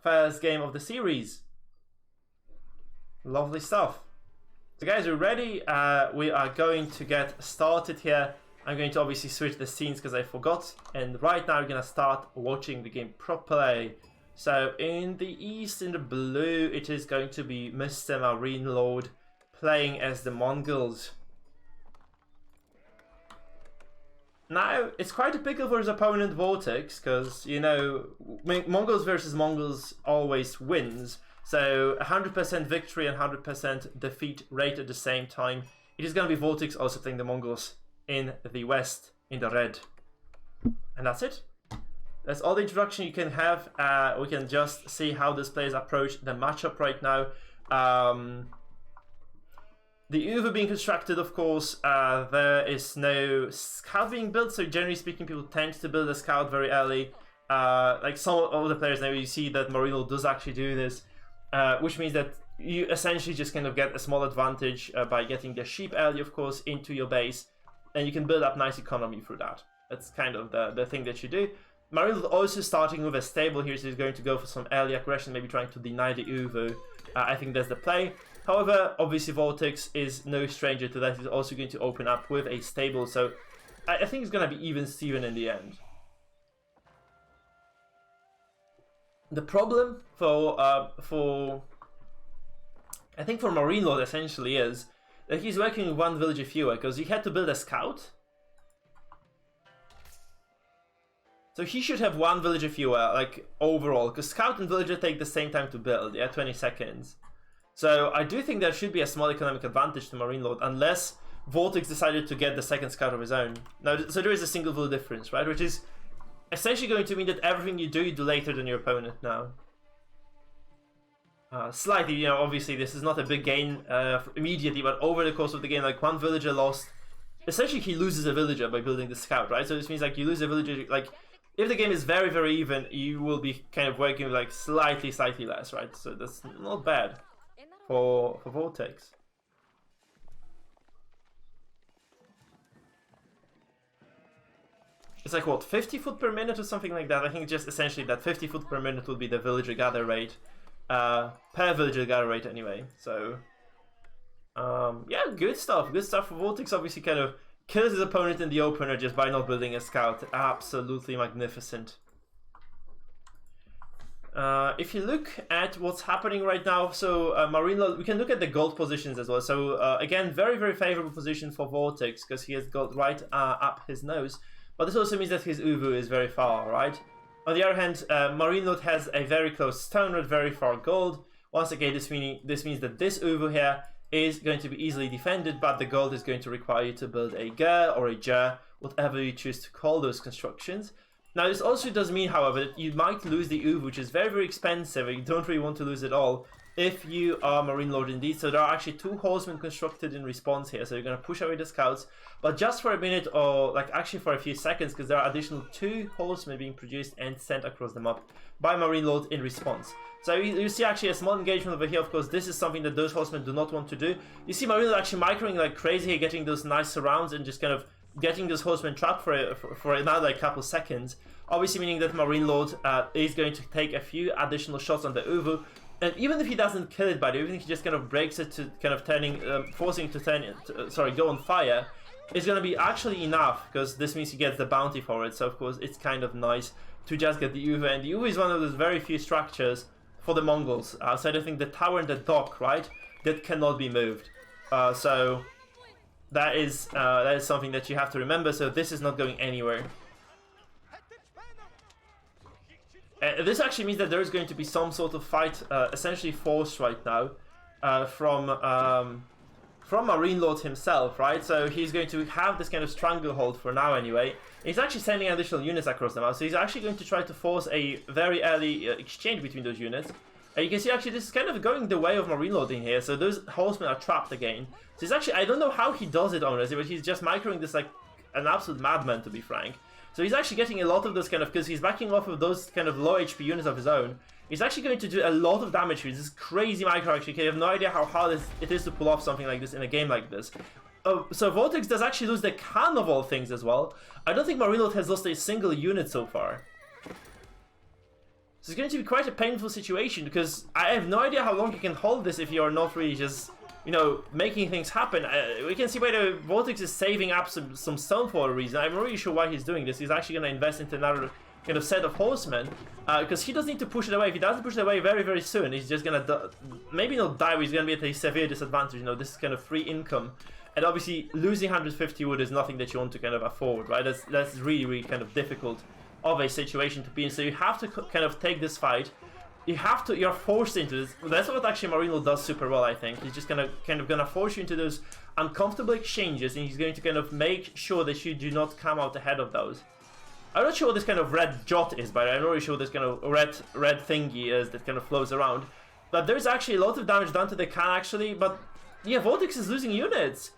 first game of the series. Lovely stuff. So guys, we're ready. We are going to get started here. I'm going to obviously switch the scenes because I forgot. And right now we're going to start watching the game properly. So in the east, in the blue, it is going to be Mr. MarineLorD playing as the Mongols. Now, it's quite a pickle for his opponent VortiX, because, you know, Mongols versus Mongols always wins. So 100% victory and 100% defeat rate at the same time. It is going to be VortiX also playing the Mongols in the west, in the red. And that's it. That's all the introduction you can have. We can just see how these players approach the matchup right now. The UV being constructed, of course, there is no scout being built, so generally speaking, people tend to build a scout very early. Like some of the players now, you see that MarineLorD does actually do this, which means that you essentially just kind of get a small advantage by getting the sheep early, of course, into your base, and you can build up nice economy through that. That's kind of the thing that you do. MarineLorD also starting with a stable here, so he's going to go for some early aggression, maybe trying to deny the Uvu. I think that's the play. However, obviously VortiX is no stranger to that. He's also going to open up with a stable, so I think it's going to be even Steven in the end. The problem for I think for MarineLorD essentially is that he's working with one villager fewer, because he had to build a scout. So he should have one villager fewer, like, overall, because scout and villager take the same time to build, yeah, 20 seconds. So I do think there should be a small economic advantage to MarineLorD, unless VortiX decided to get the second scout of his own. Now, so there is a single village difference, right, which is essentially going to mean that everything you do later than your opponent now. Slightly, you know, obviously this is not a big gain immediately, but over the course of the game, like, one villager lost, essentially he loses a villager by building the scout, right? So this means, like, you lose a villager, like, if the game is very, very even, you will be kind of working with, like, slightly less, right? So that's not bad for VortiX. It's like, what, 50 foot per minute or something like that? I think just essentially that 50 foot per minute would be the villager gather rate. Per villager gather rate anyway. So, yeah, good stuff. Good stuff for VortiX. Obviously kind of kills his opponent in the opener just by not building a scout. Absolutely magnificent. If you look at what's happening right now, so MarineLorD, we can look at the gold positions as well. So again, very, very favorable position for VortiX because he has gold right up his nose. But this also means that his Uvu is very far, right? On the other hand, MarineLorD has a very close stone with very far gold. Once again, this means that this Uvu here is going to be easily defended, but the gold is going to require you to build a ger or a jer, whatever you choose to call those constructions. Now, this also does mean, however, that you might lose the Uvu, which is very, very expensive, and you don't really want to lose it all if you are MarineLorD indeed. So there are actually 2 horsemen constructed in response here, so you're going to push away the scouts, but just for a minute, or like actually for a few seconds, because there are additional 2 horsemen being produced and sent across the map by MarineLorD in response. So you see actually a small engagement over here. Of course, this is something that those horsemen do not want to do. You see MarineLorD actually microing like crazy, getting those nice surrounds and just kind of getting those horsemen trapped for another like couple seconds. Obviously meaning that MarineLorD is going to take a few additional shots on the Uvu. And even if he doesn't kill it, by the way, even if he just kind of breaks it to kind of forcing it to go on fire, it's going to be actually enough, because this means he gets the bounty for it. So of course it's kind of nice to just get the Uvu, and the Uvu is one of those very few structures for the Mongols. So I think the tower and the dock, right, that cannot be moved. So that is something that you have to remember. So this is not going anywhere. This actually means that there is going to be some sort of fight, essentially forced right now, from MarineLorD himself, right? So he's going to have this kind of stranglehold for now anyway. He's actually sending additional units across the map, so he's actually going to try to force a very early exchange between those units. And you can see actually this is kind of going the way of MarineLorD in here, so those horsemen are trapped again. So he's actually, I don't know how he does it honestly, but he's just microing this like an absolute madman, to be frank. So he's actually getting a lot of those kind of, because he's backing off of those kind of low HP units of his own. He's actually going to do a lot of damage here. This is crazy micro actually. You have no idea how hard it is to pull off something like this in a game like this. So VortiX does actually lose the can of all things as well. I don't think MarineLorD has lost a single unit so far. So it's going to be quite a painful situation, because I have no idea how long you can hold this if you're not really just, you know, making things happen. We can see by the VortiX is saving up some stone for a reason. I'm not really sure why he's doing this. He's actually going to invest into another kind of set of horsemen, because he does need to push it away. If he doesn't push it away very, very soon, he's just going to maybe not die, but he's going to be at a severe disadvantage. You know, this is kind of free income. And obviously, losing 150 wood is nothing that you want to kind of afford, right? That's really, really kind of difficult of a situation to be in. So you have to kind of take this fight. You're forced into this. That's what actually MarineLorD does super well, I think. He's just gonna force you into those uncomfortable exchanges, and he's going to kind of make sure that you do not come out ahead of those. I'm not sure what this kind of red jot is, but I'm not really sure what this kind of red thingy is that kind of flows around. But there's actually a lot of damage done to the can, actually. But yeah, VortiX is losing units.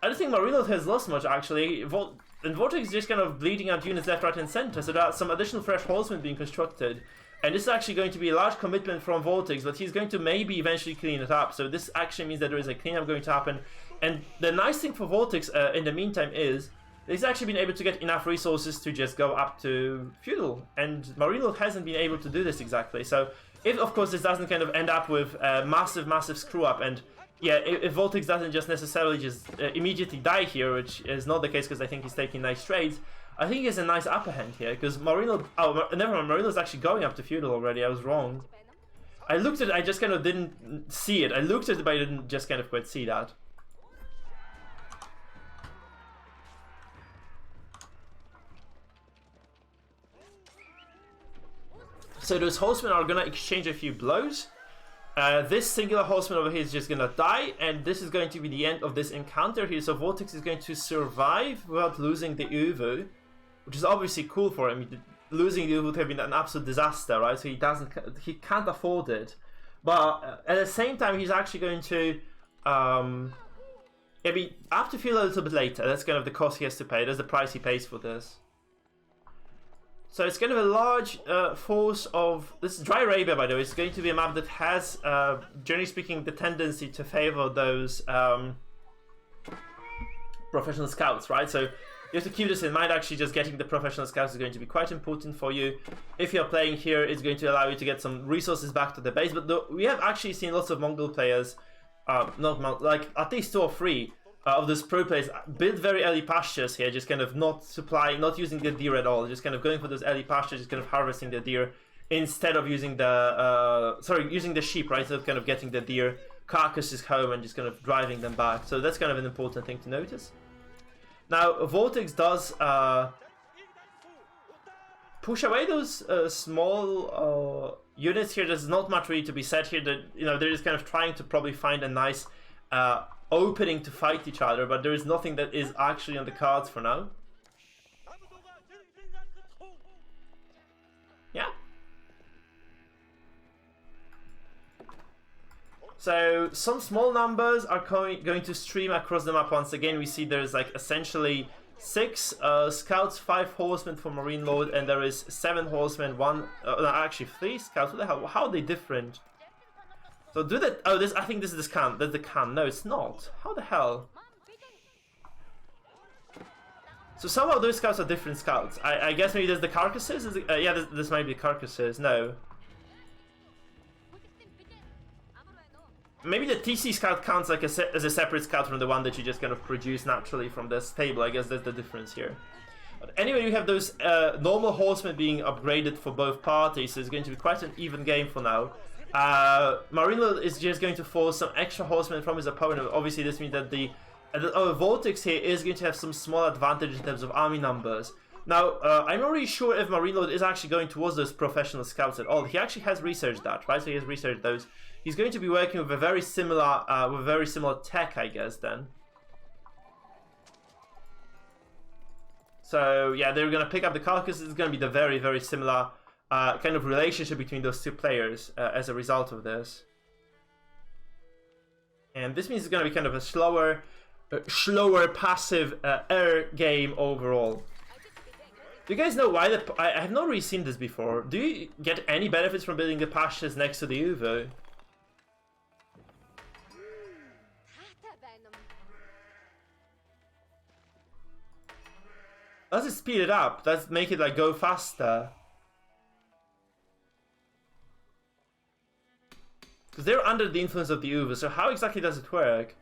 I don't think MarineLorD has lost much, actually. And VortiX is just kind of bleeding out units left, right, and center. So there are some additional fresh horsemen being constructed. And this is actually going to be a large commitment from VortiX, but he's going to maybe eventually clean it up. So this actually means that there is a cleanup going to happen. And the nice thing for VortiX in the meantime is he's actually been able to get enough resources to just go up to feudal. And MarineLorD hasn't been able to do this exactly. So if, of course, this doesn't kind of end up with a massive, massive screw up, and yeah, if VortiX doesn't just necessarily just immediately die here, which is not the case because I think he's taking nice trades, I think he has a nice upper hand here, because MarineLorD... Oh, never mind, MarineLord's actually going up to feudal already, I was wrong. I looked at it, I just kind of didn't see it. I looked at it, but I didn't just kind of quite see that. So those horsemen are gonna exchange a few blows. This singular horseman over here is just gonna die, and this is going to be the end of this encounter here. So VortiX is going to survive without losing the Uvu, which is obviously cool for him. Losing the Uvu would have been an absolute disaster, right? So he can't afford it. But at the same time, he's actually going to be up to feel a little bit later. That's kind of the cost he has to pay. That's the price he pays for this. So it's kind of a large force of... This is Dry Arabia, by the way. It's going to be a map that has, generally speaking, the tendency to favor those professional scouts, right? So you have to keep this in mind. Actually, just getting the professional scouts is going to be quite important for you. If you're playing here, it's going to allow you to get some resources back to the base. But we have actually seen lots of Mongol players, like at least 2 or 3, of those pro players build very early pastures here, just kind of not using the deer at all, just kind of going for those early pastures, just kind of harvesting the deer instead of using the using the sheep, right? So kind of getting the deer carcasses home and just kind of driving them back. So that's kind of an important thing to notice. Now VortiX does push away those small units here. There's not much really to be said here. That, you know, they're just kind of trying to probably find a nice opening to fight each other, but there is nothing that is actually on the cards for now. Yeah. So some small numbers are going to stream across the map once again. We see there's like essentially 6 scouts, 5 horsemen for MarineLorD, and there is 7 horsemen, actually 3 scouts. What the hell? How are they different? So do that. Oh, this. I think this is the can. That's the can. No, it's not. How the hell? So somehow those scouts are different scouts. I guess maybe there's the carcasses. Yeah, this might be carcasses. No. Maybe the TC scout counts like as a separate scout from the one that you just kind of produce naturally from this table. I guess that's the difference here. But anyway, we have those normal horsemen being upgraded for both parties. So it's going to be quite an even game for now. MarineLorD is just going to force some extra horsemen from his opponent. Obviously, this means that the VortiX here is going to have some small advantage in terms of army numbers. Now, I'm not really sure if MarineLorD is actually going towards those professional scouts at all. He actually has researched that, right? So he has researched those. He's going to be working with a very similar tech, I guess. Then. So yeah, they're going to pick up the carcasses. It's going to be the very, very similar kind of relationship between those 2 players as a result of this. And this means it's going to be kind of a slower passive air game overall. Do you guys know why I have not really seen this before. Do you get any benefits from building the pastures next to the Uvu? Does it speed it up? Does it make it like go faster? Because they're under the influence of the Uva, so how exactly does it work?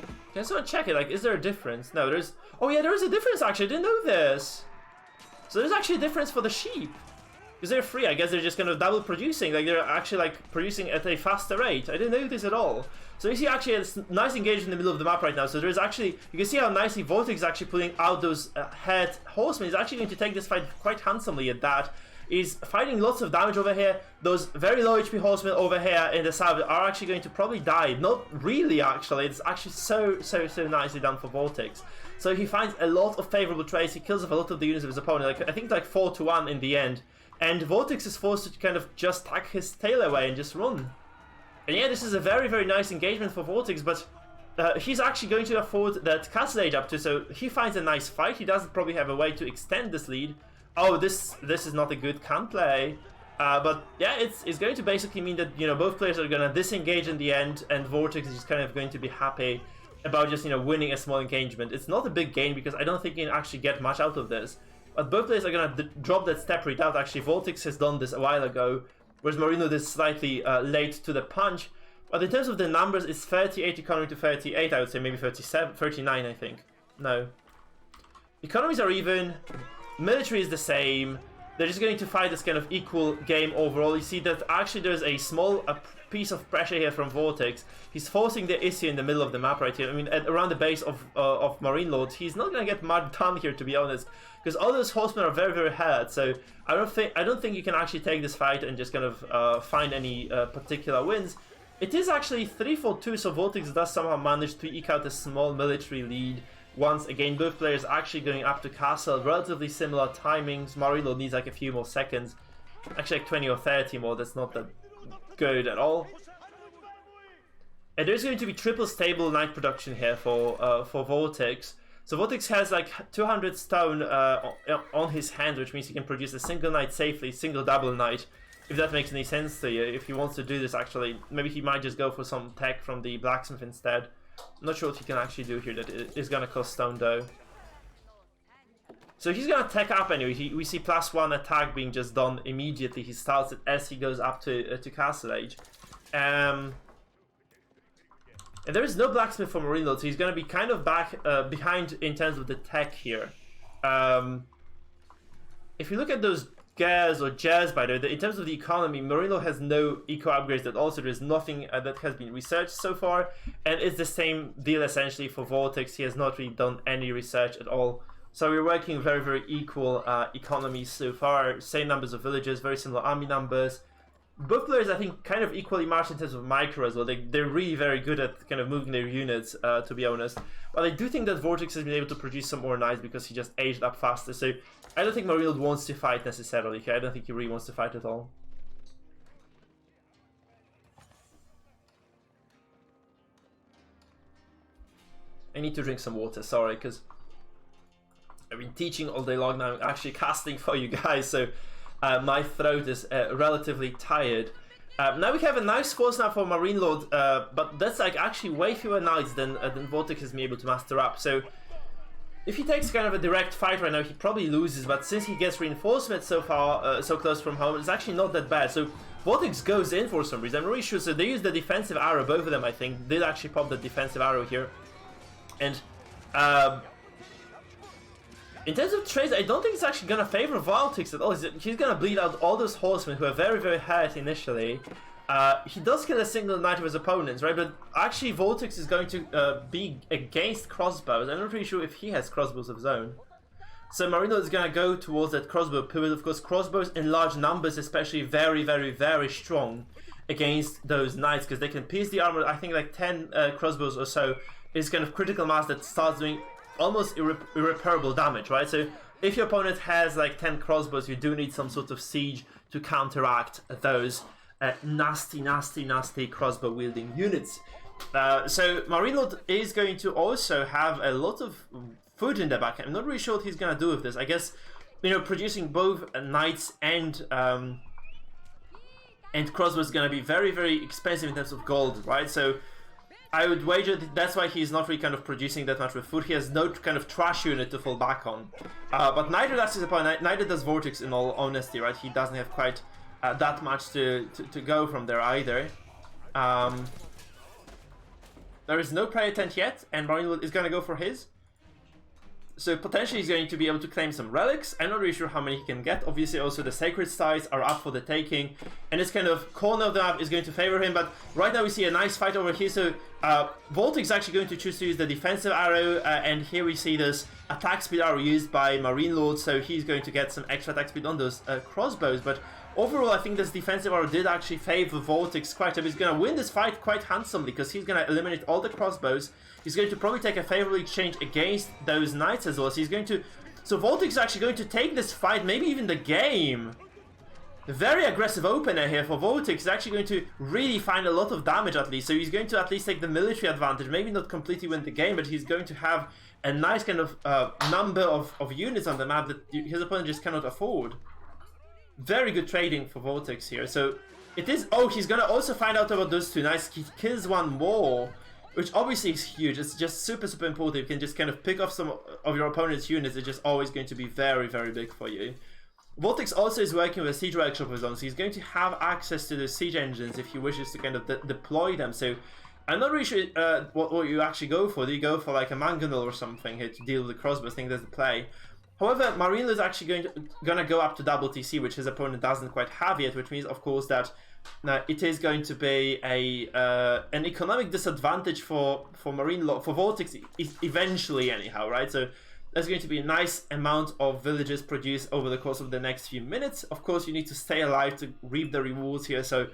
I just want to check it, like, is there a difference? No, there's... Oh yeah, there is a difference actually, I didn't know this! So there's actually a difference for the sheep. Because they're free, I guess they're just kind of double producing, like they're actually like producing at a faster rate. I didn't know this at all. So you see actually a nice engagement in the middle of the map right now, so there's actually... You can see how nicely VortiX is actually pulling out those head horsemen. He's actually going to take this fight quite handsomely at that. He's fighting lots of damage over here. Those very low HP horsemen over here in the south are actually going to probably die. Not really, actually. It's actually so nicely done for VortiX. So he finds a lot of favorable trades. He kills off a lot of the units of his opponent. Like, I think like 4-1 in the end. And VortiX is forced to kind of just tuck his tail away and just run. And yeah, this is a very nice engagement for VortiX, but he's actually going to afford that castle age up to, so he finds a nice fight. He doesn't probably have a way to extend this lead. Oh, this is not a good camp play. But yeah, it's going to basically mean that, you know, both players are going to disengage in the end, and VortiX is just kind of going to be happy about just, you know, winning a small engagement. It's not a big gain because I don't think you can actually get much out of this. But both players are going to drop that step right out. Actually, VortiX has done this a while ago, whereas MarineLorD is slightly late to the punch. But in terms of the numbers, it's 38 economy to 38, I would say, maybe 37, 39, I think. No. Economies are even. Military is the same. They're just going to fight this kind of equal game overall. You see that actually there's a small piece of pressure here from VortiX. He's forcing the issue in the middle of the map right here. I mean, around the base of MarineLorD. He's not going to get much done here, to be honest, because all those horsemen are very hurt. So I don't think you can actually take this fight and just kind of find any particular wins. It is actually 3-4-2, so VortiX does somehow manage to eke out a small military lead. Once again, both players actually going up to castle, relatively similar timings. MarineLorD needs like a few more seconds. Actually like 20 or 30 more, that's not that good at all. And there's going to be triple stable knight production here for VortiX. So VortiX has like 200 stone on his hand, which means he can produce a single knight safely, single double knight. If that makes any sense to you, if he wants to do this actually, maybe he might just go for some tech from the blacksmith instead. I'm not sure what he can actually do here that is going to cost stone though. So he's going to tech up anyway. We see +1 attack being just done immediately. He starts it as he goes up to castle age. And there is no blacksmith for MarineLorD, so he's going to be kind of back behind in terms of the tech here. If you look at those gears or jazz, by the way, in terms of the economy, MarineLorD has no eco upgrades at all, so there's nothing that has been researched so far, and it's the same deal essentially for VortiX. He has not really done any research at all, so we're working very equal economies so far. Same numbers of villages, very similar army numbers. Both players, I think, kind of equally matched in terms of micro as well. They're really very good at kind of moving their units, to be honest. But I do think that VortiX has been able to produce some more knights because he just aged up faster. So I don't think MarineLorD wants to fight necessarily here. I don't think he really wants to fight at all. I need to drink some water, sorry, because I've been teaching all day long now. I'm actually casting for you guys, so my throat is relatively tired. Now we have a nice force now for MarineLorD, but that's like actually way fewer knights than VortiX has been able to master up. So if he takes kind of a direct fight right now, he probably loses, but since he gets reinforcements so far, so close from home, it's actually not that bad. So VortiX goes in for some reason. I'm really sure. So they use the defensive arrow, both of them I think, did actually pop the defensive arrow here. And in terms of trades, I don't think it's actually going to favor VortiX at all. He's going to bleed out all those horsemen who are very hurt initially. He does kill a single knight of his opponents, right? But actually VortiX is going to be against crossbows. I'm not really sure if he has crossbows of his own. So MarineLorD is going to go towards that crossbow pivot. Of course, crossbows in large numbers, especially very strong against those knights, because they can pierce the armor. I think like 10 crossbows or so is kind of critical mass that starts doing almost irreparable damage, right? So if your opponent has like 10 crossbows, you do need some sort of siege to counteract those nasty crossbow wielding units. So MarineLorD is going to also have a lot of food in the back. I'm not really sure what he's going to do with this. I guess, you know, producing both knights and crossbows is going to be very expensive in terms of gold, right? So I would wager that's why he's not really kind of producing that much with food. He has no kind of trash unit to fall back on. But neither does his opponent, neither does VortiX in all honesty, right? He doesn't have quite that much to go from there either. There is no prayer tent yet, and MarineLorD is going to go for his. So potentially he's going to be able to claim some relics. I'm not really sure how many he can get. Obviously also the sacred sites are up for the taking. And this kind of corner of the map is going to favor him. But right now we see a nice fight over here. So VortiX is actually going to choose to use the defensive arrow. And here we see this attack speed arrow used by MarineLorD. So he's going to get some extra attack speed on those crossbows. But overall I think this defensive arrow did actually favor VortiX quite a bit. He's going to win this fight quite handsomely because he's going to eliminate all the crossbows. He's going to probably take a favorable exchange against those knights as well. So he's going to... So VortiX is actually going to take this fight, maybe even the game. A very aggressive opener here for VortiX. He's actually going to really find a lot of damage at least. So he's going to at least take the military advantage. Maybe not completely win the game, but he's going to have a nice kind of number of units on the map that his opponent just cannot afford. Very good trading for VortiX here. So it is... Oh, he's going to also find out about those two knights. He kills one more. Which obviously is huge. It's just super, super important. You can just kind of pick off some of your opponent's units. It's just always going to be very, very big for you. VortiX also is working with a siege workshop of his own, so he's going to have access to the siege engines if he wishes to kind of deploy them. So I'm not really sure what you actually go for. Do you go for like a Mongol or something here to deal with the crossbows? I think that's the play. However, MarineLorD is actually going to go up to double TC, which his opponent doesn't quite have yet, which means, of course, that it is going to be an economic disadvantage for MarineLorD, for VortiX eventually anyhow, right? So there's going to be a nice amount of villages produced over the course of the next few minutes. Of course, you need to stay alive to reap the rewards here, so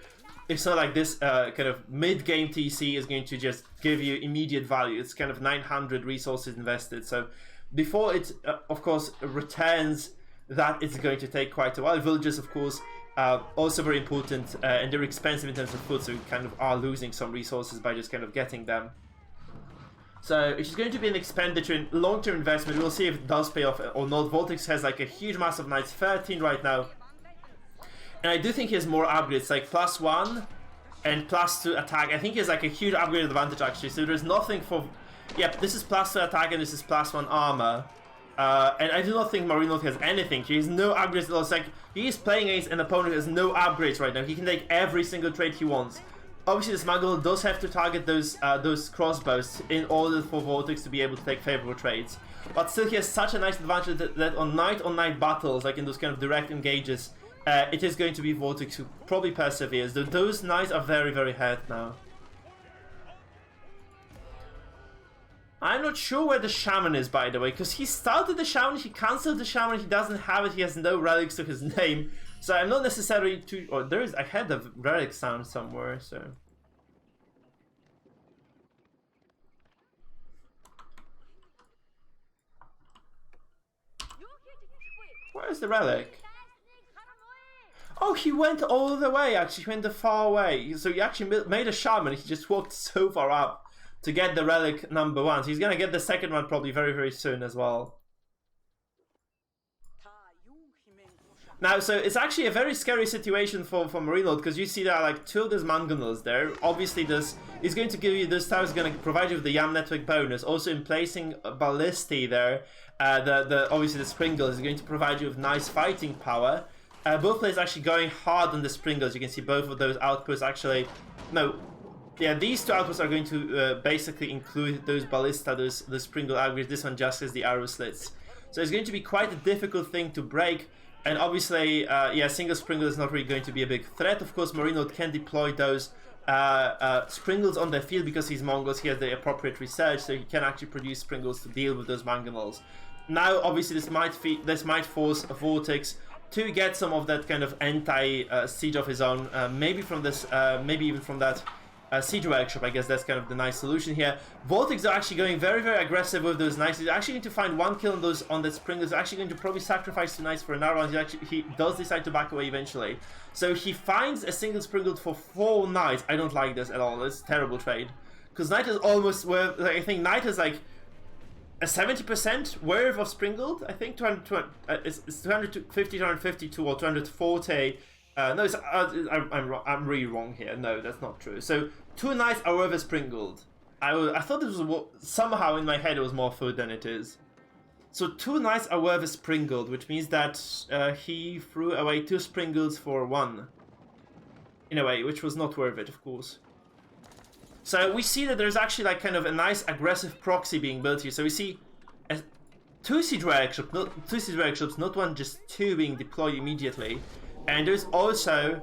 it's not like this kind of mid-game TC is going to just give you immediate value. It's kind of 900 resources invested, so before it, of course, returns, that it's going to take quite a while. Villages, of course, also very important, and they're expensive in terms of food, so you kind of are losing some resources by just kind of getting them. So it's going to be an expenditure in long-term investment. We'll see if it does pay off or not. VortiX has like a huge mass of knights, 13 right now. And I do think he has more upgrades, like +1 and +2 attack. I think he has like a huge upgrade advantage actually, so there's nothing for... Yep, this is +2 attack and this is +1 armor. And I do not think MarineLorD has anything. He has no upgrades at all. It's like he is playing against an opponent who has no upgrades right now. He can take every single trade he wants. Obviously, this Mongol does have to target those crossbows in order for VortiX to be able to take favorable trades. But still, he has such a nice advantage that on night battles, like in those kind of direct engages, it is going to be VortiX who probably perseveres. Those knights are very, very hurt now. I'm not sure where the shaman is, by the way, because he started the shaman, he cancelled the shaman, he doesn't have it, he has no relics to his name. So I'm not necessarily too... Or there is... I had the relic sound somewhere, so... Where's the relic? Oh, he went all the way, actually. He went the far way. So he actually made a shaman, he just walked so far up to get the relic number 1. So he's gonna get the second one probably very, very soon as well. Now, so it's actually a very scary situation for MarineLorD, because you see there are like 2 of those Mongols there. Obviously, this is going to give you, this tower is going to provide you with the YAM network bonus. Also, in placing Ballisti there, obviously the Springles is going to provide you with nice fighting power. Both players actually going hard on the Springles. You can see both of those outposts actually... No. Yeah, these 2 outposts are going to basically include those ballista, the Springle aggregates. This one just has the arrow slits. So it's going to be quite a difficult thing to break. And obviously, yeah, single Springle is not really going to be a big threat. Of course, MarineLorD can deploy those Springles on the field because he's Mongols. He has the appropriate research, so he can actually produce Springles to deal with those Mongols. Now, obviously, this might force VortiX to get some of that kind of anti-siege of his own. Maybe from this, maybe even from that siege workshop. I guess that's kind of the nice solution here. VortiX are actually going very, very aggressive with those knights. He's actually going to find 1 kill on that Spring. He's actually going to probably sacrifice 2 knights for another one. He does decide to back away eventually. So he finds a single Springald for 4 knights. I don't like this at all. It's a terrible trade. Because knight is almost worth... Like, I think knight is like a 70% worth of Springald. I think it's 250, 252 or 240. No, I'm really wrong here. No, that's not true. So 2 knights are worth a Springald. I thought this was somehow in my head it was more food than it is. So 2 knights are worth a springled, which means that he threw away 2 springles for 1. In a way, which was not worth it, of course. So we see that there's actually like kind of a nice aggressive proxy being built here. So we see 2 siege workshops, not 1, just 2 being deployed immediately. And there's also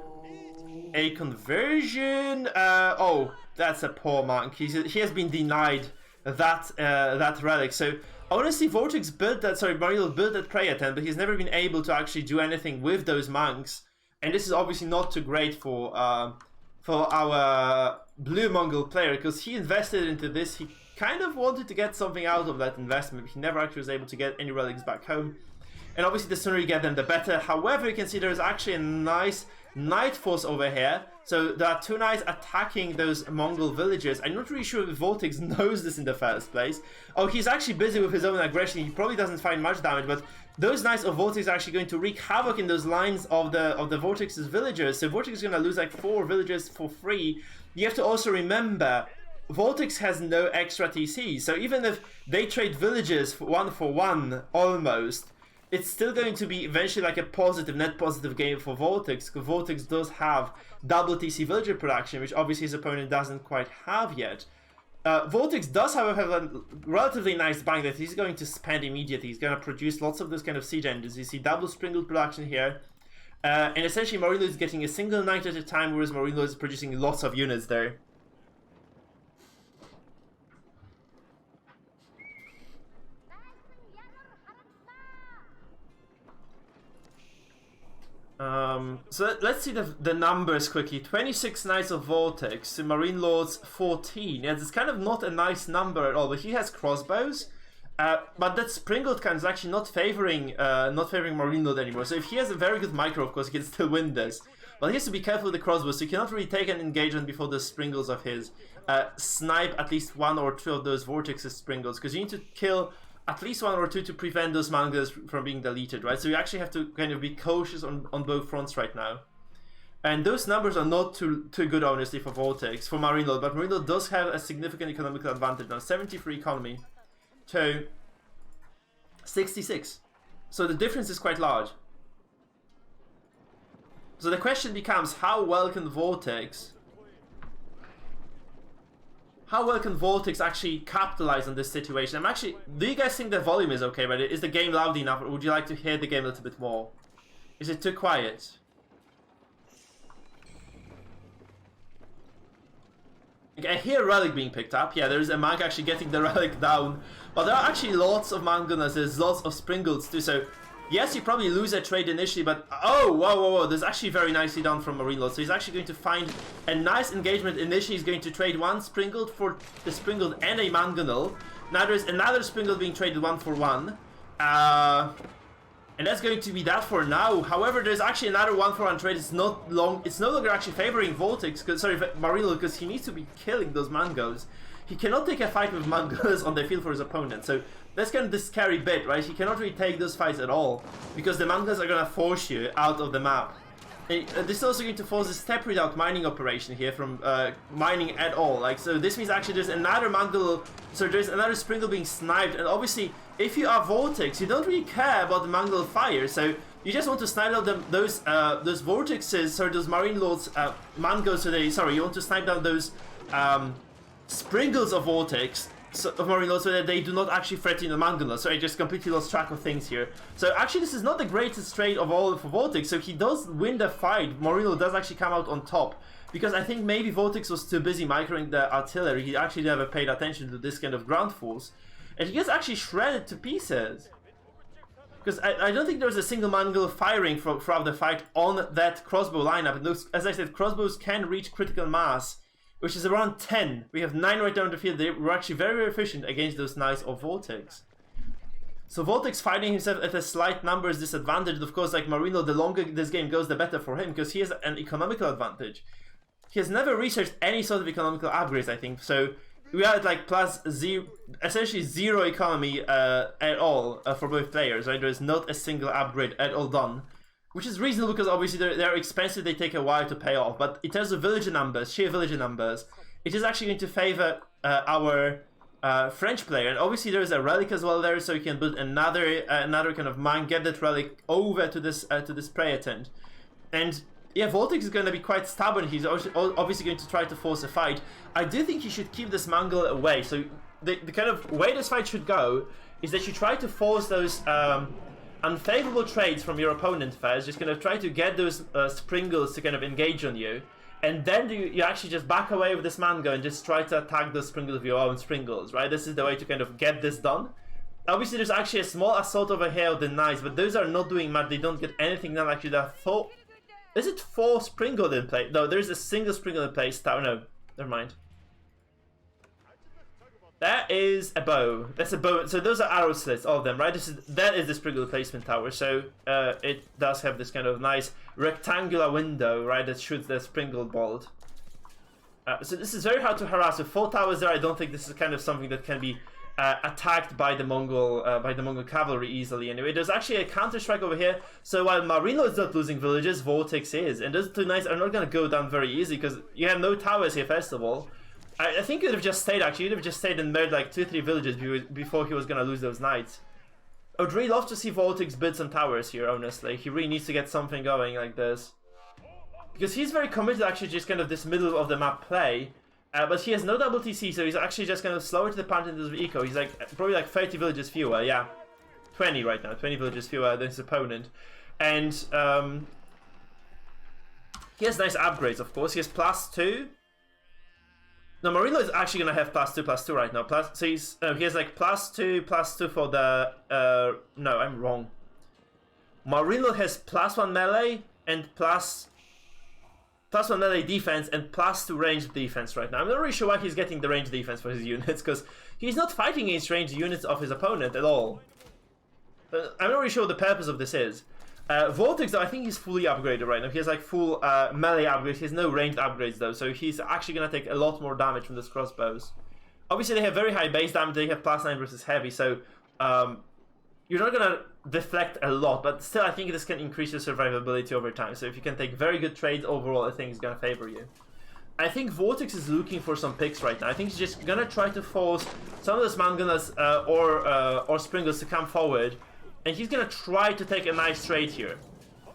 a conversion. Oh, that's a poor monk. He has been denied that relic. So honestly, VortiX built that. Sorry, MarineLorD built that prayer tent, but he's never been able to actually do anything with those monks. And this is obviously not too great for our blue Mongol player, because he invested into this. He kind of wanted to get something out of that investment. He never actually was able to get any relics back home. And obviously, the sooner you get them, the better. However, you can see there's actually a nice knight force over here. So there are 2 knights attacking those Mongol villages. I'm not really sure if VortiX knows this in the first place. Oh, he's actually busy with his own aggression. He probably doesn't find much damage, but those knights of VortiX are actually going to wreak havoc in those lines of the VortiX's villagers. So VortiX is going to lose like 4 villages for free. You have to also remember, VortiX has no extra TC. So even if they trade villages for 1 almost, it's still going to be eventually like a net positive game for VortiX, because VortiX does have double TC villager production, which obviously his opponent doesn't quite have yet. VortiX does, however, have a relatively nice bank that he's going to spend immediately. He's going to produce lots of those kind of siege engines. You see double springled production here. And essentially MarineLorD is getting a single knight at a time, whereas MarineLorD is producing lots of units there. So let's see the numbers quickly. 26 knights of VortiX to MarineLorD's 14. Yeah, it's kind of not a nice number at all, but he has crossbows. But that springled kind is actually not favoring MarineLorD anymore. So if he has a very good micro, of course, he can still win this. But he has to be careful with the crossbows, so he cannot really take an engagement before the springles of his snipe at least 1 or 2 of those VortiX's springles, because you need to kill at least 1 or 2 to prevent those Mongols from being deleted, right? So you actually have to kind of be cautious on both fronts right now. And those numbers are not too good, honestly, for VortiX, for MarineLorD, but MarineLorD does have a significant economical advantage now. 73 economy to 66. So the difference is quite large. So the question becomes, how well can VortiX actually capitalize on this situation? Do you guys think the volume is okay, right? Is the game loud enough, or would you like to hear the game a little bit more? Is it too quiet? I hear a relic being picked up. Yeah, there's a monk actually getting the relic down. But there are actually lots of Mongols, there's lots of springleds too, so yes, you probably lose a trade initially, but oh, whoa, there's actually very nicely done from MarineLorD. So he's actually going to find a nice engagement. Initially, he's going to trade 1 springled for the springled and a Mongol. Now there's another springled being traded 1 for 1. And that's going to be that for now. However, there's actually another 1 for 1 trade. It's no longer actually favoring VortiX, MarineLorD, because he needs to be killing those Mongols. He cannot take a fight with Mongols on the field for his opponent. So that's kind of the scary bit, right? He cannot really take those fights at all, because the Mongols are going to force you out of the map. This is also going to force a step without mining operation here from mining at all. So this means actually there's another Mongol, so there's another springle being sniped, and obviously if you are VortiX, you don't really care about the Mongol fire, so you just want to snipe out those VortiXs, sorry, those MarineLorD's Mongols, you want to snipe down those springles of VortiX, of MarineLorD, so that they do not actually threaten the Mongols. So I just completely lost track of things here. So actually this is not the greatest trade of all for VortiX, so he does win the fight. MarineLorD does actually come out on top, because I think maybe VortiX was too busy microing the artillery. He actually never paid attention to this kind of ground force, and he gets actually shredded to pieces. Because I don't think there was a single Mongol firing throughout the fight on that crossbow lineup. And those, as I said, crossbows can reach critical mass, which is around 10. We have 9 right down the field. They were actually very, very efficient against those knights of VortiX. So VortiX finding himself at a slight numbers disadvantage. Of course, like MarineLorD, the longer this game goes, the better for him, because he has an economical advantage. He has never researched any sort of economical upgrades, I think. So we are at like plus 0, essentially 0 economy at all for both players, right? There is not a single upgrade at all done. Which is reasonable, because obviously they're expensive, they take a while to pay off. But in terms of villager numbers, sheer villager numbers, it is actually going to favor our French player. And obviously there is a relic as well there, so you can build another kind of mine, get that relic over to this prayer tent. And yeah, VortiX is going to be quite stubborn. He's obviously going to try to force a fight. I do think he should keep this Mongol away. So the kind of way this fight should go is that you try to force those unfavorable trades from your opponent first. Just kind of try to get those Springles to kind of engage on you. And then you actually just back away with this Mango and just try to attack those Springles with your own Springles, right? This is the way to kind of get this done. Obviously, there's actually a small assault over here of the Knights, but those are not doing much. They don't get anything done. Actually, there are 4... Is it 4 Springle in place? No, there's a single Springle in place. No, never mind. That is a bow. That's a bow. So those are arrow slits, all of them, right? That is the Springle placement tower. So it does have this kind of nice rectangular window, right, that shoots the Springle bolt. So this is very hard to harass. With 4 towers there, I don't think this is kind of something that can be attacked by the Mongol cavalry easily. Anyway, there's actually a counter strike over here. So while MarineLorD is not losing villages, VortiX is, and those 2 knights are not going to go down very easy because you have no towers here. First of all, I think you'd have just stayed. Actually, you'd have just stayed and made like 2-3 villages before he was going to lose those knights. I would really love to see VortiX build some towers here. Honestly, he really needs to get something going like this because he's very committed. Actually, just kind of this middle of the map play. But he has no double TC, so he's actually just kind of slower to the punch in terms of eco. He's like probably like 30 villages fewer, yeah, 20 right now, 20 villages fewer than his opponent, and he has nice upgrades. Of course, he has +2. No, MarineLorD is actually gonna have +2/+2 right now. So he has like +2/+2 for the no, I'm wrong. MarineLorD has +1 melee and +1 melee defense and +2 ranged defense right now. I'm not really sure why he's getting the ranged defense for his units, because he's not fighting against ranged units of his opponent at all. I'm not really sure what the purpose of this is. VortiX, though, I think he's fully upgraded right now. He has like full melee upgrades. He has no ranged upgrades though, so he's actually going to take a lot more damage from those crossbows. Obviously, they have very high base damage. They have +9 versus heavy, so you're not going to deflect a lot, but still I think this can increase your survivability over time. So if you can take very good trades overall, I think it's going to favor you. I think VortiX is looking for some picks right now. I think he's just going to try to force some of those Mongols or Springles to come forward, and he's going to try to take a nice trade here.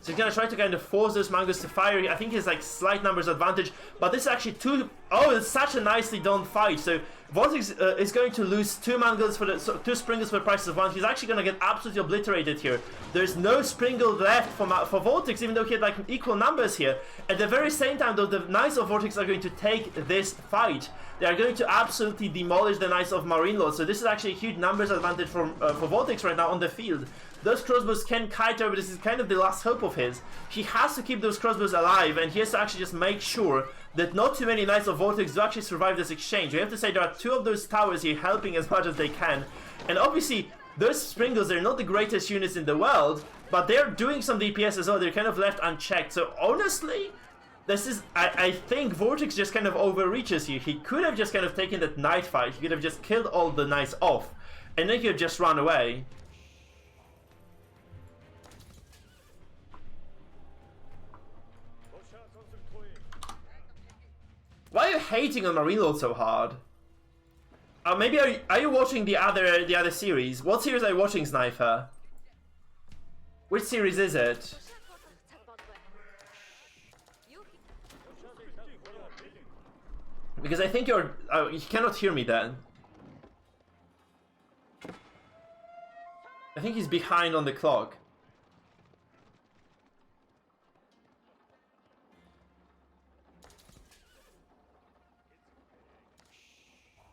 So he's going to try to kind of force those Mongols to fire. I think he's like slight numbers advantage, but this is actually 2... Oh, it's such a nicely done fight. So VortiX is going to lose 2 Mongols for the 2 Springles for the price of 1. He's actually going to get absolutely obliterated here. There's no Springle left for VortiX, even though he had like equal numbers here. At the very same time, though, the Knights of VortiX are going to take this fight. They are going to absolutely demolish the Knights of MarineLorD. So this is actually a huge numbers advantage for VortiX right now on the field. Those crossbows can kite over. This is kind of the last hope of his. He has to keep those crossbows alive, and he has to actually just make sure that not too many Knights of VortiX do actually survive this exchange. We have to say there are 2 of those towers here helping as much as they can. And obviously, those Springles, they're not the greatest units in the world, but they're doing some DPS as well. They're kind of left unchecked. So honestly, this is... I think VortiX just kind of overreaches here. He could have just kind of taken that Knight fight. He could have just killed all the Knights off, and then he could just run away. Why are you hating on MarineLorD so hard? Maybe are you watching the other series? What series are you watching, Sniper? Which series is it? Because I think you cannot hear me then. I think he's behind on the clock.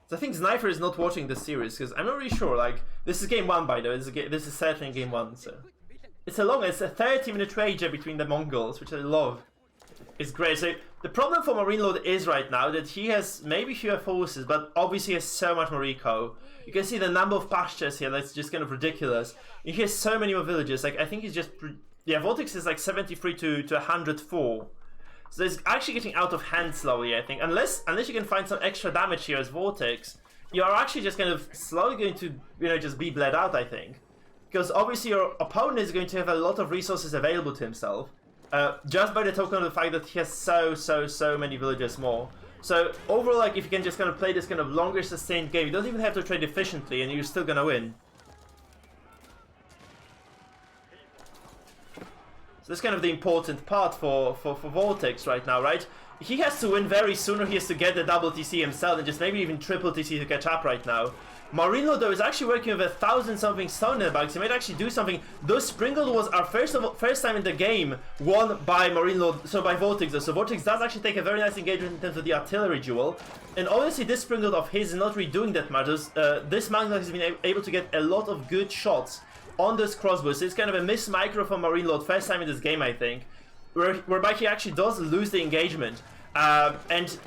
So I think Sniper is not watching this series, because I'm not really sure. Like, this is game 1, by the way. This is certainly game 1, so it's a 30-minute wager between the Mongols, which I love. It's great. So the problem for MarineLorD is right now that he has maybe fewer forces, but obviously has so much more eco. You can see the number of pastures here. That's just kind of ridiculous. He has so many more villages. Like, I think he's just... Yeah, VortiX is like 73 to 104. So it's actually getting out of hand slowly, I think. Unless you can find some extra damage here as VortiX, you are actually just kind of slowly going to, just be bled out, I think. Because obviously your opponent is going to have a lot of resources available to himself. Just by the token of the fact that he has so many villagers more. So overall, like, if you can just kind of play this kind of longer sustained game, you don't even have to trade efficiently and you're still gonna win. So that's kind of the important part for VortiX right now, right? He has to win very soon, or he has to get the double TC himself and just maybe even triple TC to catch up right now. MarineLorD, though, is actually working with 1,000-something stone in the bag, so he might actually do something. Though Sprinkled was our first time in the game won by MarineLorD, so by VortiX, though. So VortiX does actually take a very nice engagement in terms of the artillery duel. And obviously this Sprinkled of his is not really doing that much. This Mongol has been able to get a lot of good shots on this crossbow. So it's kind of a miss micro from MarineLorD, first time in this game, I think. Whereby he actually does lose the engagement. And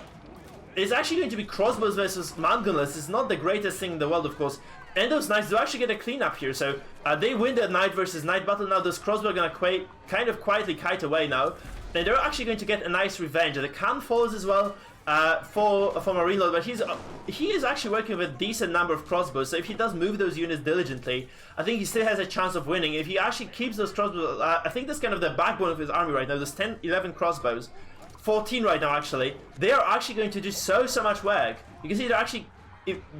it's actually going to be crossbows versus Mongols. It's not the greatest thing in the world, of course. And those knights do actually get a cleanup here. So they win the knight versus knight battle. Now those crossbows are going to kind of quietly kite away now. And they're actually going to get a nice revenge. The can falls as well for MarineLorD. But he is actually working with a decent number of crossbows. So if he does move those units diligently, I think he still has a chance of winning. If he actually keeps those crossbows, I think that's kind of the backbone of his army right now. There's 10, 11 crossbows. 14 right now, actually. They are actually going to do so much work. You can see they're actually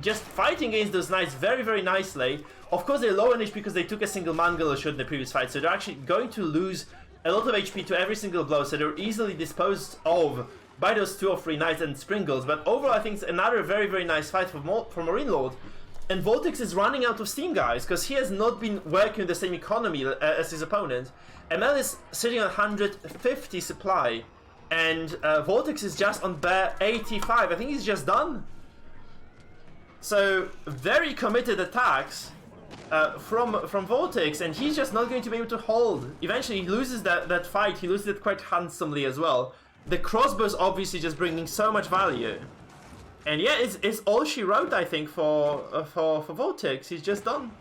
just fighting against those knights very, very nicely. Of course, they're low on HP because they took a single Mongol shot in the previous fight, so they're actually going to lose a lot of HP to every single blow, so they're easily disposed of by those 2 or 3 knights and Springles. But overall, I think it's another very, very nice fight for MarineLorD. And VortiX is running out of steam, guys, because he has not been working with the same economy as his opponent. ML is sitting on 150 supply. And VortiX is just on bare 85. I think he's just done. So very committed attacks from VortiX, and he's just not going to be able to hold. Eventually, he loses that fight. He loses it quite handsomely as well. The crossbows obviously just bringing so much value. And yeah, it's all she wrote, I think, for VortiX. He's just done.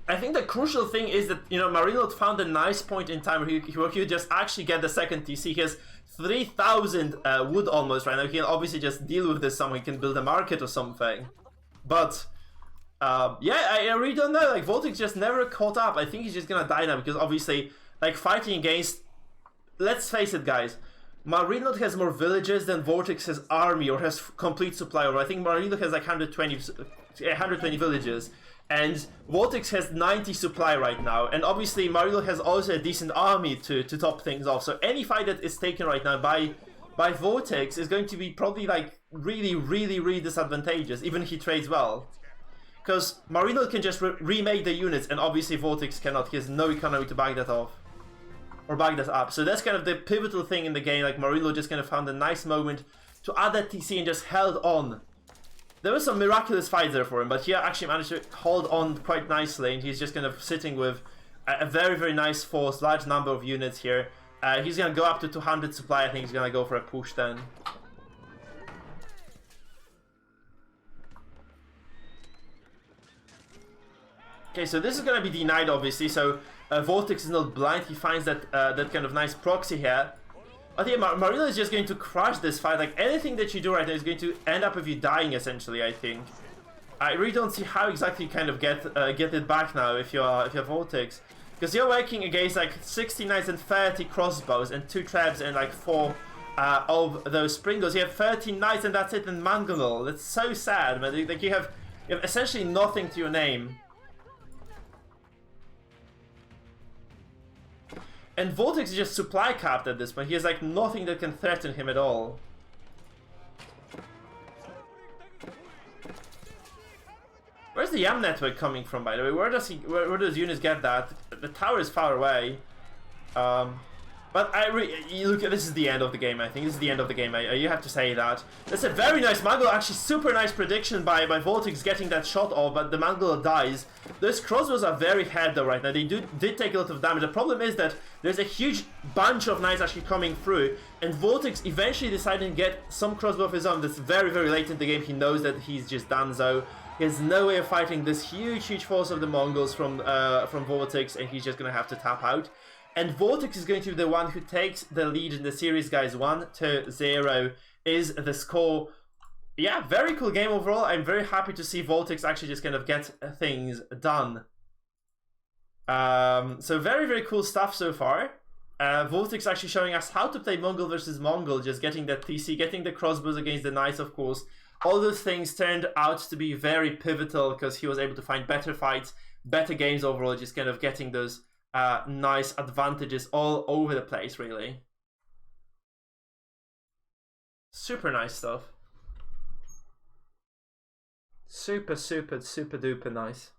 I think the crucial thing is that, you know, MarineLorD found a nice point in time where he would just actually get the second TC. He has 3,000 wood almost right now. He can obviously just deal with this somehow. He can build a market or something. But, yeah, I really don't know. Like, VortiX just never caught up. I think he's just gonna die now because obviously, like, fighting against... Let's face it, guys. MarineLorD has more villages than VortiX has army or has complete supply. Or I think MarineLorD has like 120 villages. And VortiX has 90 supply right now, and obviously MarineLorD has also a decent army to top things off. So any fight that is taken right now by VortiX is going to be probably like really disadvantageous, even if he trades well. Because MarineLorD can just remake the units, and obviously VortiX cannot. He has no economy to back that off. Or back that up. So that's kind of the pivotal thing in the game, like MarineLorD just kind of found a nice moment to add that TC and just held on. There were some miraculous fights there for him, but he actually managed to hold on quite nicely, and he's just kind of sitting with a very, very nice force, large number of units here. He's going to go up to 200 supply. I think he's going to go for a push then. Okay, so this is going to be denied, obviously, so VortiX is not blind. He finds that that kind of nice proxy here. I think MarineLorD is just going to crush this fight. Like, anything that you do right now is going to end up with you dying, essentially, I think. I really don't see how exactly you kind of get it back now if you're VortiX. Because you're working against, like, 60 knights and 30 crossbows and 2 traps and, like, 4 of those Springles. You have 13 knights and that's it in Mongol. That's so sad, man. Like, you have essentially nothing to your name. And VortiX is just supply capped at this point. He has like nothing that can threaten him at all. Where's the YAM network coming from, by the way? Where does those units get that? The tower is far away. But you look, this is the end of the game, I think. This is the end of the game, you have to say that. That's a very nice Mongol, actually super nice prediction by VortiX getting that shot off, but the Mongol dies. Those crossbows are very hard though right now. They did take a lot of damage. The problem is that there's a huge bunch of knights actually coming through, and VortiX eventually decided to get some crossbow of his own. That's very, very late in the game. He knows that he's just done so. He has no way of fighting this huge force of the Mongols from VortiX, and he's just gonna have to tap out. And VortiX is going to be the one who takes the lead in the series, guys. 1-0 is the score. Yeah, very cool game overall. I'm very happy to see VortiX actually just kind of get things done. So very, very cool stuff so far. VortiX actually showing us how to play Mongol versus Mongol, just getting that TC, getting the crossbows against the knights, of course. All those things turned out to be very pivotal because he was able to find better fights, better games overall, just kind of getting those nice advantages all over the place, really. Super nice stuff. Super duper nice.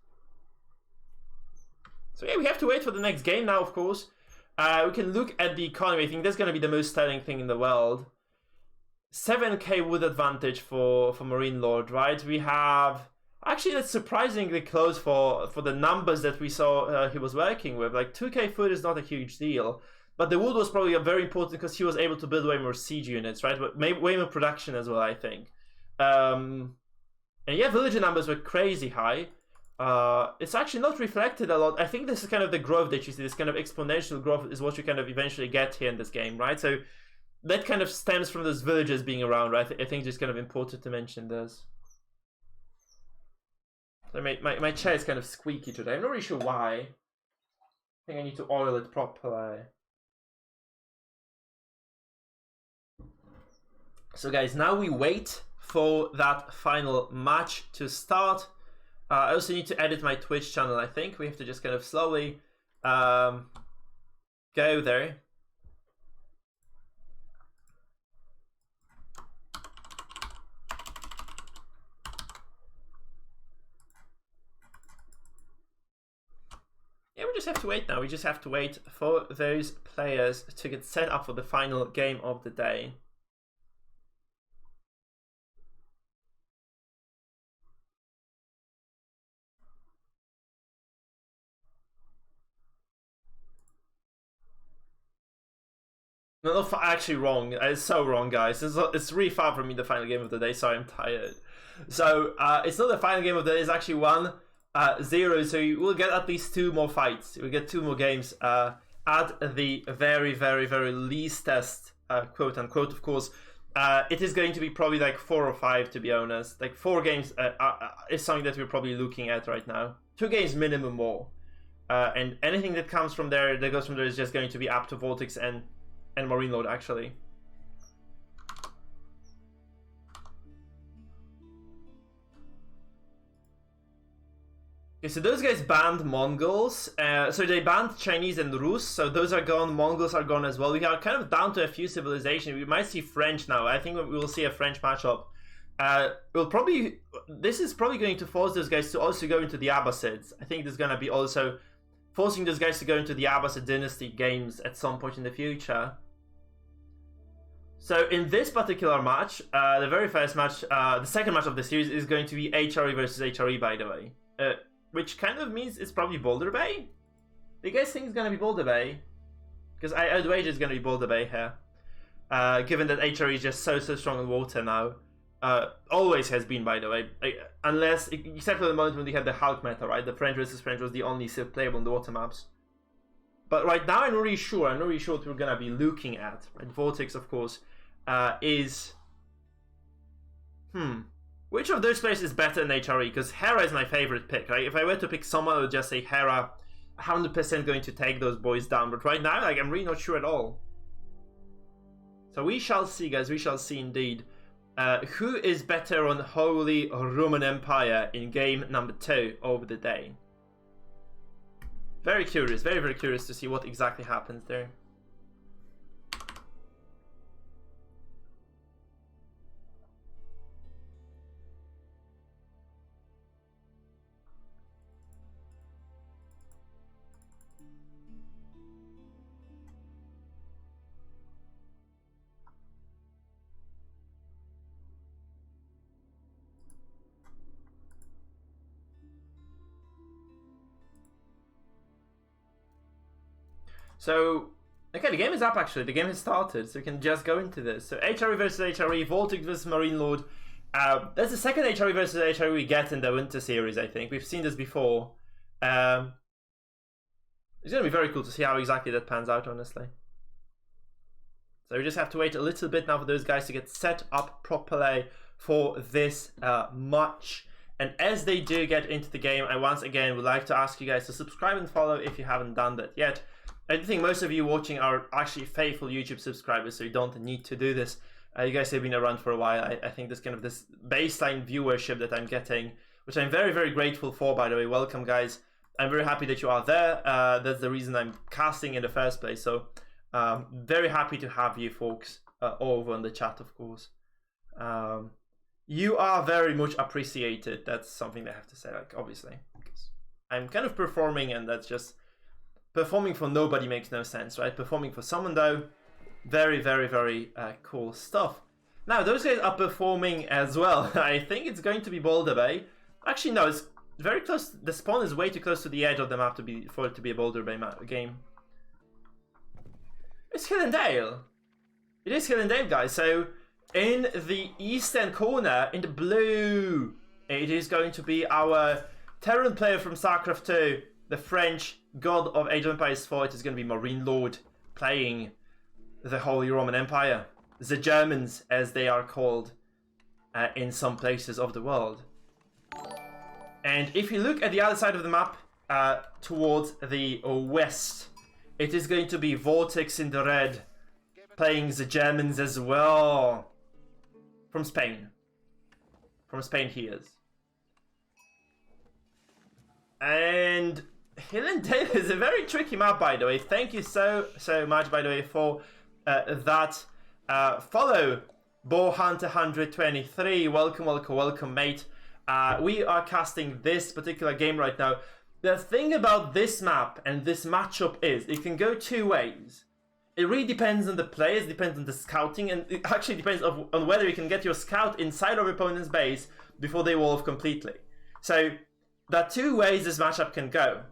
So yeah, we have to wait for the next game now, of course. We can look at the economy. I think that's going to be the most telling thing in the world. 7k wood advantage for MarineLorD, right? We have... Actually, that's surprisingly close for the numbers that we saw he was working with. Like, 2k food is not a huge deal. But the wood was probably very important because he was able to build way more siege units, right? But way more production as well, I think. And yeah, villager numbers were crazy high. It's actually not reflected a lot. I think this is kind of the growth that you see. This kind of exponential growth is what you kind of eventually get here in this game, right? So that kind of stems from those villagers being around, right? I think it's kind of important to mention this. So my chair is kind of squeaky today. I'm not really sure why. I think I need to oil it properly. So guys, now we wait for that final match to start. I also need to edit my Twitch channel, I think. We have to just kind of slowly go there. Yeah, we just have to wait now. We just have to wait for those players to get set up for the final game of the day. No, actually wrong. It's so wrong, guys. It's really far from me the final game of the day. Sorry, I'm tired. So it's not the final game of the day. It's actually 1-0. So you will get at least 2 more fights. You'll get 2 more games at the very least test, quote unquote. Of course, it is going to be probably like 4 or 5, to be honest. Like 4 games is something that we're probably looking at right now. 2 games minimum more, and anything that comes from there, that goes from there, is just going to be up to VortiX and MarineLorD, actually. Okay, so those guys banned Mongols. So they banned Chinese and Rus, so those are gone. Mongols are gone as well. We are kind of down to a few civilizations. We might see French now. I think we will see a French matchup. This is probably going to force those guys to also go into the Abbasids. I think there's going to be also forcing those guys to go into the Abbasid dynasty games at some point in the future. So in this particular match, the very first match, the second match of the series is going to be HRE versus HRE, by the way. Which kind of means it's probably Boulder Bay? Do you guys think it's going to be Boulder Bay? Because I'd wager it's going to be Boulder Bay here. Given that HRE is just so strong in water now. Always has been, by the way. Unless, except for the moment when they had the Hulk meta, right? The French versus French was the only civ playable on the water maps. But right now I'm not really sure. I'm not really sure what we're going to be looking at. Right? VortiX, of course, is... Which of those players is better than HRE? Because Hera is my favorite pick, right? If I were to pick someone, I would just say Hera, 100% going to take those boys down. But right now, like, I'm really not sure at all. So we shall see, guys. We shall see indeed. Who is better on Holy Roman Empire in game number 2 of the day? Very curious. Very curious to see what exactly happens there. So, okay, the game is up actually. The game has started, so we can just go into this. So, HRE versus HRE, VortiX versus MarineLorD. That's the second HRE versus HRE we get in the Winter Series, I think. We've seen this before. It's going to be very cool to see how exactly that pans out, honestly. So, we just have to wait a little bit now for those guys to get set up properly for this match. And as they do get into the game, I once again would like to ask you guys to subscribe and follow if you haven't done that yet. I think most of you watching are actually faithful YouTube subscribers, so you don't need to do this. You guys have been around for a while. I think this kind of this baseline viewership that I'm getting, which I'm very, very grateful for, by the way. Welcome, guys. I'm very happy that you are there. That's the reason I'm casting in the first place. So very happy to have you folks over in the chat, of course. You are very much appreciated. That's something I have to say, like, obviously. Because I'm kind of performing, and that's just... Performing for nobody makes no sense, right? Performing for someone, though, very, very, very cool stuff. Now, those guys are performing as well. I think it's going to be Boulder Bay. Actually, no, it's very close. The spawn is way too close to the edge of the map for it to be a Boulder Bay game. It's Hill and Dale. It is Hill and Dale, guys. So, in the eastern corner, in the blue, it is going to be our Terran player from StarCraft 2, the French god of Age of Empires 4. It is going to be MarineLorD playing the Holy Roman Empire. The Germans, as they are called in some places of the world. And if you look at the other side of the map, towards the west, it is going to be VortiX in the red, playing the Germans as well. From Spain. From Spain he is. And Hill and Dale is a very tricky map, by the way. Thank you so much, by the way, for that follow. Bow Hunter 123. Welcome, mate. We are casting this particular game right now. The thing about this map and this matchup is it can go two ways. It really depends on the players, depends on the scouting, and it actually depends on whether you can get your scout inside of your opponent's base before they wall off completely. So there are two ways this matchup can go.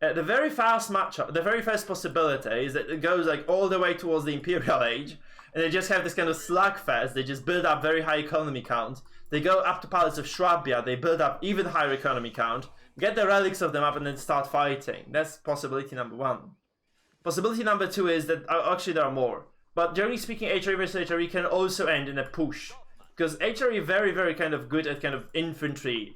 The very first matchup, the very first possibility is that it goes like all the way towards the Imperial Age, and they just have this kind of slugfest. They just build up very high economy count. They go up to Palace of Shrabia, they build up even higher economy count, get the relics of them up, and then start fighting. That's possibility number one. Possibility number two is that, actually there are more, but generally speaking, HRE versus HRE can also end in a push. Because HRE are very, very kind of good at kind of infantry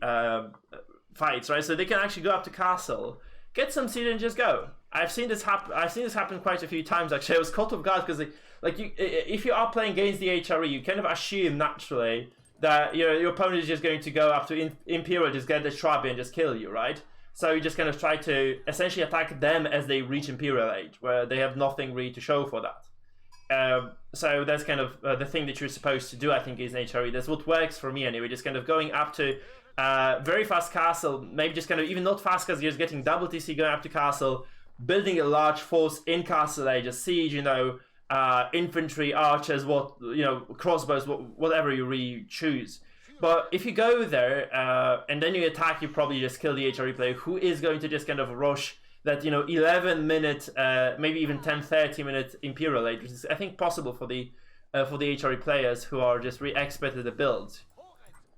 fights, right? So they can actually go up to castle, get some seed and just go. I've seen this happen quite a few times, actually. I was caught off guard because if you are playing against the HRE, you kind of assume naturally that your opponent is just going to go up to Imperial, just get the Shrabi and just kill you, right? So you just kind of try to essentially attack them as they reach Imperial Age, where they have nothing really to show for that. So that's kind of the thing that you're supposed to do, I think, is in HRE. That's what works for me anyway, just kind of going up to very fast castle, maybe just kind of even not fast because you're just getting double TC going up to castle, building a large force in Castle Age, a siege, infantry, archers, crossbows, whatever you really choose. But if you go there and then you attack, you probably just kill the HRE player who is going to just kind of rush that 11-minute, maybe even 10-30-minute Imperial Age, which is I think possible for the HRE players who are just really expert at the build.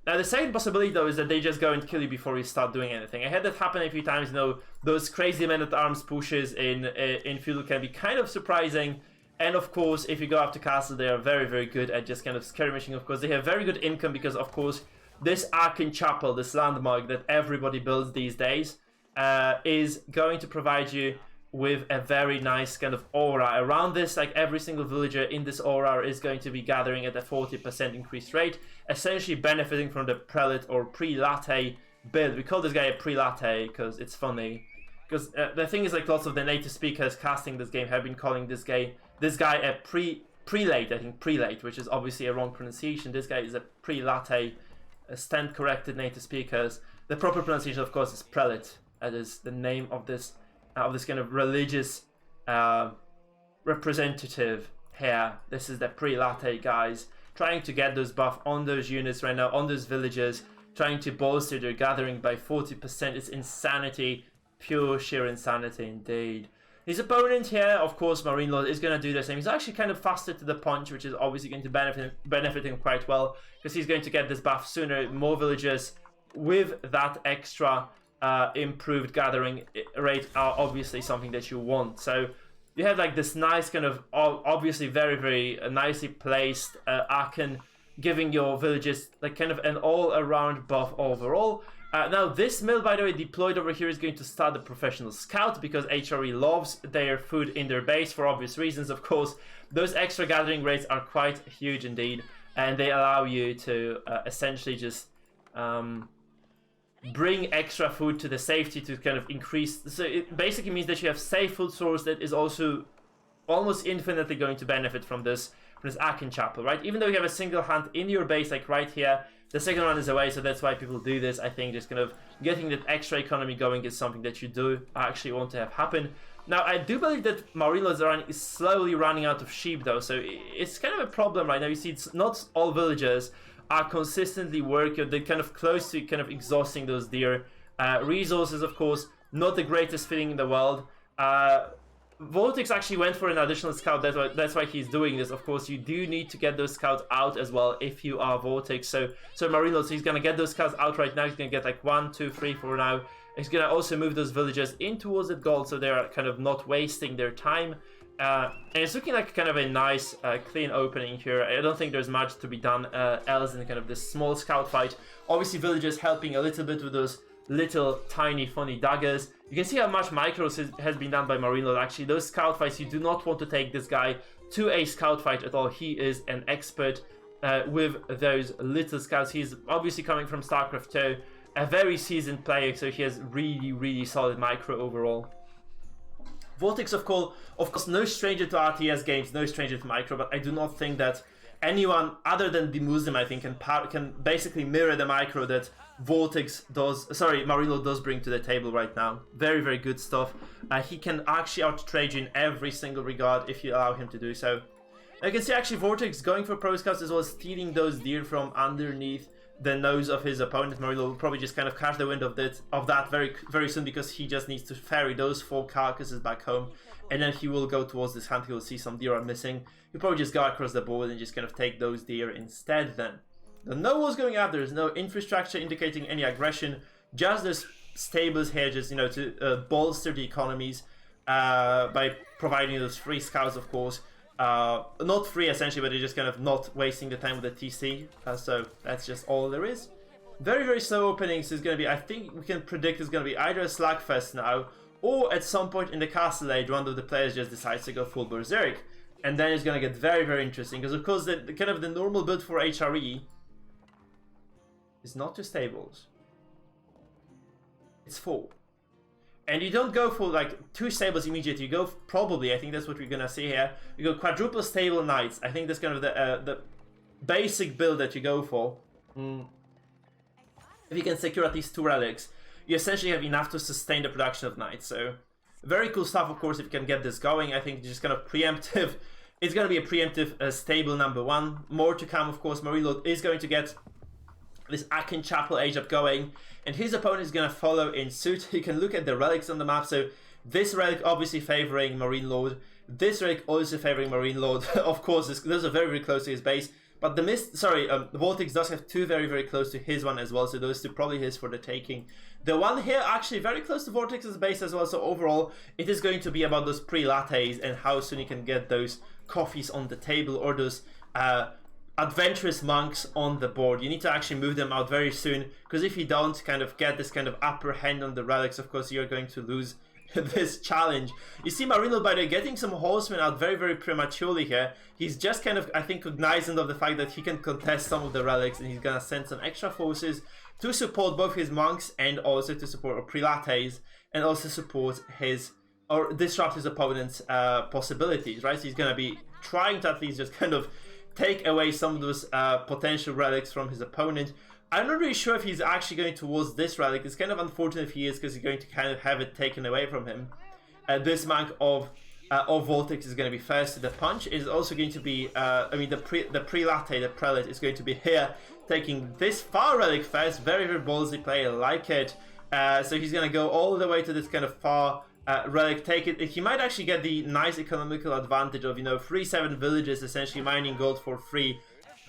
Now the second possibility though is that they just go and kill you before you start doing anything. I had that happen a few times. Those crazy men-at-arms pushes in Feudal can be kind of surprising. And of course, if you go up to castle, they are very, very good at just kind of skirmishing. Of course, they have very good income because, of course, this Arcane Chapel, this landmark that everybody builds these days, is going to provide you with a very nice kind of aura around this. Like every single villager in this aura is going to be gathering at a 40% increased rate, essentially benefiting from the prelate or pre-latte build. We call this guy a pre-latte because it's funny. Because the thing is, like, lots of the native speakers casting this game have been calling this guy a prelate, I think prelate, which is obviously a wrong pronunciation. This guy is a pre-latte, stand corrected native speakers. The proper pronunciation, of course, is prelate. That is the name of this kind of religious representative here. This is the pre-latte guys trying to get those buff on those units right now, on those villagers, trying to bolster their gathering by 40%. It's insanity. Pure sheer insanity indeed. His opponent here, of course, MarineLorD, is going to do the same. He's actually kind of faster to the punch, which is obviously going to benefit him quite well, because he's going to get this buff sooner. More villagers with that extra improved gathering rate are obviously something that you want. So you have like this nice kind of obviously very, very nicely placed Arcane giving your villages like kind of an all-around buff overall. Now this mill, by the way, deployed over here is going to start the professional scout because HRE loves their food in their base for obvious reasons, of course. Those extra gathering rates are quite huge indeed, and they allow you to essentially just bring extra food to the safety to kind of increase. So it basically means that you have safe food source that is also almost infinitely going to benefit from this Akin Chapel, right? Even though you have a single hunt in your base, like right here, the second one is away, so that's why people do this. I think just kind of getting that extra economy going is something that you do actually want to have happen. Now, I do believe that MarineLord is slowly running out of sheep, though, so it's kind of a problem right now. You see, it's not all villagers are consistently working. They're kind of close to kind of exhausting those deer. Resources, of course, not the greatest feeling in the world. VortiX actually went for an additional scout, that's why he's doing this. Of course, you do need to get those scouts out as well if you are VortiX. So MarineLord, so he's gonna get those scouts out right now. He's gonna get like 1, 2, 3, 4 now. He's gonna also move those villagers in towards that gold, so they're kind of not wasting their time. And it's looking like kind of a nice, clean opening here. I don't think there's much to be done else in kind of this small scout fight. Obviously, villagers helping a little bit with those little tiny funny daggers. You can see how much micros has been done by MarineLord. Actually, those scout fights, you do not want to take this guy to a scout fight at all. He is an expert with those little scouts. He's obviously coming from StarCraft 2, a very seasoned player, so he has really solid micro overall. VortiX, of course, no stranger to RTS games, no stranger to micro, but I do not think that anyone other than the Muslim, I think, can basically mirror the micro that MarineLord does bring to the table right now. Very good stuff. He can actually out-trade you in every single regard if you allow him to do so. You can see actually VortiX going for pro scouts as well as stealing those deer from underneath the nose of his opponent. MarineLord will probably just kind of catch the wind of that very soon, because he just needs to ferry those 4 carcasses back home, and then he will go towards this hunt. He will see some deer are missing. He'll probably just go across the board and just kind of take those deer instead then. No wars going out, there's no infrastructure indicating any aggression, just those stables here, just, you know, to bolster the economies by providing those free scouts, of course. Not free essentially, but they're just kind of not wasting the time with the TC, so that's just all there is. Very slow openings is going to be, I think we can predict it's going to be either a slugfest now, or at some point in the castle age, one of the players just decides to go full berserk, and then it's going to get very interesting, because of course the kind of the normal build for HRE is not 2 stables, it's 4. And you don't go for like 2 stables immediately, you go probably, I think that's what we're gonna see here, you go quadruple stable knights. I think that's kind of the basic build that you go for. If you can secure at least 2 relics, you essentially have enough to sustain the production of knights. So very cool stuff, of course, if you can get this going. I think just kind of preemptive, it's gonna be a preemptive stable number 1. More to come, of course. MarineLord is going to get this Akin Chapel age up going, and his opponent is going to follow in suit. You can look at the relics on the map. So this relic obviously favoring MarineLord, this relic also favoring MarineLord. Of course, those are very close to his base, but the VortiX does have 2 very close to his one as well, so those 2 probably his for the taking. The one here actually very close to VortiX's base as well, so overall it is going to be about those pre-lattes and how soon you can get those coffees on the table, or those adventurous monks on the board. You need to actually move them out very soon, because if you don't kind of get this kind of upper hand on the relics, of course you're going to lose this challenge. You see MarineLord, by the way, getting some horsemen out very prematurely here. He's just kind of, I think, cognizant of the fact that he can contest some of the relics, and he's gonna send some extra forces to support both his monks and also to support prelates, and also support his, or disrupt his opponent's possibilities, right? So he's gonna be trying to at least just kind of take away some of those potential relics from his opponent. I'm not really sure if he's actually going towards this relic. It's kind of unfortunate if he is, because he's going to kind of have it taken away from him. This monk of VortiX is going to be first to the punch. Is also going to be, I mean, the prelate is going to be here, taking this far relic first. Very ballsy play, I like it. So he's going to go all the way to this kind of far relic, take it. He might actually get the nice economical advantage of, you know, 3-7 villages essentially mining gold for free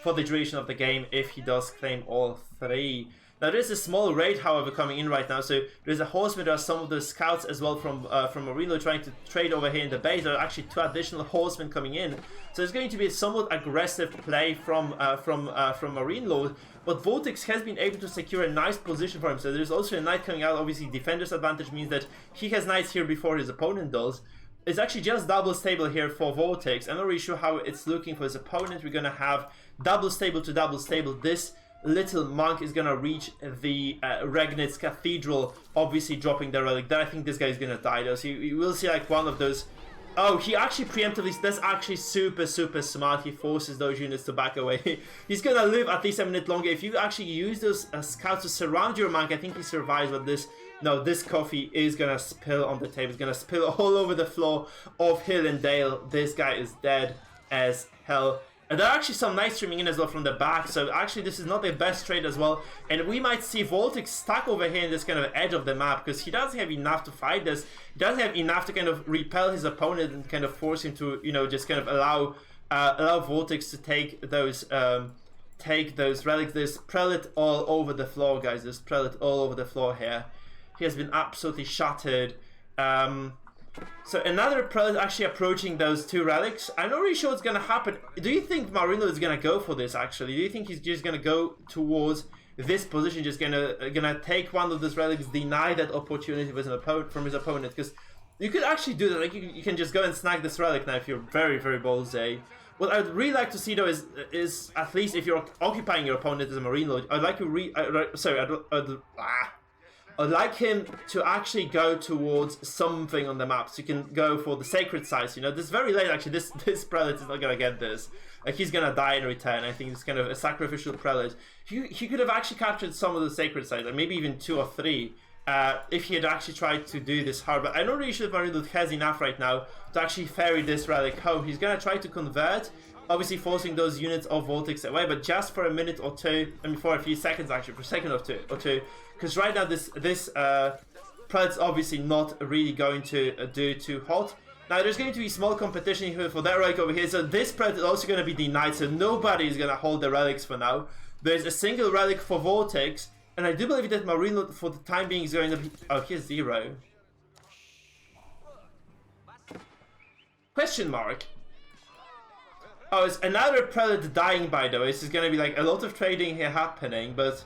for the duration of the game if he does claim all 3. Now there's a small raid, however, coming in right now. So there's a horseman. There are some of the scouts as well from MarineLorD trying to trade over here in the base. There are actually 2 additional horsemen coming in. So it's going to be a somewhat aggressive play from MarineLorD. But VortiX has been able to secure a nice position for him. So there's also a knight coming out. Obviously, defender's advantage means that he has knights here before his opponent does. It's actually just double stable here for VortiX. I'm not really sure how it's looking for his opponent. We're going to have double stable to double stable. This little monk is going to reach the Regnitz Cathedral, obviously dropping the relic there. I think this guy is going to die though. So you will see like one of those... Oh, he actually preemptively... That's actually super smart. He forces those units to back away. He's going to live at least a minute longer. If you actually use those scouts to surround your monk, I think he survives, but this... No, this coffee is gonna spill on the table. It's gonna spill all over the floor of Hill and Dale. This guy is dead as hell. And there are actually some knights streaming in as well from the back. So actually this is not the best trade as well. And we might see VortiX stuck over here in this kind of edge of the map. Because he doesn't have enough to fight this. He doesn't have enough to kind of repel his opponent and kind of force him to, you know, just kind of allow VortiX to take those relics. There's prelate all over the floor, guys. There's prelate all over the floor here. He has been absolutely shattered. So another prelate actually approaching those 2 relics. I'm not really sure what's going to happen. Do you think MarineLorD is going to go for this, actually? Do you think he's just going to go towards this position, just going to take one of those relics, deny that opportunity from his opponent? Because you could actually do that. Like you can just go and snag this relic now if you're very ballsy. What I'd really like to see though is at least if you're occupying your opponent as a MarineLorD, I'd like to I'd like him to actually go towards something on the map, so you can go for the sacred sites. You know, this is very late actually. This prelate is not gonna get this. Like he's gonna die in return. I think it's kind of a sacrificial prelate. He could have actually captured some of the sacred sites, like maybe even 2 or 3, if he had actually tried to do this hard. But I'm not really sure if MarineLorD has enough right now to actually ferry this relic home. He's gonna try to convert, obviously forcing those units of VortiX away, but just for a minute or 2, I mean for a few seconds actually, for a second or two. Because right now this prelate's obviously not really going to do too hot. Now there's going to be small competition here for that relic over here, so this prelate is also going to be denied, so nobody is going to hold the relics for now. There's a single relic for VortiX, and I do believe that MarineLorD for the time being is going to be... Oh, here's 0. Question mark. Oh, it's another prelate dying, by the way. This is going to be like a lot of trading here happening, but...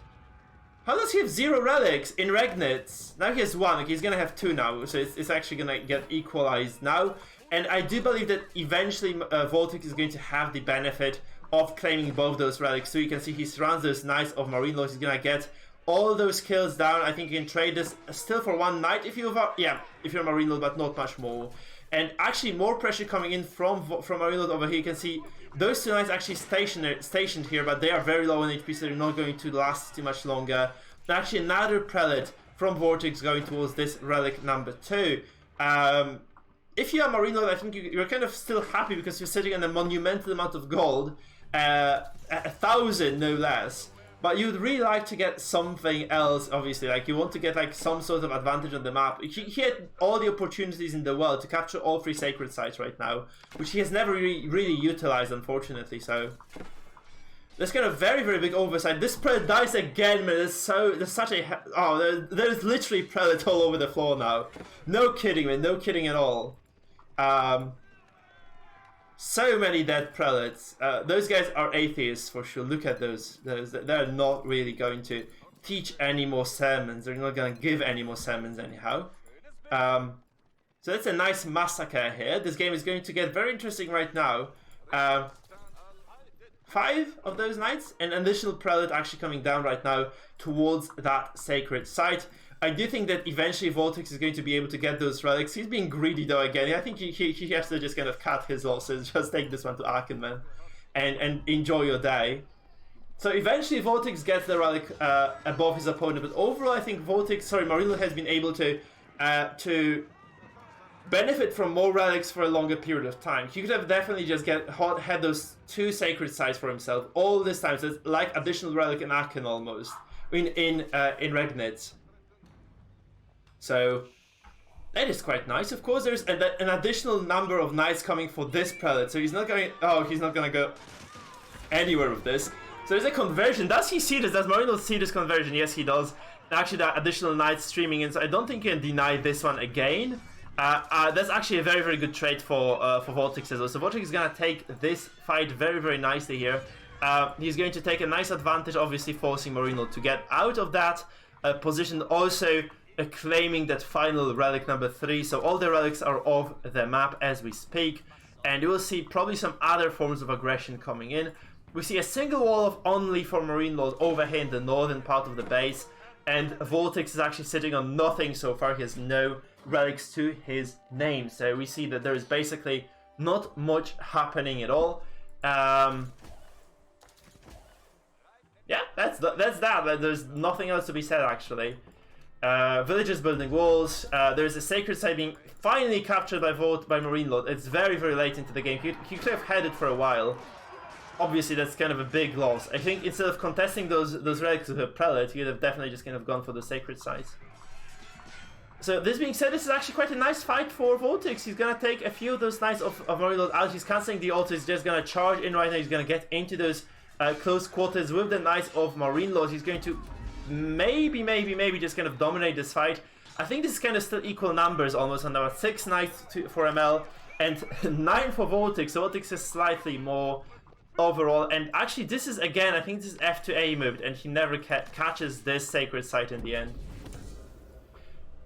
How does he have 0 relics in Regnitz? Now he has 1, okay, he's gonna have 2 now, so it's actually gonna get equalized now. And I do believe that eventually VortiX is going to have the benefit of claiming both those relics. So you can see he surrounds those knights of MarineLorD. He's gonna get all those kills down. I think you can trade this still for 1 knight if you're MarineLorD, but not much more. And actually more pressure coming in from MarineLorD over here. You can see those 2 knights actually stationed here, but they are very low on HP, so they're not going to last too much longer. And actually another prelate from VortiX going towards this relic number 2. If you are MarineLorD, I think you're kind of still happy because you're sitting on a monumental amount of gold, 1,000 no less. But you'd really like to get something else, obviously. Like, you want to get, like, some sort of advantage on the map. He had all the opportunities in the world to capture all 3 sacred sites right now, which he has never really utilized, unfortunately, so... There's kind of very big oversight. This prelate dies again, man. There's such a... Oh, there's literally prelate all over the floor now. No kidding, man. No kidding at all. So many dead prelates. Those guys are atheists for sure. Look at those. They're not really going to teach any more sermons. They're not going to give any more sermons anyhow. So that's a nice massacre here. This game is going to get very interesting right now. 5 of those knights, and an additional prelate actually coming down right now towards that sacred site. I do think that eventually VortiX is going to be able to get those relics. He's being greedy though again. I think he has to just kind of cut his losses, just take this one to Aachen, man, and enjoy your day. So eventually VortiX gets the relic above his opponent, but overall I think MarineLorD has been able to benefit from more relics for a longer period of time. He could have definitely just had those 2 sacred sites for himself all this time. So it's like additional relic in Aachen almost in Regnitz. So that is quite nice. Of course, there's an additional number of knights coming for this prelate. So he's not going. Oh, he's not going to go anywhere with this. So there's a conversion. Does he see this? Does MarineLorD see this conversion? Yes, he does. Actually, that additional knights streaming in, so I don't think you can deny this one again. That's actually a very, very good trade for VortiX as well. So VortiX is going to take this fight very, very nicely here. He's going to take a nice advantage, obviously forcing MarineLorD to get out of that position. Also claiming that final relic number 3. So all the relics are off the map as we speak. And you will see probably some other forms of aggression coming in. We see a single wall of only for MarineLorD over here in the northern part of the base. And VortiX is actually sitting on nothing so far. He has no relics to his name. So we see that there is basically not much happening at all. Yeah, that's that. There's nothing else to be said actually. Villagers building walls. There's a sacred site being finally captured by MarineLorD. It's very, very late into the game. He could have had it for a while. Obviously, that's kind of a big loss. I think instead of contesting those relics with a prelate, he would have definitely just kind of gone for the sacred sites. So this being said, this is actually quite a nice fight for VortiX. He's gonna take a few of those knights of MarineLorD out. He's cancelling the altar. He's just gonna charge in right now. He's gonna get into those close quarters with the knights of MarineLorD. He's going to maybe just kind of dominate this fight. I think this is kind of still equal numbers almost, and there are 6 knights for ML and 9 for VortiX. So VortiX is slightly more overall, and actually this is again, I think this is F2A moved, and he never catches this sacred site in the end.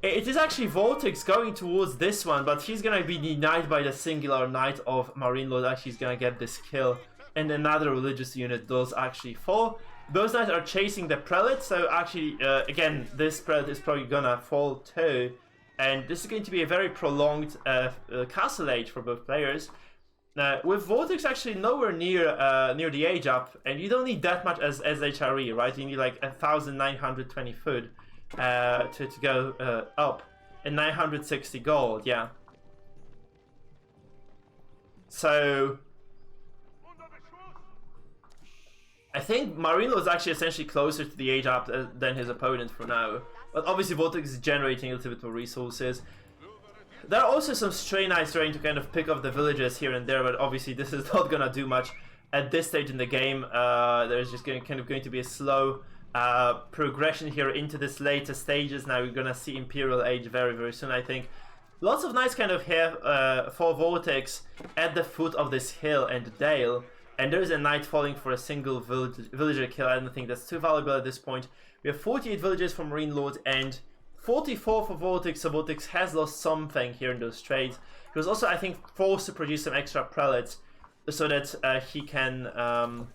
It is actually VortiX going towards this one, but he's gonna be denied by the singular knight of MarineLorD. Actually, he's gonna get this kill, and another religious unit does actually fall. Those knights are chasing the prelate, so actually, again, this prelate is probably gonna fall too, and this is going to be a very prolonged castle age for both players. With VortiX actually nowhere near the age up, and you don't need that much as HRE, right? You need like 1,920 food to go up, and 960 gold, yeah. So I think MarineLorD is actually essentially closer to the age up than his opponent for now, but obviously VortiX is generating a little bit more resources. There are also some stray knights trying to kind of pick off the villages here and there, but obviously this is not gonna do much at this stage in the game. There's just going to be a slow progression here into this later stages. Now we're gonna see Imperial Age very, very soon, I think. Lots of knights kind of here for VortiX at the foot of this hill and dale, and there's a knight falling for a single villager kill. I don't think that's too valuable at this point. We have 48 villagers from MarineLorD and 44 for VortiX, so VortiX has lost something here in those trades. He was also, I think, forced to produce some extra prelates so that he can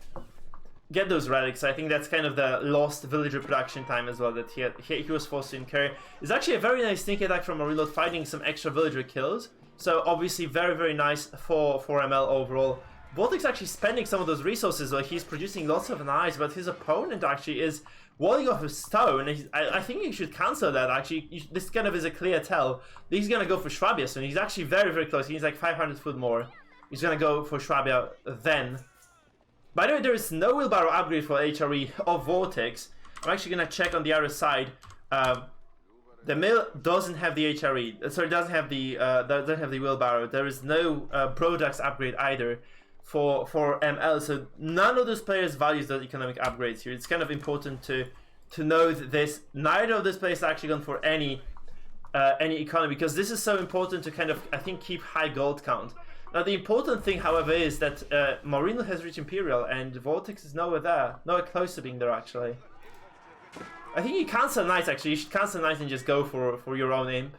get those relics. I think that's kind of the lost villager production time as well that he was forced to incur. It's actually a very nice sneak attack from MarineLorD, finding some extra villager kills. So obviously very, very nice for ML overall. VortiX actually spending some of those resources where he's producing lots of knights, but his opponent actually is walling off a stone. I think you should cancel that actually. This kind of is a clear tell. He's gonna go for Schwabia soon. He's actually very, very close. He's like 500 foot more. He's gonna go for Schwabia then. By the way, there is no wheelbarrow upgrade for HRE of VortiX. I'm actually gonna check on the other side. The mill doesn't have the HRE. Sorry, doesn't have the wheelbarrow. There is no products upgrade either for ML, so none of those players values those economic upgrades here. It's kind of important to note this. Neither of those players are actually gone for any economy, because this is so important to kind of, I think, keep high gold count. Now the important thing, however, is that MarineLorD has reached Imperial and VortiX is nowhere there, nowhere close to being there actually. I think you cancel knights actually. You should cancel knights and just go for your own imp.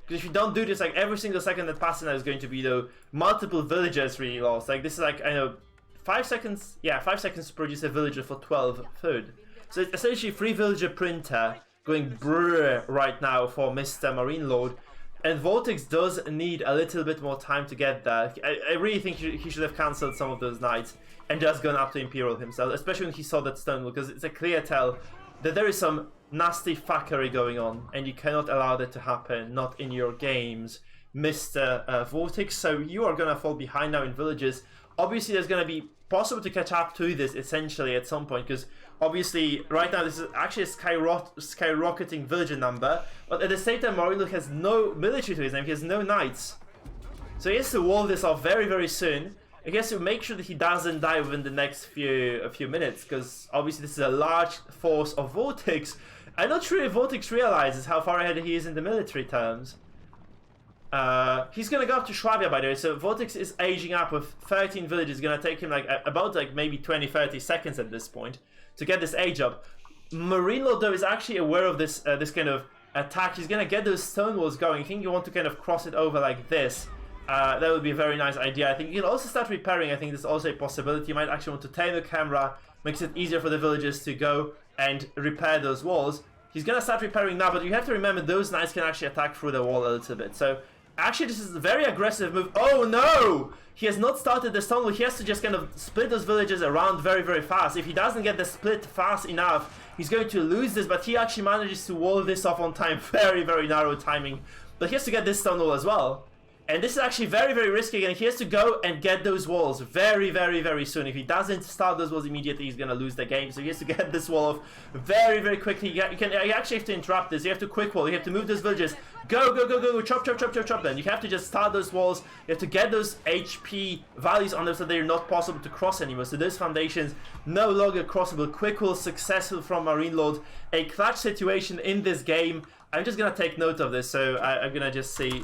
Because if you don't do this, like every single second that passes now is going to be though multiple villagers really lost. Like this is like, I know, 5 seconds, yeah, 5 seconds to produce a villager for 12 food. So it's essentially 3 villager printer going brrr right now for Mr. MarineLorD. And VortiX does need a little bit more time to get that. I really think he should have cancelled some of those knights and just gone up to Imperial himself, especially when he saw that stone, because it's a clear tell that there is some nasty fuckery going on, and you cannot allow that to happen, not in your games, Mr. VortiX. So you are gonna fall behind now in villages. Obviously there's gonna be possible to catch up to this essentially at some point, because obviously right now this is actually a skyrocketing villager number, but at the same time MarineLorD has no military to his name, he has no knights. So he has to wall this off very, very soon. he has to make sure that he doesn't die within the next few minutes, because obviously this is a large force of VortiX. I'm not sure if VortiX realizes how far ahead he is in the military terms. He's gonna go up to Swabia, by the way, so VortiX is aging up with 13 villages. It's gonna take him like about like maybe 20-30 seconds at this point to get this age up. MarineLorD though is actually aware of this this kind of attack. He's gonna get those stone walls going. I think you want to kind of cross it over like this. That would be a very nice idea. I think you can also start repairing. I think there's also a possibility. You might actually want to turn the camera, makes it easier for the villagers to go and repair those walls. He's gonna start repairing now, but you have to remember those knights can actually attack through the wall a little bit. So actually this is a very aggressive move. Oh no! He has not started the stone wall. He has to just kind of split those villages around very, very fast. If he doesn't get the split fast enough, he's going to lose this, but he actually manages to wall this off on time. Very, very narrow timing. But he has to get this stone wall as well. And this is actually very, very risky again. He has to go and get those walls very, very, very soon. If he doesn't start those walls immediately, he's going to lose the game. So he has to get this wall off very, very quickly. You actually have to interrupt this. You have to quick wall. You have to move those villages. Go, go, go, go. Chop, chop, chop, chop, chop. Then you have to just start those walls. You have to get those HP values on them so they're not possible to cross anymore. So those foundations no longer crossable. Quick wall successful from MarineLorD. A clutch situation in this game. I'm just going to take note of this. So I'm going to just see...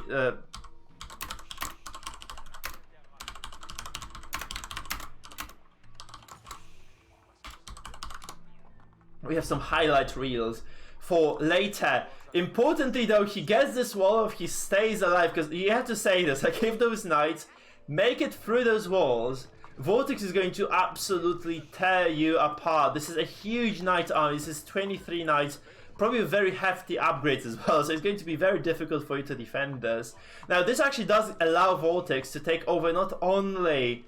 we have some highlight reels for later. Importantly though, he gets this wall off, he stays alive, because you have to say this, like if those knights make it through those walls, VortiX is going to absolutely tear you apart. This is a huge knight army, this is 23 knights, probably with very hefty upgrades as well, so it's going to be very difficult for you to defend this. Now this actually does allow VortiX to take over not only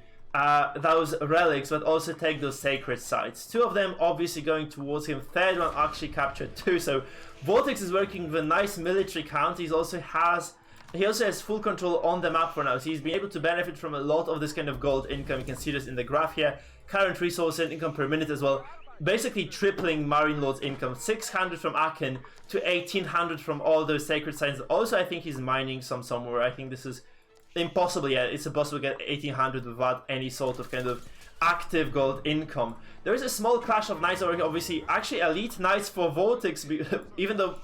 those relics, but also take those sacred sites. Two of them obviously going towards him, third one actually captured too, so VortiX is working with a nice military count. He also has full control on the map for now, so he's been able to benefit from a lot of this kind of gold income. You can see this in the graph here, current resource and income per minute as well, basically tripling MarineLorD's income, 600 from Aachen to 1800 from all those sacred sites. Also I think he's mining somewhere. I think this is impossible. Yeah, it's impossible to get 1800 without any sort of kind of active gold income. There is a small clash of knights already, obviously actually elite knights for VortiX, even though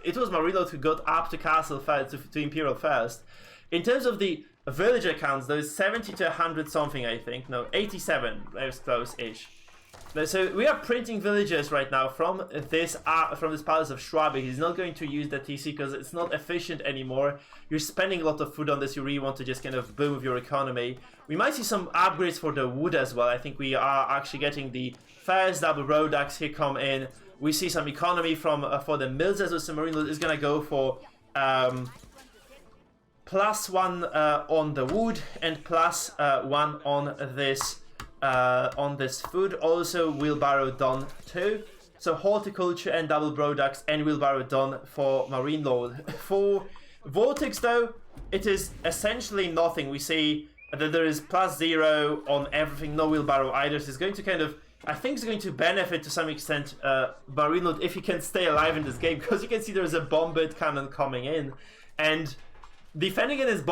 it was MarineLorD who got up to castle first, to Imperial first. In terms of the villager counts, there's 70 to 100 something, I think. No, 87, that was close-ish. So we are printing villagers right now from this palace of Swabia. He's not going to use the TC because it's not efficient anymore. You're spending a lot of food on this. You really want to just kind of boom with your economy. We might see some upgrades for the wood as well. I think we are actually getting the first double road-axe here come in. We see some economy from for the mills as well. So MarineLorD is gonna go for +1 on the wood and +1 on this food. Also wheelbarrow done too. So horticulture and double road-axe and wheelbarrow done for MarineLorD. For VortiX though, it is essentially nothing. We see that there is +0 on everything, no wheelbarrow either. So it's going to kind of, I think it's going to benefit to some extent MarineLorD if he can stay alive in this game, because you can see there's a bombard cannon coming in, and defending against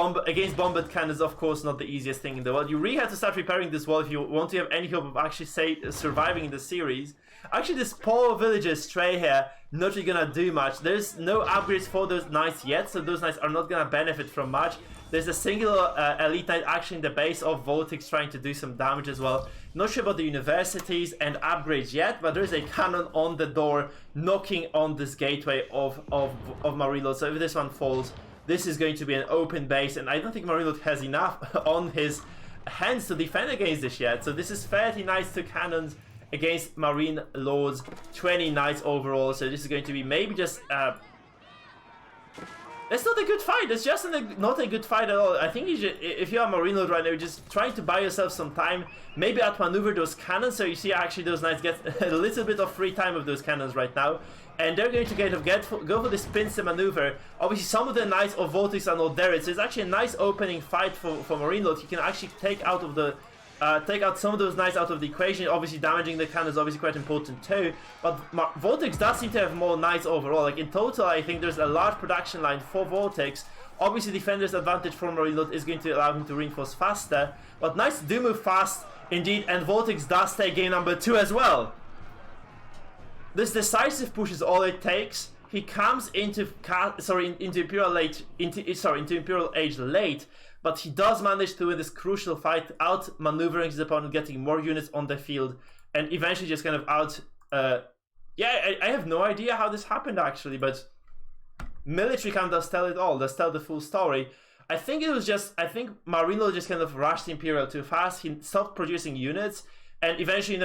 bombard cannons is of course not the easiest thing in the world. You really have to start repairing this wall if you want to have any hope of actually surviving in the series. Actually, this poor villager stray here, not really gonna do much. There's no upgrades for those knights yet, so those knights are not gonna benefit from much. There's a single elite knight actually in the base of VortiX trying to do some damage as well. Not sure about the universities and upgrades yet, but there's a cannon on the door knocking on this gateway of MarineLorD. So if this one falls, this is going to be an open base, and I don't think MarineLorD has enough on his hands to defend against this yet. So this is 30 knights to cannons against MarineLorD's 20 knights overall. So this is going to be maybe just it's not a good fight. It's just not a good fight at all. I think if you are MarineLorD right now, you're just trying to buy yourself some time, maybe outmaneuver those cannons. So you see actually those knights get a little bit of free time with those cannons right now, and they're going to go for this pincer maneuver. Obviously some of the knights of VortiX are not there, so it's actually a nice opening fight for MarineLorD. He can actually take out some of those knights out of the equation. Obviously damaging the cannon is obviously quite important too, but VortiX does seem to have more knights overall. Like in total, I think there's a large production line for VortiX Obviously, defender's advantage for MarineLorD is going to allow him to reinforce faster, but knights do move fast indeed, and VortiX does take game number 2 as well. This decisive push is all it takes. He comes into Imperial Age late, but he does manage to win this crucial fight, out-maneuvering his opponent, getting more units on the field, and eventually just kind of out... I have no idea how this happened actually, but military count does tell it all, does tell the full story. I think MarineLorD just kind of rushed Imperial too fast. He stopped producing units, and eventually,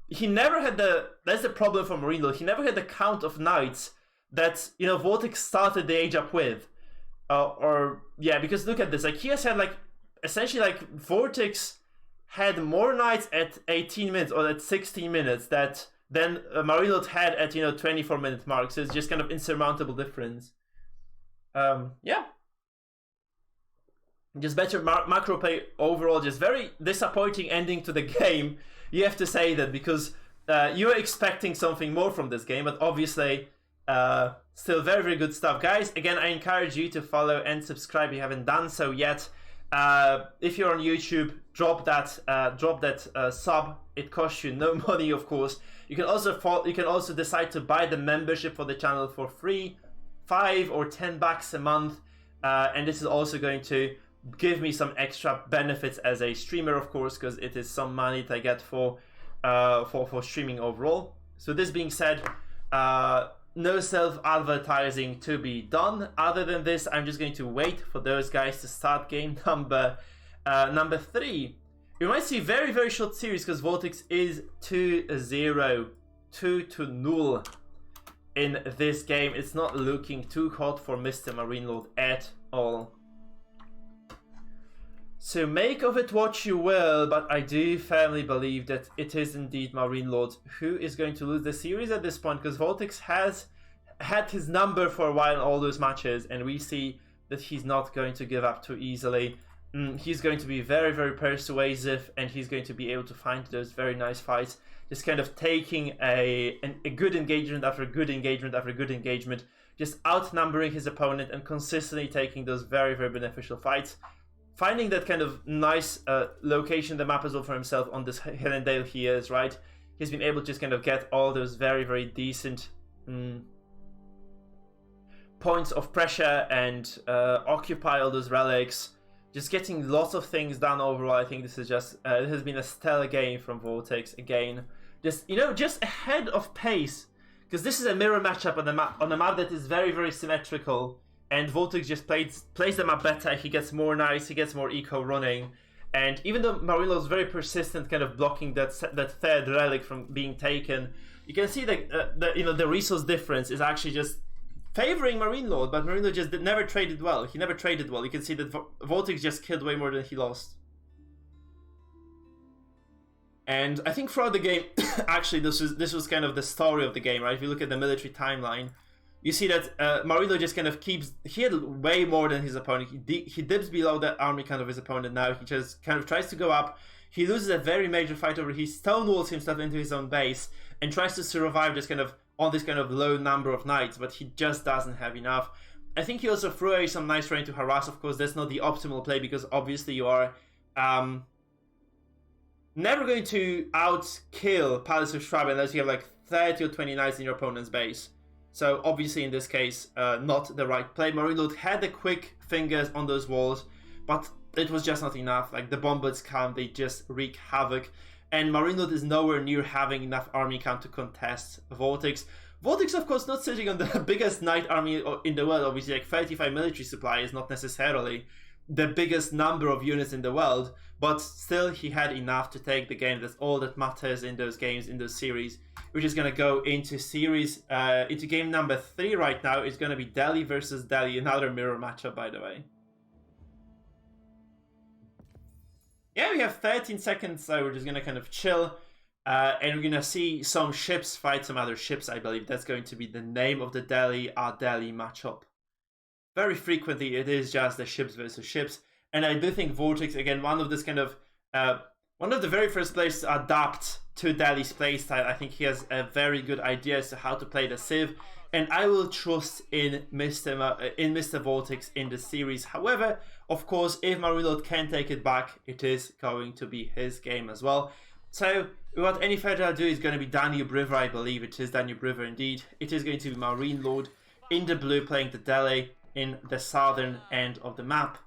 he never had that's the problem for MarineLorD. He never had the count of knights that, VortiX started the age up with. Because look at this. Like, he has had, essentially, VortiX had more knights at 18 minutes or at 16 minutes than MarineLorD had at, 24-minute mark. So it's just kind of insurmountable difference. Just better macro play overall. Just very disappointing ending to the game. You have to say that, because you were expecting something more from this game, but obviously still very, very good stuff. Guys, again, I encourage you to follow and subscribe if you haven't done so yet. If you're on YouTube, drop that sub. It costs you no money, of course. You can also decide to buy the membership for the channel for free, $5 or $10 a month, and this is also going to give me some extra benefits as a streamer, of course, because it is some money that I get for streaming overall. So this being said, no self-advertising to be done. Other than this, I'm just going to wait for those guys to start game number 3. We might see very, very short series because VortiX is 2-0, 2-0 in this game. It's not looking too hot for Mr. MarineLorD at all. So make of it what you will, but I do firmly believe that it is indeed MarineLorD who is going to lose the series at this point, because VortiX has had his number for a while in all those matches, and we see that he's not going to give up too easily. He's going to be very, very persuasive, and he's going to be able to find those very nice fights, just kind of taking a good engagement after good engagement after good engagement, just outnumbering his opponent and consistently taking those very, very beneficial fights. Finding that kind of nice location, the map as well for himself on this hill and dale he is, right? He's been able to just kind of get all those very, very decent points of pressure and occupy all those relics. Just getting lots of things done overall. I think this is just, it has been a stellar game from VortiX again. Just, just ahead of pace. Because this is a mirror matchup on a map that is very, very symmetrical. And VortiX just plays the map better. He gets more knights, he gets more eco running, and even though MarineLorD is very persistent, kind of blocking that third relic from being taken, you can see that the resource difference is actually just favoring MarineLorD. But MarineLorD just never traded well. He never traded well. You can see that VortiX just killed way more than he lost. And I think throughout the game, actually, this was kind of the story of the game, right? If you look at the military timeline, you see that MarineLorD just kind of he had way more than his opponent. He dips below the army count of his opponent now. He just kind of tries to go up. He loses a very major fight over. He stonewalls himself into his own base and tries to survive just kind of on this kind of low number of knights, but he just doesn't have enough. I think he also threw away some nice terrain to harass. Of course, that's not the optimal play, because obviously you are never going to outkill Palace of Schwab unless you have 30 or 20 knights in your opponent's base. So obviously in this case, not the right play. MarineLorD had the quick fingers on those walls, but it was just not enough. The bombers come, they just wreak havoc. And MarineLorD is nowhere near having enough army count to contest VortiX. VortiX, of course, not sitting on the biggest knight army in the world. Obviously, 35 military supply is not necessarily the biggest number of units in the world, but still he had enough to take the game. That's all that matters in those games, in those series. We're just going to go into into game number 3 right now. It's going to be Delhi versus Delhi, another mirror matchup, by the way. Yeah, we have 13 seconds, so we're just going to kind of chill. And we're going to see some ships fight some other ships, I believe. That's going to be the name of the Delhi matchup. Very frequently, it is just the ships versus ships. And I do think VortiX, again, one of the very first players to adapt to Delhi's playstyle. I think he has a very good idea as to how to play the civ. and I will trust in Mr. VortiX in the series. However, of course, if MarineLorD can take it back, it is going to be his game as well. So, without any further ado, it's going to be Danube River, I believe it is Danube River indeed. It is going to be MarineLorD in the blue playing the Delhi in the southern end of the map.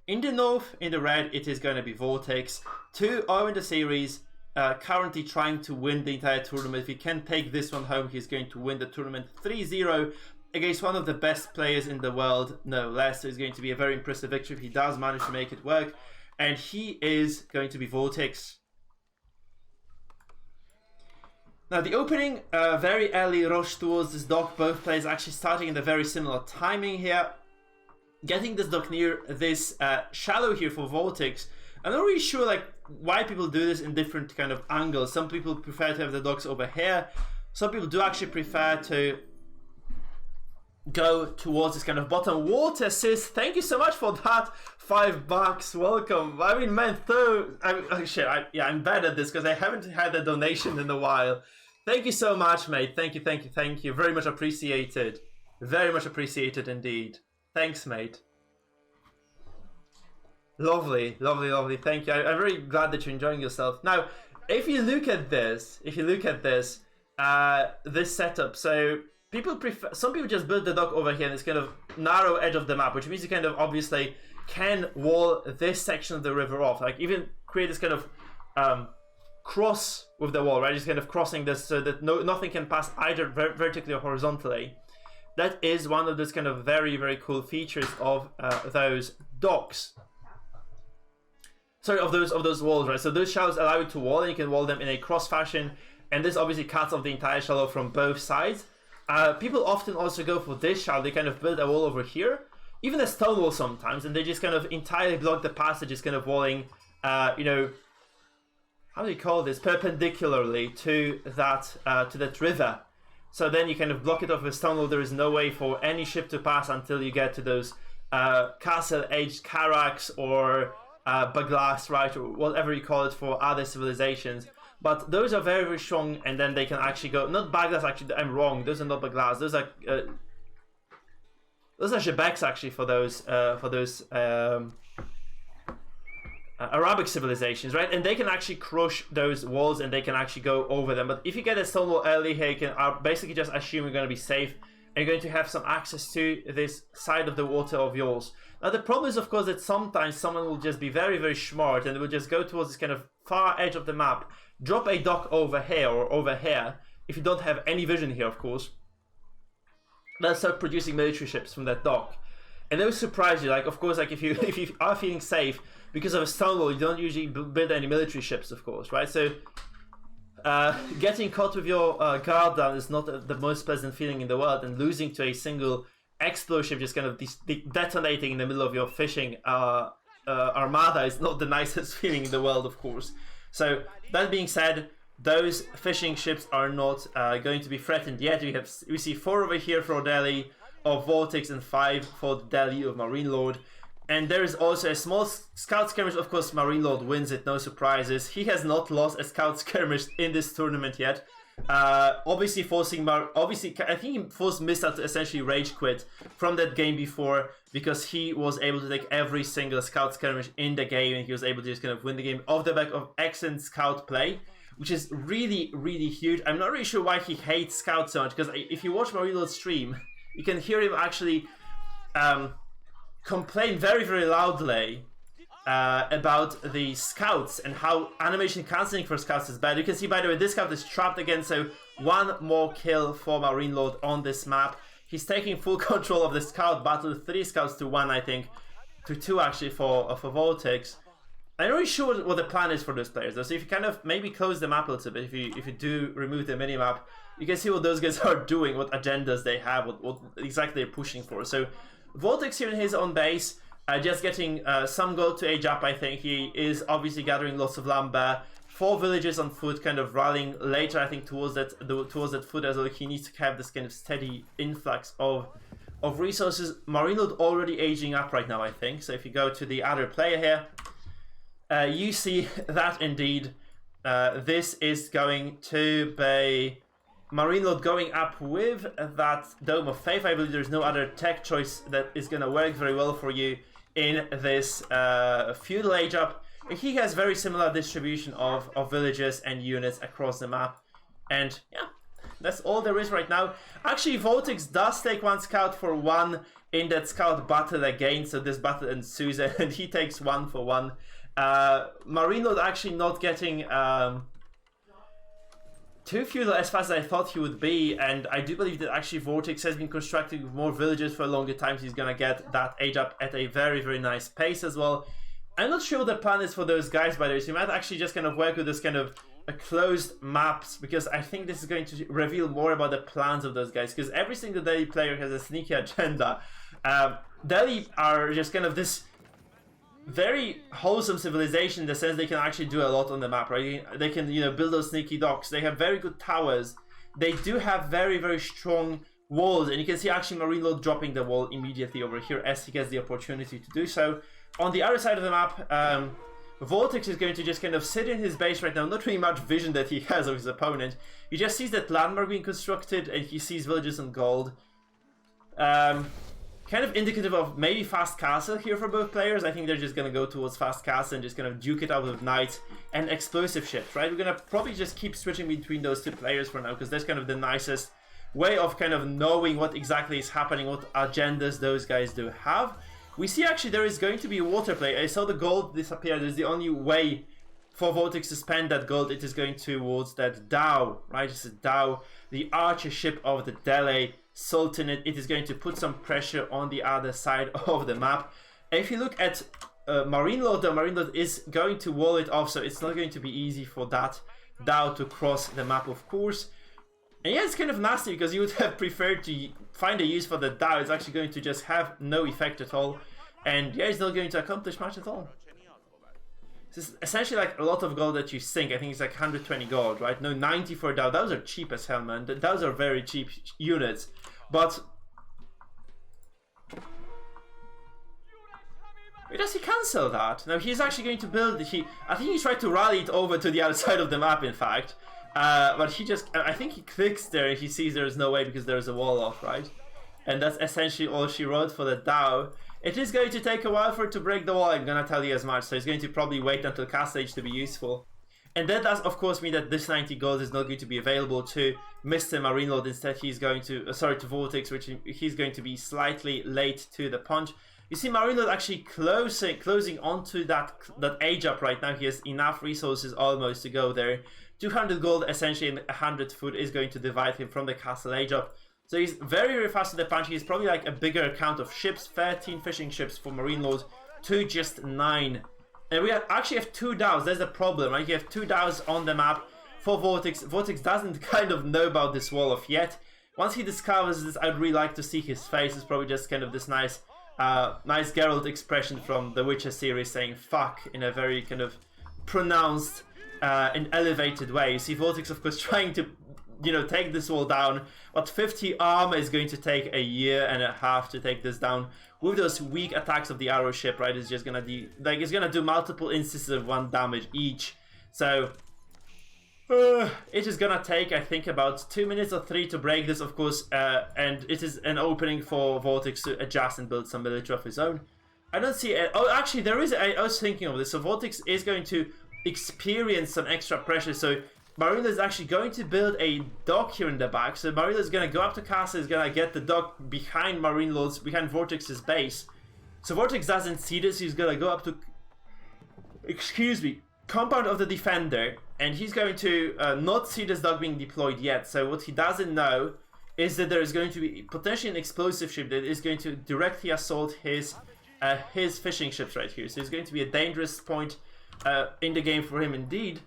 In the north, in the red, it is going to be VortiX. 2-0 in the series, currently trying to win the entire tournament. If he can take this one home, he's going to win the tournament 3-0 against one of the best players in the world, no less. So it's going to be a very impressive victory if he does manage to make it work. And he is going to be VortiX. Now the opening, very early rush towards this dock. Both players actually starting in a very similar timing here. Getting this dock near this shallow here for VortiX. I'm not really sure like why people do this in different kind of angles. Some people prefer to have the docks over here. Some people do actually prefer to go towards this kind of bottom. Water says, thank you so much for that. $5, welcome. I mean, man, I'm bad at this because I haven't had a donation in a while. Thank you so much, mate. Thank you, thank you, thank you. Very much appreciated. Very much appreciated indeed. Thanks, mate. Lovely, lovely, lovely. Thank you. I'm very glad that you're enjoying yourself. Now, if you look at this, this setup, so people prefer, some people just build the dock over here in this kind of narrow edge of the map, which means you kind of obviously can wall this section of the river off, like even create this kind of cross with the wall, right? Just kind of crossing this so that nothing can pass either vertically or horizontally. That is one of those kind of very, very cool features of those docks. Sorry, of those walls, right? So those shallows allow you to wall, and you can wall them in a cross fashion, and this obviously cuts off the entire shallow from both sides. People often also go for this shallow. They kind of build a wall over here, even a stone wall sometimes, and they just kind of entirely block the passage, just kind of walling, you know, how do you call this? Perpendicularly to that river. So then you kind of block it off with a stone wall. There is no way for any ship to pass until you get to those castle-aged carracks or baglas, right, or whatever you call it for other civilizations. But those are very, very strong, and then they can actually go, not baglas, actually, I'm wrong, those are not baglas, those are shebeks actually for those Arabic civilizations, right? And they can actually crush those walls, and they can actually go over them. But if you get a stone wall early here, you can basically just assume you're going to be safe, and you're going to have some access to this side of the water of yours. Now the problem is, of course, that sometimes someone will just be very, very smart, and will just go towards this kind of far edge of the map, drop a dock over here or over here, if you don't have any vision here, of course. They'll start producing military ships from that dock. And they will surprise you, like, of course, like if you are feeling safe, because of a stone wall, you don't usually build any military ships, of course, right? So, getting caught with your guard down is not the most pleasant feeling in the world, and losing to a single explosion just kind of detonating in the middle of your fishing armada is not the nicest feeling in the world, of course. So, that being said, those fishing ships are not going to be threatened yet. We see 4 over here for Delhi of VortiX and 5 for the Delhi of MarineLorD. And there is also a small scout skirmish. Of course, MarineLorD wins it, no surprises. He has not lost a scout skirmish in this tournament yet. Obviously, I think he forced Mista to essentially rage quit from that game before, because he was able to take every single scout skirmish in the game, and he was able to just kind of win the game off the back of excellent scout play, which is really, really huge. I'm not really sure why he hates scouts so much, because if you watch MarineLorD's stream, you can hear him actually complain very, very loudly about the scouts and how animation cancelling for scouts is bad. You can see, by the way, this scout is trapped again, so 1 more kill for MarineLorD on this map. He's taking full control of the scout battle, 3 scouts to 1, I think, to 2 actually for VortiX. I'm not really sure what the plan is for those players though, so if you kind of maybe close the map a little bit, if you do remove the minimap, you can see what those guys are doing, what agendas they have, what exactly they're pushing for. So VortiX here in his own base, just getting some gold to age up, I think. He is obviously gathering lots of lumber. 4 villages on foot, kind of rallying later, I think, towards that foot as well. He needs to have this kind of steady influx of resources. MarineLorD already aging up right now, I think. So if you go to the other player here, you see that indeed this is going to be MarineLorD going up with that Dome of Faith. I believe there's no other tech choice that is going to work very well for you in this feudal age up. He has very similar distribution of villages and units across the map. And yeah, that's all there is right now. Actually, VortiX does take 1 scout for 1 in that scout battle again. So this battle ensues and he takes 1 for 1. MarineLorD actually not getting... too feudal as fast as I thought he would be, and I do believe that actually VortiX has been constructing more villages for a longer time, so he's gonna get that age up at a very, very nice pace as well. I'm not sure what the plan is for those guys, by the way, so you might actually just kind of work with this kind of closed maps, because I think this is going to reveal more about the plans of those guys, because every single Delhi player has a sneaky agenda. Delhi are just kind of this very wholesome civilization in the sense they can actually do a lot on the map, right? They can, you know, build those sneaky docks. They have very good towers. They do have very, very strong walls, and you can see actually MarineLorD dropping the wall immediately over here as he gets the opportunity to do so. On the other side of the map, VortiX is going to just kind of sit in his base right now. Not really much vision that he has of his opponent. He just sees that landmark being constructed, and he sees villages and gold. Kind of indicative of maybe fast castle here for both players. I think they're just going to go towards fast castle and just kind of duke it out with knights and explosive ships, right? We're going to probably just keep switching between those two players for now, because that's kind of the nicest way of kind of knowing what exactly is happening, what agendas those guys do have. We see actually there is going to be a water play. I saw the gold disappear. There's the only way for VortiX to spend that gold. It is going towards that Dhow, right? It's a Dhow, the archer ship of the Delhi Sultanate. It is going to put some pressure on the other side of the map. If you look at MarineLorD, the MarineLorD is going to wall it off, so it's not going to be easy for that Dhow to cross the map, of course. And yeah, it's kind of nasty, because you would have preferred to find a use for the Dhow. It's actually going to just have no effect at all, and yeah, it's not going to accomplish much at all. This is essentially like a lot of gold that you sink. I think it's like 120 gold, right? No, 90 for a Dhow. Those are cheap as hell, man. Those are very cheap units. But where does he cancel that? Now he's actually going to build. I think he tried to rally it over to the other side of the map, in fact. But he just, I think he clicks there and he sees there's no way because there's a wall off, right? And that's essentially all she wrote for the Dhow. It is going to take a while for it to break the wall, I'm gonna tell you as much, so it's going to probably wait until Castle Age to be useful. And that does of course mean that this 90 gold is not going to be available to Mr. MarineLorD. Instead he's going to, to VortiX, which he's going to be slightly late to the punch. You see MarineLorD actually closing onto that age up right now. He has enough resources almost to go there. 200 gold essentially and 100 food is going to divide him from the Castle Age up. So he's very, very fast to the punch. He's probably like a bigger count of ships, 13 fishing ships for MarineLorD to just 9. And we actually have 2 Dhows. There's the problem, right? You have 2 Dhows on the map for VortiX. VortiX doesn't kind of know about this wall off yet. Once he discovers this, I'd really like to see his face. It's probably just kind of this nice Geralt expression from the Witcher series saying fuck in a very kind of pronounced and elevated way. You see VortiX, of course, trying to, you know, take this wall down, but 50 armor is going to take a year and a half to take this down. With those weak attacks of the arrow ship, right, it's just gonna it's gonna do multiple instances of 1 damage each. So it is gonna take, I think, about 2 minutes or 3 to break this, of course, and it is an opening for VortiX to adjust and build some military of his own. I don't see it. Oh, actually, there is. I was thinking of this. So VortiX is going to experience some extra pressure. So MarineLorD is actually going to build a dock here in the back. So MarineLorD is going to go up to castle, is going to get the dock behind MarineLorD's, behind VortiX's base. So VortiX doesn't see this. He's going to go up to, compound of the defender, and he's going to not see this dock being deployed yet. So what he doesn't know is that there is going to be potentially an explosive ship that is going to directly assault his fishing ships right here. So it's going to be a dangerous point in the game for him indeed.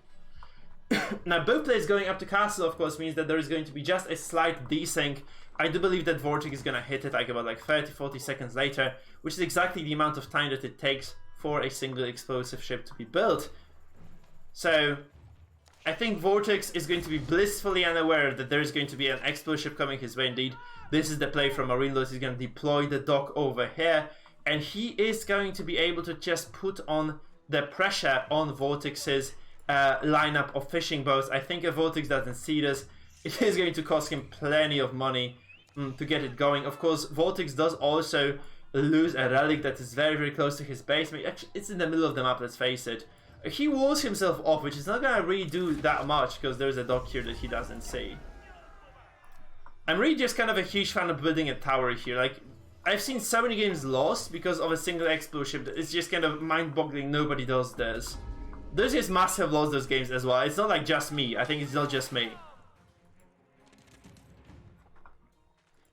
Now both players going up to castle, of course, means that there is going to be just a slight desync. I do believe that VortiX is going to hit it like about 30-40 seconds later, which is exactly the amount of time that it takes for a single explosive ship to be built. So I think VortiX is going to be blissfully unaware that there is going to be an explosive ship coming his way indeed. This is the play from MarineLorD. He's going to deploy the dock over here, and he is going to be able to just put on the pressure on VortiX's lineup of fishing boats. I think if VortiX doesn't see this, it is going to cost him plenty of money to get it going. Of course, VortiX does also lose a relic that is very, very close to his base. I mean, actually, it's in the middle of the map, let's face it. He walls himself off, which is not going to really do that much because there's a dock here that he doesn't see. I'm really just kind of a huge fan of building a tower here. Like, I've seen so many games lost because of a single explosion that it's just kind of mind-boggling. Nobody does this. Those guys must have lost those games as well. It's not like just me. I think it's not just me.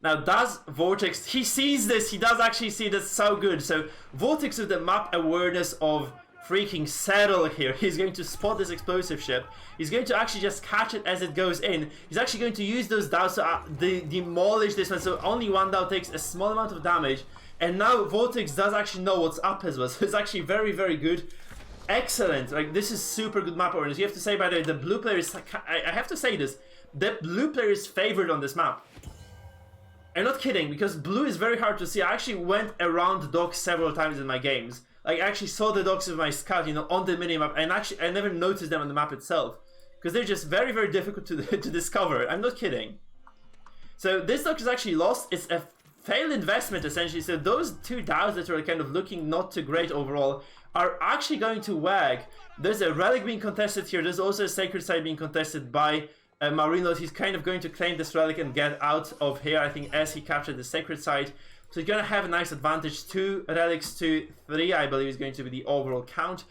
Now, does VortiX... He sees this. He does actually see this so good. So, VortiX with the map awareness of freaking settle here. He's going to spot this explosive ship. He's going to actually just catch it as it goes in. He's actually going to use those dows to demolish this one. So, only one dow takes a small amount of damage. And now, VortiX does actually know what's up as well. So, it's actually very, very good. Excellent. Like, this is super good map awareness. You have to say, by the way, the blue player is... I have to say this. The blue player is favored on this map. I'm not kidding, because blue is very hard to see. I actually went around the docks several times in my games. Like, I actually saw the docks with my scout, you know, on the minimap, and actually, I never noticed them on the map itself. Because they're just very, very difficult to discover. I'm not kidding. So, this dock is actually lost. It's a failed investment, essentially. So, those two dows that are kind of looking not too great overall are actually going to wag. There's a relic being contested here. There's also a sacred site being contested by MarineLorD. He's kind of going to claim this relic and get out of here, I think, as he captured the sacred site. So he's going to have a nice advantage. 2 relics to 3, I believe, is going to be the overall count.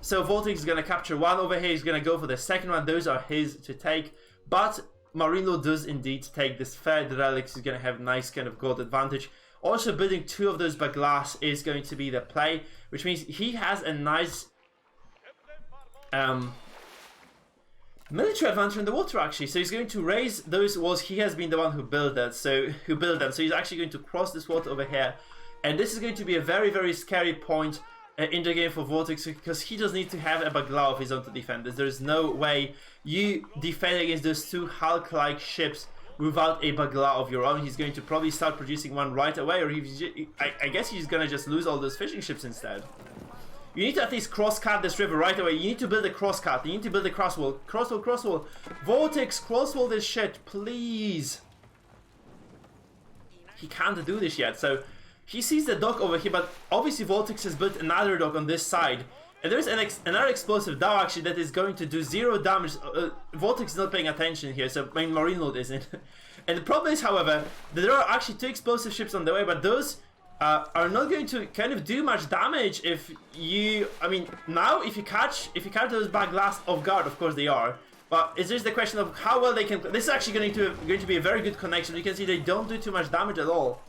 So VortiX is going to capture 1 over here. He's going to go for the second one. Those are his to take. But MarineLorD does indeed take this third relic. He's going to have a nice kind of gold advantage. Also, building 2 of those by glass is going to be the play, which means he has a nice military advantage in the water, actually. So he's going to raise those walls. He has been the one who built that, so he's actually going to cross this water over here, and this is going to be a very, very scary point in the game for VortiX, because he does need to have a bagla of his own to defend this. There's no way you defend against those 2 Hulk-like ships without a bagla of your own. He's going to probably start producing one right away, or I guess he's gonna just lose all those fishing ships instead. You need to at least cross-cut this river right away. You need to build a cross-cut. You need to build a crosswall. Crosswall, crosswall. VortiX, crosswall this shit, please. He can't do this yet, so he sees the dock over here, but obviously VortiX has built another dock on this side. And there's another explosive dow actually that is going to do 0 damage. VortiX is not paying attention here, so I mean, MarineLorD isn't. And the problem is, however, that there are actually 2 explosive ships on the way, but those are not going to kind of do much damage if you... I mean, now if you catch those back glass off guard, of course they are. But it's just the question of how well they can... This is actually going to be a very good connection. You can see they don't do too much damage at all.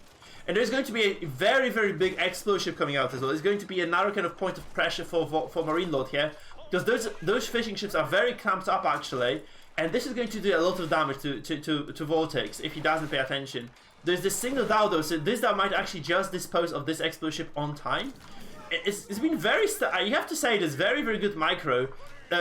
And there's going to be a very, very big explosive coming out as well. It's going to be another kind of point of pressure for MarineLorD here. Because those fishing ships are very clamped up actually. And this is going to do a lot of damage to VortiX if he doesn't pay attention. There's this single dow though, so this dow might actually just dispose of this explosive ship on time. It's been very... you have to say it is very, very good micro.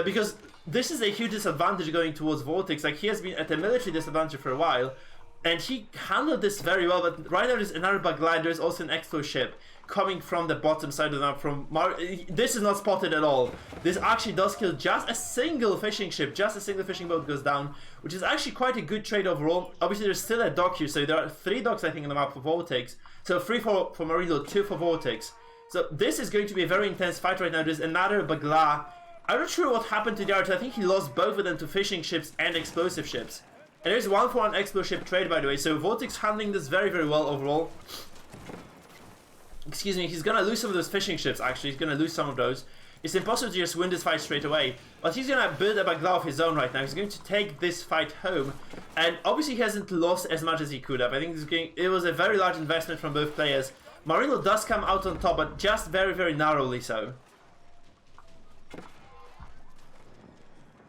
Because this is a huge disadvantage going towards VortiX. Like, he has been at a military disadvantage for a while. And he handled this very well, but right now there's another bagla. There's also an expo ship coming from the bottom side of the map. This is not spotted at all. This actually does kill just a single fishing ship. Just a single fishing boat goes down, which is actually quite a good trade overall. Obviously, there's still a dock here, so there are 3 docks, I think, on the map for VortiX. So 3 for MarineLorD, 2 for VortiX. So this is going to be a very intense fight right now. There's another bagla. I'm not sure what happened to the other. I think he lost both of them to fishing ships and explosive ships. And there's 1-for-1 explosive ship trade, by the way, so VortiX handling this very, very well overall. Excuse me, he's gonna lose some of those fishing ships, actually. He's gonna lose some of those. It's impossible to just win this fight straight away. But he's gonna build a bagla of his own right now. He's going to take this fight home. And obviously he hasn't lost as much as he could have. I think it was a very large investment from both players. MarineLorD does come out on top, but just very, very narrowly so.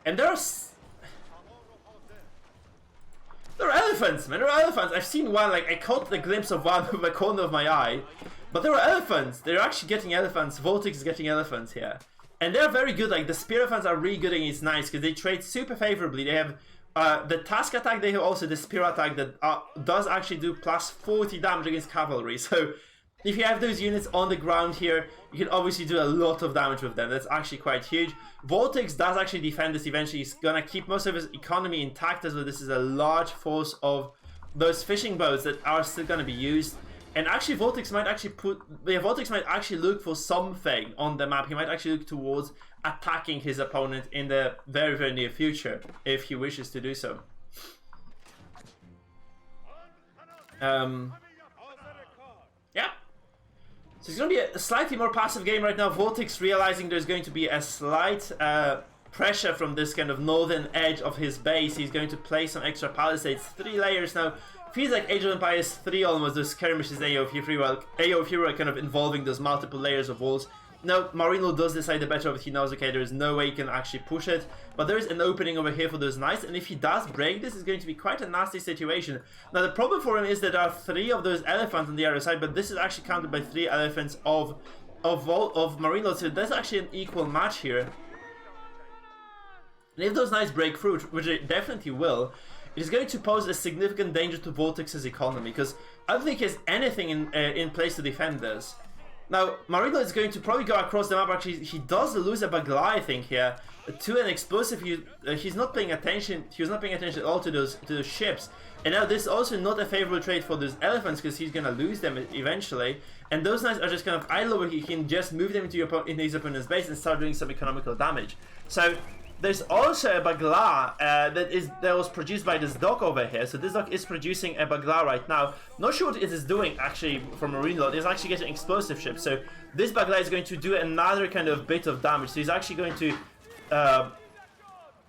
And there are elephants, man. There are elephants. I've seen one, like, I caught the glimpse of one with the corner of my eye. But there are elephants. They're actually getting elephants. VortiX is getting elephants here. And they're very good. Like, the spear elephants are really good against knights because they trade super favorably. They have the task attack. They have also the spear attack that does actually do plus 40 damage against cavalry. So if you have those units on the ground here, you can obviously do a lot of damage with them. That's actually quite huge. VortiX does actually defend this eventually. He's gonna keep most of his economy intact as well. This is a large force of those fishing boats that are still gonna be used. And actually VortiX might actually look for something on the map. He might actually look towards attacking his opponent in the very, very near future, if he wishes to do so. Yeah. So it's going to be a slightly more passive game right now. VortiX realizing there's going to be a slight pressure from this kind of northern edge of his base. He's going to place some extra palisades. 3 layers now. Feels like Age of Empires 3 almost, those skirmishes AoE free, well, AoE free were kind of involving those multiple layers of walls. Now, MarineLorD does decide the better of it. He knows, okay, there is no way he can actually push it, but there is an opening over here for those knights, and if he does break this, it's going to be quite a nasty situation. Now, the problem for him is that there are 3 of those elephants on the other side, but this is actually countered by 3 elephants of MarineLorD, so that's actually an equal match here. And if those knights break through, which they definitely will, it is going to pose a significant danger to VortiX's economy, because I don't think he has anything in place to defend this. Now, MarineLorD is going to probably go across the map. Actually, he does lose a Bagla, I think, here, to an explosive. He's not paying attention. He was not paying attention at all to those ships. And now this is also not a favorable trade for those elephants, because he's gonna lose them eventually. And those knights are just kind of idle, where he can just move them into his opponent's base and start doing some economical damage. So there's also a Bagla that was produced by this dock over here. So this dock is producing a Bagla right now. Not sure what it is doing actually for MarineLorD. It's actually getting explosive ships. So this Bagla is going to do another kind of bit of damage. So he's actually going to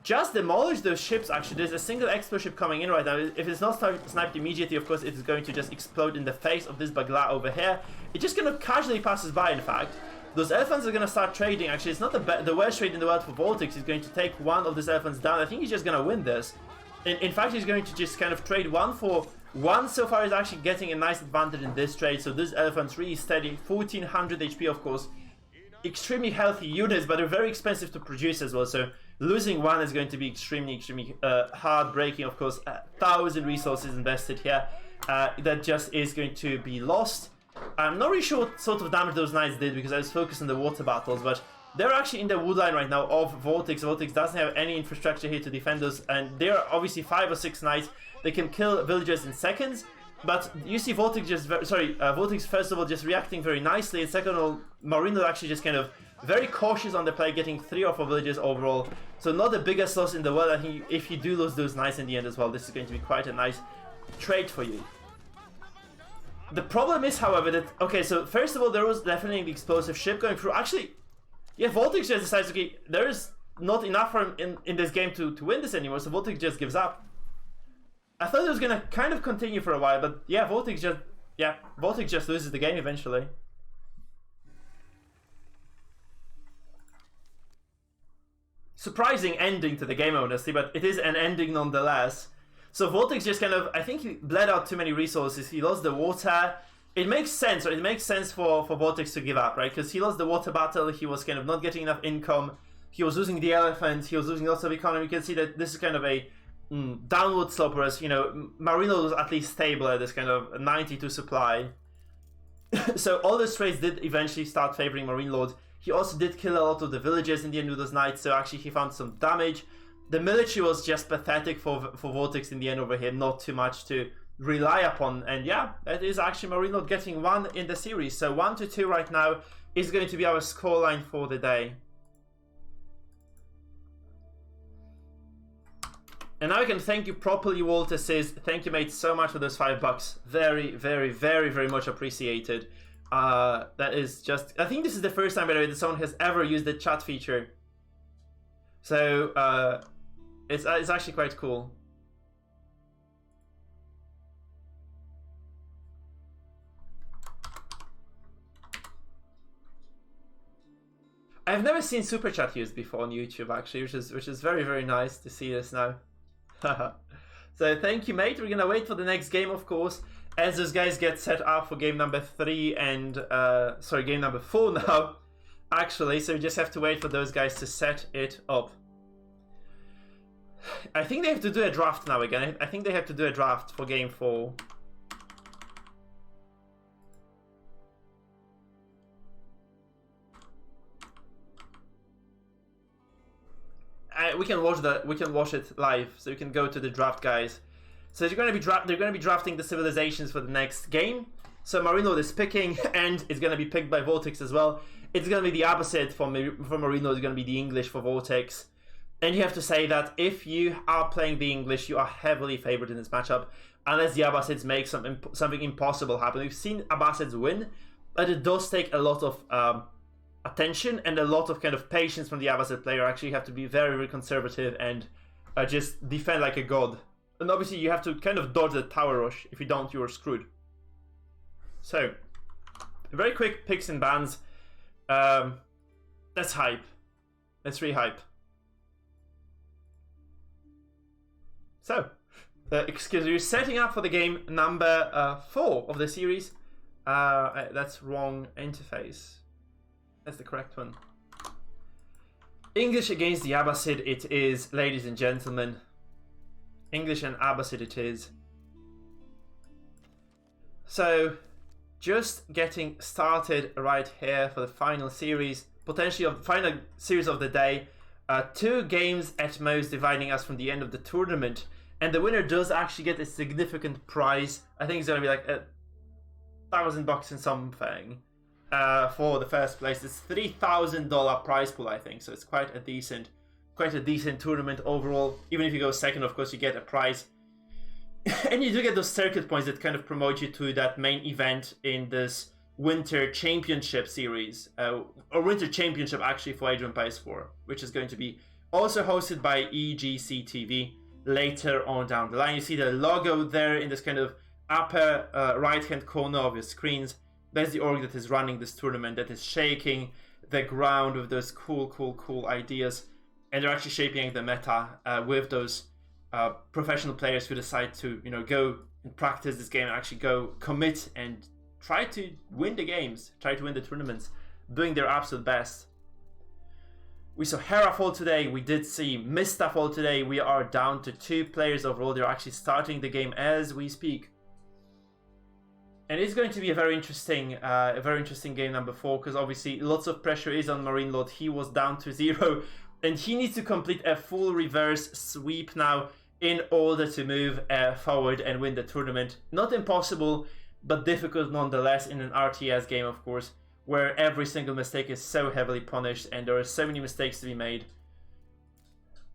just demolish those ships. Actually, there's a single explosive ship coming in right now. If it's not sniped immediately, of course, it is going to just explode in the face of this Bagla over here. It just kind of casually passes by, in fact. Those elephants are going to start trading. Actually, it's not the worst trade in the world for VortiX. He's going to take one of these elephants down. I think he's just going to win this. In fact, he's going to just kind of trade 1 for 1. So far, he's actually getting a nice advantage in this trade. So this elephant's really steady. 1400 HP, of course. Extremely healthy units, but they're very expensive to produce as well. So losing 1 is going to be extremely heartbreaking. Of course, 1,000 resources invested here. That just is going to be lost. I'm not really sure what sort of damage those knights did, because I was focused on the water battles, but they're actually in the wood line right now of VortiX. VortiX doesn't have any infrastructure here to defend those, and there are obviously 5 or 6 knights. They can kill villagers in seconds, but you see VortiX VortiX first of all just reacting very nicely, and second of all, MarineLorD actually just kind of very cautious on the play, getting 3 or 4 villages overall. So not the biggest loss in the world. I think if you do lose those knights in the end as well, this is going to be quite a nice trade for you. The problem is, however, that, okay, so first of all, there was definitely the explosive ship going through. Actually, yeah, VortiX just decides, okay, there is not enough for him in this game to win this anymore, so VortiX just gives up. I thought it was going to kind of continue for a while, but yeah, VortiX just loses the game eventually. Surprising ending to the game, honestly, but it is an ending nonetheless. So VortiX just kind of, I think he bled out too many resources. He lost the water. It makes sense, right? It makes sense for VortiX to give up, right? Because he lost the water battle. He was kind of not getting enough income. He was losing the elephant. He was losing lots of economy. You can see that this is kind of a downward slope, whereas, you know, MarineLorD was at least stable at this kind of 92 supply. So all those trades did eventually start favoring MarineLorD. He also did kill a lot of the villagers in the end with those knights, so actually he found some damage. The military was just pathetic for VortiX in the end over here, not too much to rely upon. And yeah, that is actually MarineLorD getting 1 in the series. So 1-2 right now is going to be our scoreline for the day. And now I can thank you properly. Walter says, thank you, mate, so much for those $5. Very, very, very, very much appreciated. That is just, I think this is the first time, by the way, that someone has ever used the chat feature. So, it's actually quite cool. I've never seen Super Chat used before on YouTube, actually, which is very, very nice to see this now. So thank you, mate. We're gonna wait for the next game, of course, as those guys get set up for game number 3 and game number 4 now, actually. So we just have to wait for those guys to set it up. I think they have to do a draft now again. I think they have to do a draft for game 4. we can watch it live, so you can go to the draft, guys. So they're going to be drafting the civilizations for the next game. So MarineLorD is picking, and it's going to be picked by VortiX as well. It's going to be the Abbasid for MarineLorD, it's going to be the English for VortiX. And you have to say that if you are playing the English, you are heavily favored in this matchup, unless the Abbasids make something impossible happen. We've seen Abbasids win, but it does take a lot of attention and a lot of kind of patience from the Abbasid player. Actually, you have to be very, very conservative and just defend like a god. And obviously, you have to kind of dodge the tower rush. If you don't, you are screwed. So, very quick picks and bans. That's hype. That's really hype. So, excuse me, setting up for the game number 4 of the series. That's wrong interface. That's the correct one. English against the Abbasid it is, ladies and gentlemen. English and Abbasid it is. So, just getting started right here for the final series, potentially of the final series of the day. 2 games at most dividing us from the end of the tournament, and the winner does actually get a significant prize. I think it's going to be like $1,000 and something for the first place. It's $3,000 prize pool, I think, so it's quite a decent tournament overall. Even if you go second, of course, you get a prize. And you do get those circuit points that kind of promote you to that main event in this Winter Championship series, or Winter Championship actually for Age of Empires 4, which is going to be also hosted by EGC TV later on down the line. You see the logo there in this kind of upper right-hand corner of your screens. That's the org that is running this tournament, that is shaking the ground with those cool ideas, and they're actually shaping the meta with those professional players who decide to, go and practice this game and actually go commit and try to win the games, try to win the tournaments, doing their absolute best. We saw Hera fall today, we did see Mista fall today. We are down to 2 players overall. They're actually starting the game as we speak. And it's going to be a very interesting game number 4, because obviously lots of pressure is on MarineLorD. He was down to 0, and he needs to complete a full reverse sweep now in order to move forward and win the tournament. Not impossible, but difficult nonetheless in an RTS game, of course, where every single mistake is so heavily punished and there are so many mistakes to be made.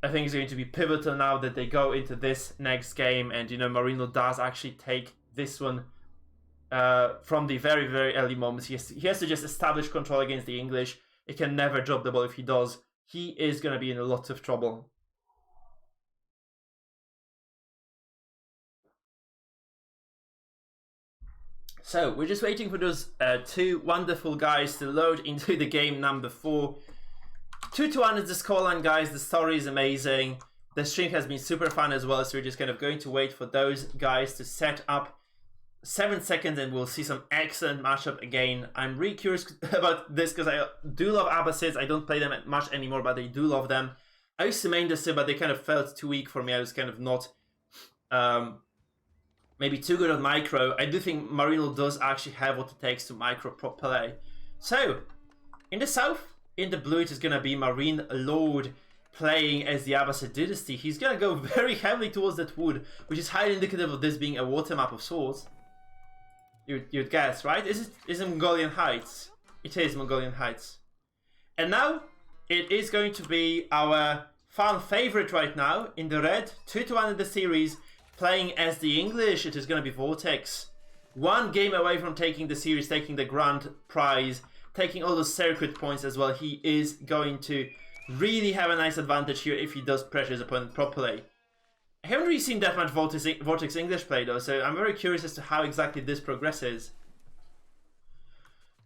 I think it's going to be pivotal now that they go into this next game, and MarineLorD does actually take this one from the very, very early moments. He has to just establish control against the English. He can never drop the ball. If he does, he is going to be in a lot of trouble. So, we're just waiting for those 2 wonderful guys to load into the game number 4. 2-1 is the scoreline, guys. The story is amazing. The stream has been super fun as well, so we're just kind of going to wait for those guys to set up. 7 seconds and we'll see some excellent matchup again. I'm really curious about this because I do love Abbasids. I don't play them much anymore, but I do love them. I used to main the Civ, but they kind of felt too weak for me. I was kind of not... maybe too good at micro. I do think MarineLorD does actually have what it takes to micro play. So, in the south, in the blue, it is going to be MarineLorD playing as the Abbasid dynasty. He's going to go very heavily towards that wood, which is highly indicative of this being a water map of sorts. You'd guess, right? Is it Mongolian Heights? It is Mongolian Heights. And now, it is going to be our fan favorite right now in the red, 2-1 in the series, playing as the English. It is going to be VortiX. 1 game away from taking the series, taking the grand prize, taking all those circuit points as well. He is going to really have a nice advantage here if he does pressure his opponent properly. I haven't really seen that much VortiX English play though, so I'm very curious as to how exactly this progresses.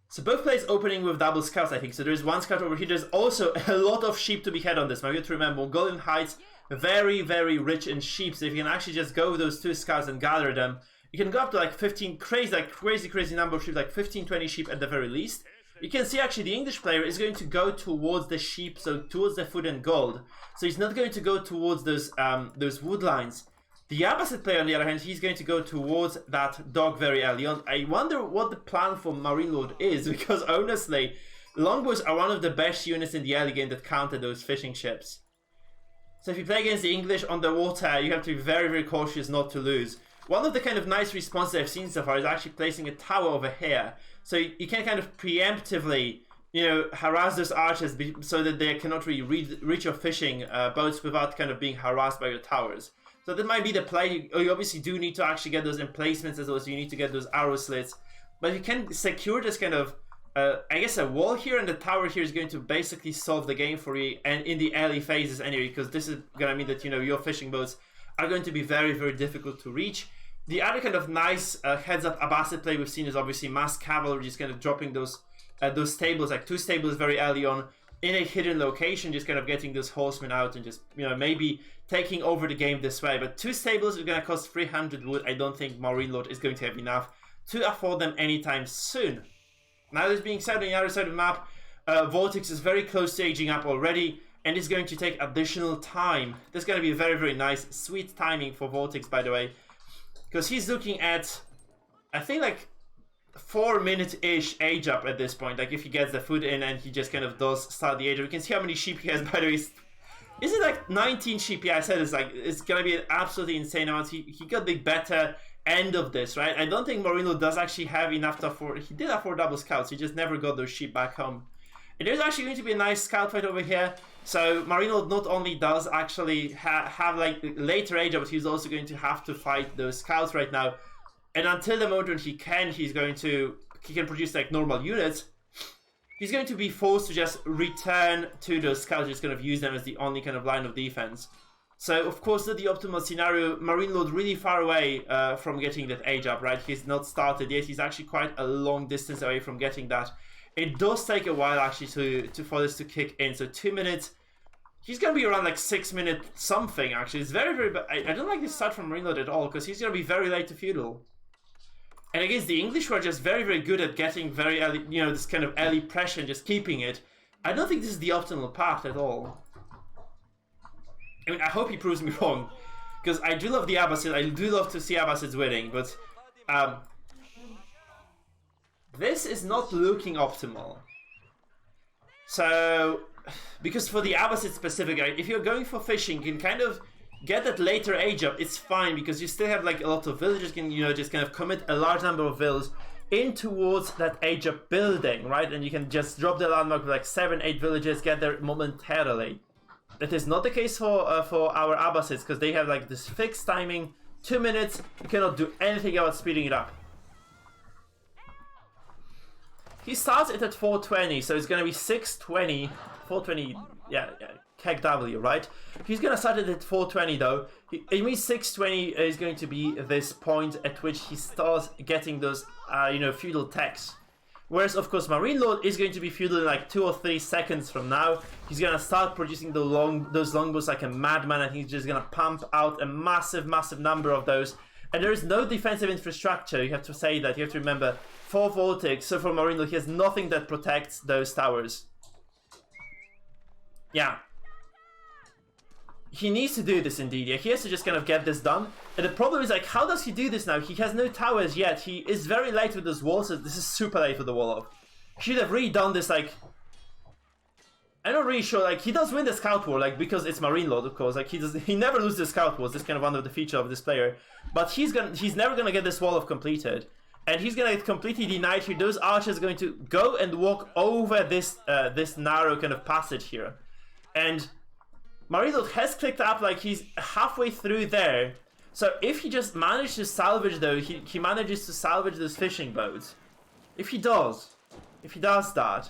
So both players opening with double scouts, I think. So there's 1 scout over here. There's also a lot of sheep to be had on this. Now you have to remember, Mongolian Heights, very, very rich in sheep. So if you can actually just go with those 2 scouts and gather them, you can go up to like 15, crazy number of sheep, like 15, 20 sheep at the very least. You can see actually the English player is going to go towards the sheep, so towards the food and gold. So he's not going to go towards those wood lines. The Abbasid player, on the other hand, he's going to go towards that dog very early on. I wonder what the plan for MarineLorD is, because honestly, longbows are one of the best units in the early game that counter those fishing ships. So if you play against the English on the water, you have to be very, very cautious not to lose. One of the kind of nice responses I've seen so far is actually placing a tower over here. So you can kind of preemptively, you know, harass those archers so that they cannot really reach your fishing boats without kind of being harassed by your towers. So that might be the play. You obviously do need to actually get those emplacements as well, so you need to get those arrow slits. But you can secure this kind of, I guess, a wall here, and the tower here is going to basically solve the game for you, and in the early phases anyway, because this is going to mean that, you know, your fishing boats are going to be very, very difficult to reach. The other kind of nice heads-up Abbasid play we've seen is obviously mass cavalry, just kind of dropping those stables, like 2 stables very early on, in a hidden location, just kind of getting those horsemen out and just, you know, maybe taking over the game this way. But 2 stables are going to cost 300 wood. I don't think MarineLorD is going to have enough to afford them anytime soon. Now, this being said, on the other side of the map, VortiX is very close to aging up already, and it's going to take additional time. This is going to be a very, very nice, sweet timing for VortiX, by the way, because he's looking at, I think, like 4-minute-ish age up at this point. Like if he gets the food in and he just kind of does start the age up. You can see how many sheep he has, by the way. Is it like 19 sheep? Yeah, I said it's gonna be an absolutely insane amount. He got the better end of this, right? I don't think MarineLorD does actually have enough to afford. He did afford double scouts. He just never got those sheep back home. And there's actually going to be a nice scout fight over here. So MarineLorD not only does actually have like later age up, but he's also going to have to fight those scouts right now. And until the moment when he can produce like normal units, he's going to be forced to just return to those scouts, just kind of use them as the only kind of line of defense. So of course, not the optimal scenario. MarineLorD really far away from getting that age up, right? He's not started yet. He's actually quite a long distance away from getting that. It does take a while actually for this to kick in. So 2 minutes. He's going to be around like 6 minutes something actually. It's very, very bad. I don't like this start from MarineLorD at all, because he's going to be very late to feudal. And against the English, who are just very, very good at getting very early, you know, this kind of early pressure and just keeping it, I don't think this is the optimal path at all. I mean, I hope he proves me wrong, because I do love the Abbasid. I do love to see Abbasids winning, but this is not looking optimal. So, because for the Abbasid specifically, if you're going for fishing, you can kind of get that later age up. It's fine because you still have like a lot of villagers. You can, you know, just kind of commit a large number of villas in towards that age up building, right? And you can just drop the landmark with like 7-8 villages, get there momentarily. That is not the case for our Abbasids, because they have like this fixed timing, 2 minutes. You cannot do anything about speeding it up. He starts it at 420, so it's gonna be 620, 420, yeah, KW, right? He's gonna start it at 420 though. It means 620 is going to be this point at which he starts getting those, you know, feudal techs. Whereas, of course, MarineLorD is going to be feudal in like 2 or 3 seconds from now. He's gonna start producing those longbows like a madman, and he's just gonna pump out a massive, massive number of those. And there is no defensive infrastructure, you have to say that, you have to remember, for VortiX, so for MarineLorD, he has nothing that protects those towers. Yeah. He needs to do this indeed, yeah, he has to just kind of get this done. And the problem is, like, how does he do this now? He has no towers yet, he is very late with those walls, so this is super late for the wall up. He should have really done this, like... I'm not really sure, like, he does win the scout war, like, because it's MarineLorD, of course, like, he never loses the scout wars, this is kind of one of the feature of this player. But he's never gonna get this wall of completed. And he's gonna get completely denied here. Those archers are going to go and walk over this this narrow kind of passage here. And MarineLorD has clicked up, like, he's halfway through there. So if he just managed to salvage, though, he manages to salvage those fishing boats. If he does that,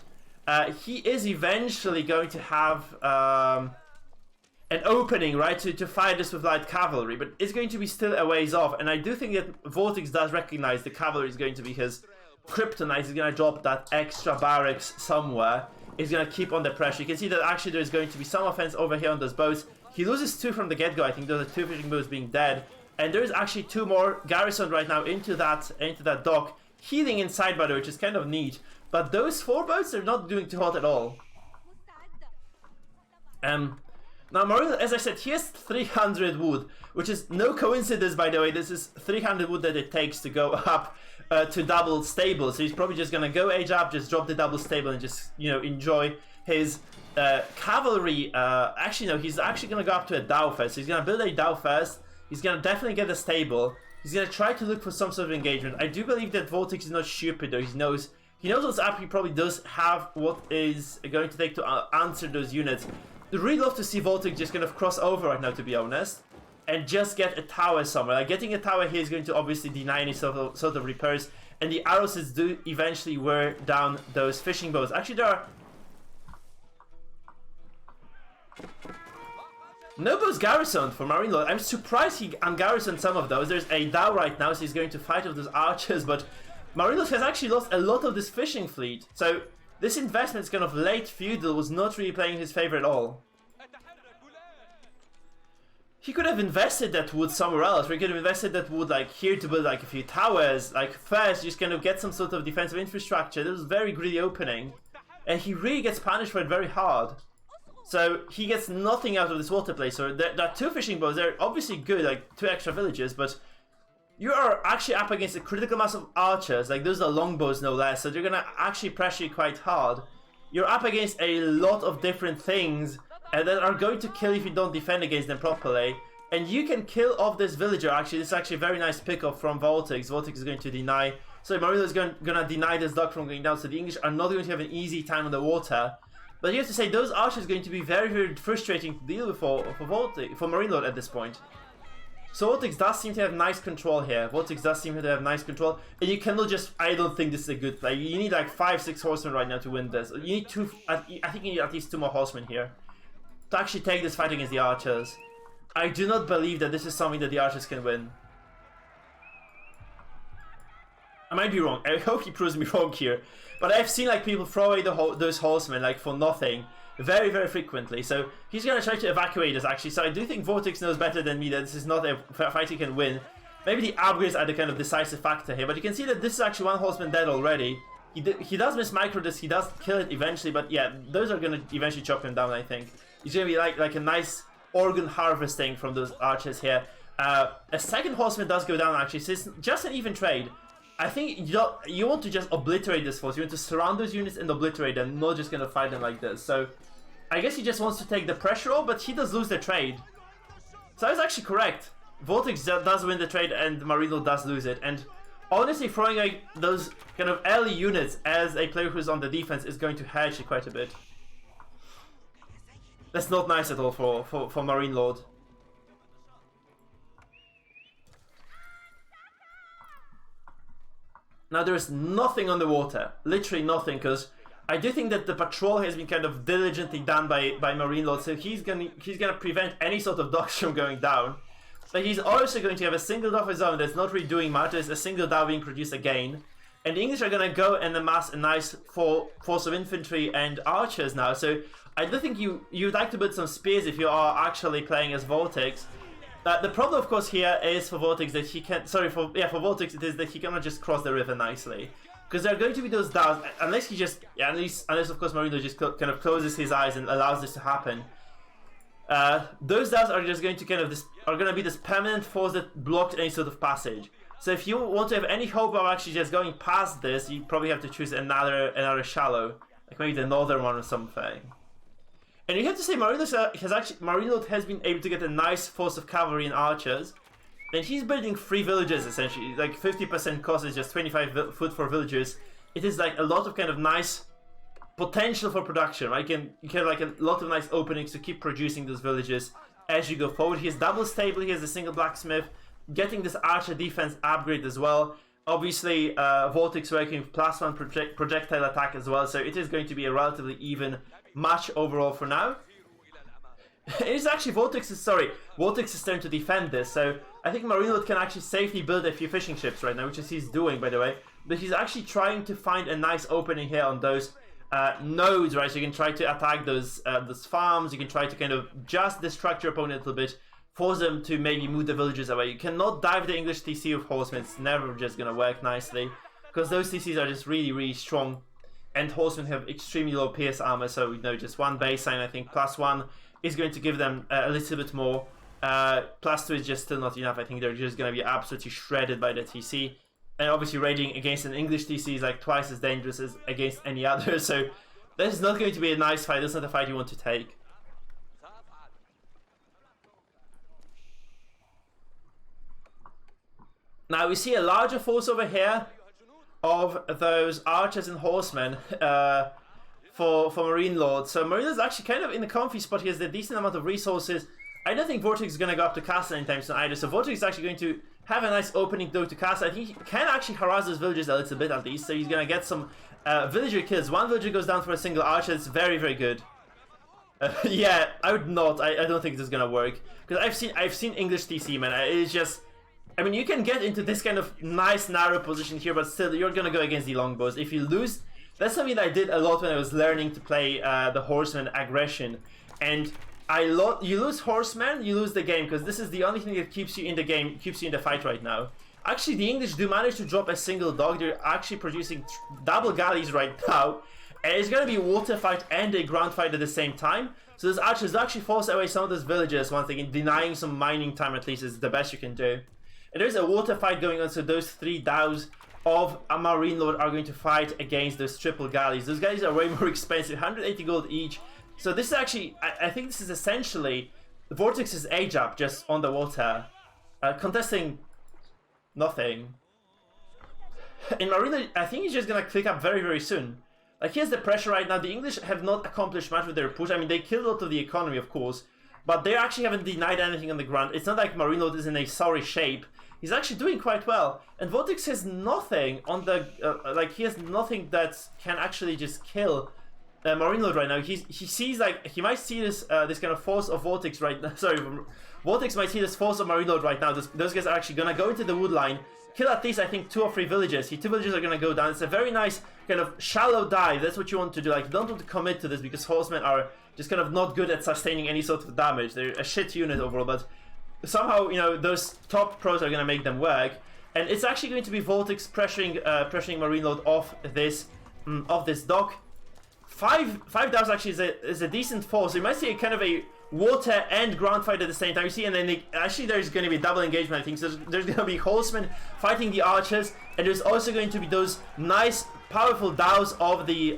he is eventually going to have an opening, right, to fight this with light cavalry, but it's going to be still a ways off. And I do think that VortiX does recognize the cavalry is going to be his kryptonite. He's going to drop that extra barracks somewhere. He's going to keep on the pressure. You can see that actually there's going to be some offense over here on those boats. He loses 2 from the get-go. I think those are 2 fishing boats being dead. And there's actually 2 more garrisoned right now into that dock. Healing inside, by the way, which is kind of neat. But those 4 boats are not doing too hot at all. Now MarineLorD, as I said, he has 300 wood, which is no coincidence, by the way. This is 300 wood that it takes to go up to double stable. So he's probably just gonna go age up, just drop the double stable, and just, you know, enjoy his cavalry. Actually, no, he's actually going to go up to a Dao first. So he's going to build a Dao first. He's going to definitely get a stable. He's going to try to look for some sort of engagement. I do believe that VortiX is not stupid, though. He knows what's up. He probably does have what is going to take to answer those units. I'd really love to see VortiX just kind of cross over right now, to be honest, and just get a tower somewhere. Like, getting a tower here is going to obviously deny any sort of repairs, and the arrows do eventually wear down those fishing boats. Actually, there are no boats garrisoned for MarineLorD. I'm surprised he ungarrisoned some of those. There's a Dao right now, so he's going to fight with those archers, but MarineLorD has actually lost a lot of this fishing fleet. So this investment, kind of late feudal, was not really playing in his favor at all. He could have invested that wood somewhere else, or he could have invested that wood like here to build like a few towers, like first just kind of get some sort of defensive infrastructure. That was a very greedy opening, and he really gets punished for it very hard. So he gets nothing out of this water play. So there are two fishing boats. They're obviously good, like 2 extra villages, but you are actually up against a critical mass of archers. Like, those are longbows no less, so they're gonna actually pressure you quite hard. You're up against a lot of different things that are going to kill if you don't defend against them properly. And you can kill off this villager. Actually, this is actually a very nice pickup from VortiX. VortiX is going to deny. So MarineLorD is gonna deny this dock from going down. So the English are not going to have an easy time on the water. But you have to say, those archers are going to be very, very frustrating to deal with for MarineLorD at this point. So VortiX does seem to have nice control here. VortiX does seem to have nice control. And you cannot just, I don't think this is a good play. You need like 5-6 horsemen right now to win this. You need I think you need at least 2 more horsemen here to actually take this fight against the archers. I do not believe that this is something that the archers can win. I might be wrong. I hope he proves me wrong here. But I've seen like people throw away those horsemen like for nothing very, very frequently. So he's going to try to evacuate us actually. So I do think VortiX knows better than me that this is not a fight he can win. Maybe the upgrades are the kind of decisive factor here. But you can see that this is actually 1 horseman dead already. He does miss micro this. He does kill it eventually. But yeah, those are going to eventually chop him down, I think. He's going to be like a nice organ harvesting from those archers here. A 2nd horseman does go down actually. So it's just an even trade. I think you want to just obliterate this force. You want to surround those units and obliterate them, not just gonna fight them like this. So I guess he just wants to take the pressure off, but he does lose the trade. So that's actually correct. VortiX does win the trade and MarineLorD does lose it. And honestly, throwing like those kind of early units as a player who's on the defense is going to hurt you quite a bit. That's not nice at all for MarineLorD. Now there's nothing on the water, literally nothing, because I do think that the patrol has been kind of diligently done by MarineLorD, so he's gonna prevent any sort of docks from going down. But he's also going to have a single dock of his own that's not really doing much. There's a single Dao being produced again, and the English are gonna go and amass a nice force of infantry and archers now. So I do think you'd like to build some spears if you are actually playing as VortiX. The problem, of course, here is for VortiX that he can. For VortiX it is that he cannot just cross the river nicely, because there are going to be those Daos unless he just, unless of course MarineLorD just kind of closes his eyes and allows this to happen. Those Daos are just going to be this permanent force that blocked any sort of passage. So if you want to have any hope of actually just going past this, you probably have to choose another shallow, like maybe the northern one or something. And you have to say MarineLorD has been able to get a nice force of cavalry and archers. And he's building 3 villages essentially. Like 50% cost is just 25 food for villagers. It is like a lot of kind of nice potential for production, right? You can have like a lot of nice openings to keep producing those villages as you go forward. He has double stable, he has a single blacksmith, getting this archer defense upgrade as well. Obviously, VortiX working with +1 projectile attack as well, so it is going to be a relatively even match overall for now. It is actually VortiX is trying to defend this, so I think MarineLorD can actually safely build a few fishing ships right now, which is he's doing, by the way. But he's actually trying to find a nice opening here on those nodes, right? So you can try to attack those farms, you can try to kind of just distract your opponent a little bit, force them to maybe move the villages away. You cannot dive the English TC with horsemen, it's never just gonna work nicely, because those TCs are just really, really strong. And horsemen have extremely low PS armor, so just 1 baseline, I think, +1 is going to give them a little bit more. +2 is just still not enough. I think they're just going to be absolutely shredded by the TC. And obviously raiding against an English TC is like twice as dangerous as against any other, so This is not going to be a nice fight. This is not a fight you want to take. Now we see a larger force over here of those archers and horsemen for MarineLorD. So MarineLorD is actually kind of in a comfy spot. He has a decent amount of resources. I don't think VortiX is going to go up to castle anytime soon either. So VortiX is actually going to have a nice opening door to castle. I think he can actually harass those villagers a little bit at least. So he's going to get some villager kills. One villager goes down for a single archer. It's very, very good. Yeah, I would not. I don't think this is going to work. Because I've seen English TC, man. It's just... I mean, you can get into this kind of nice narrow position here, but still, you're gonna go against the longbows. If you lose, that's something that I did a lot when I was learning to play the horseman aggression. And you lose horsemen, you lose the game, because this is the only thing that keeps you in the game, keeps you in the fight right now. Actually, the English do manage to drop a single dog. They're actually producing double galleys right now. And it's gonna be a water fight and a ground fight at the same time. So those archers actually force away some of those villagers once again, denying some mining time at least is the best you can do. And there's a water fight going on, so those 3 dows of a MarineLorD are going to fight against those triple galleys. Those galleys are way more expensive, 180 gold each. So this is actually, I think this is essentially VortiX's age up just on the water, contesting nothing. In MarineLorD, I think he's just gonna click up very, very soon. Like, here's the pressure right now. The English have not accomplished much with their push. I mean, they killed a lot of the economy, of course, but they actually haven't denied anything on the ground. It's not like MarineLorD is in a sorry shape. He's actually doing quite well. And VortiX has nothing on the... like, he has nothing that can actually just kill MarineLorD right now. He sees, like... He might see this this kind of force of VortiX right now. Sorry, VortiX might see this force of MarineLorD right now. Those guys are actually gonna go into the wood line, kill at least, I think, 2 or 3 villagers. 2 villagers are gonna go down. It's a very nice kind of shallow dive. That's what you want to do. Like, you don't want to commit to this because horsemen are just kind of not good at sustaining any sort of damage. They're a shit unit overall, but somehow, you know, those top pros are gonna make them work. And it's actually going to be VortiX pressuring MarineLorD off this dock. 5 dows actually is a decent force. So you might see a kind of a water and ground fight at the same time. You see, and then actually there's going to be double engagement, I think. So there's going to be horsemen fighting the archers, and there's also going to be those nice, powerful dows of the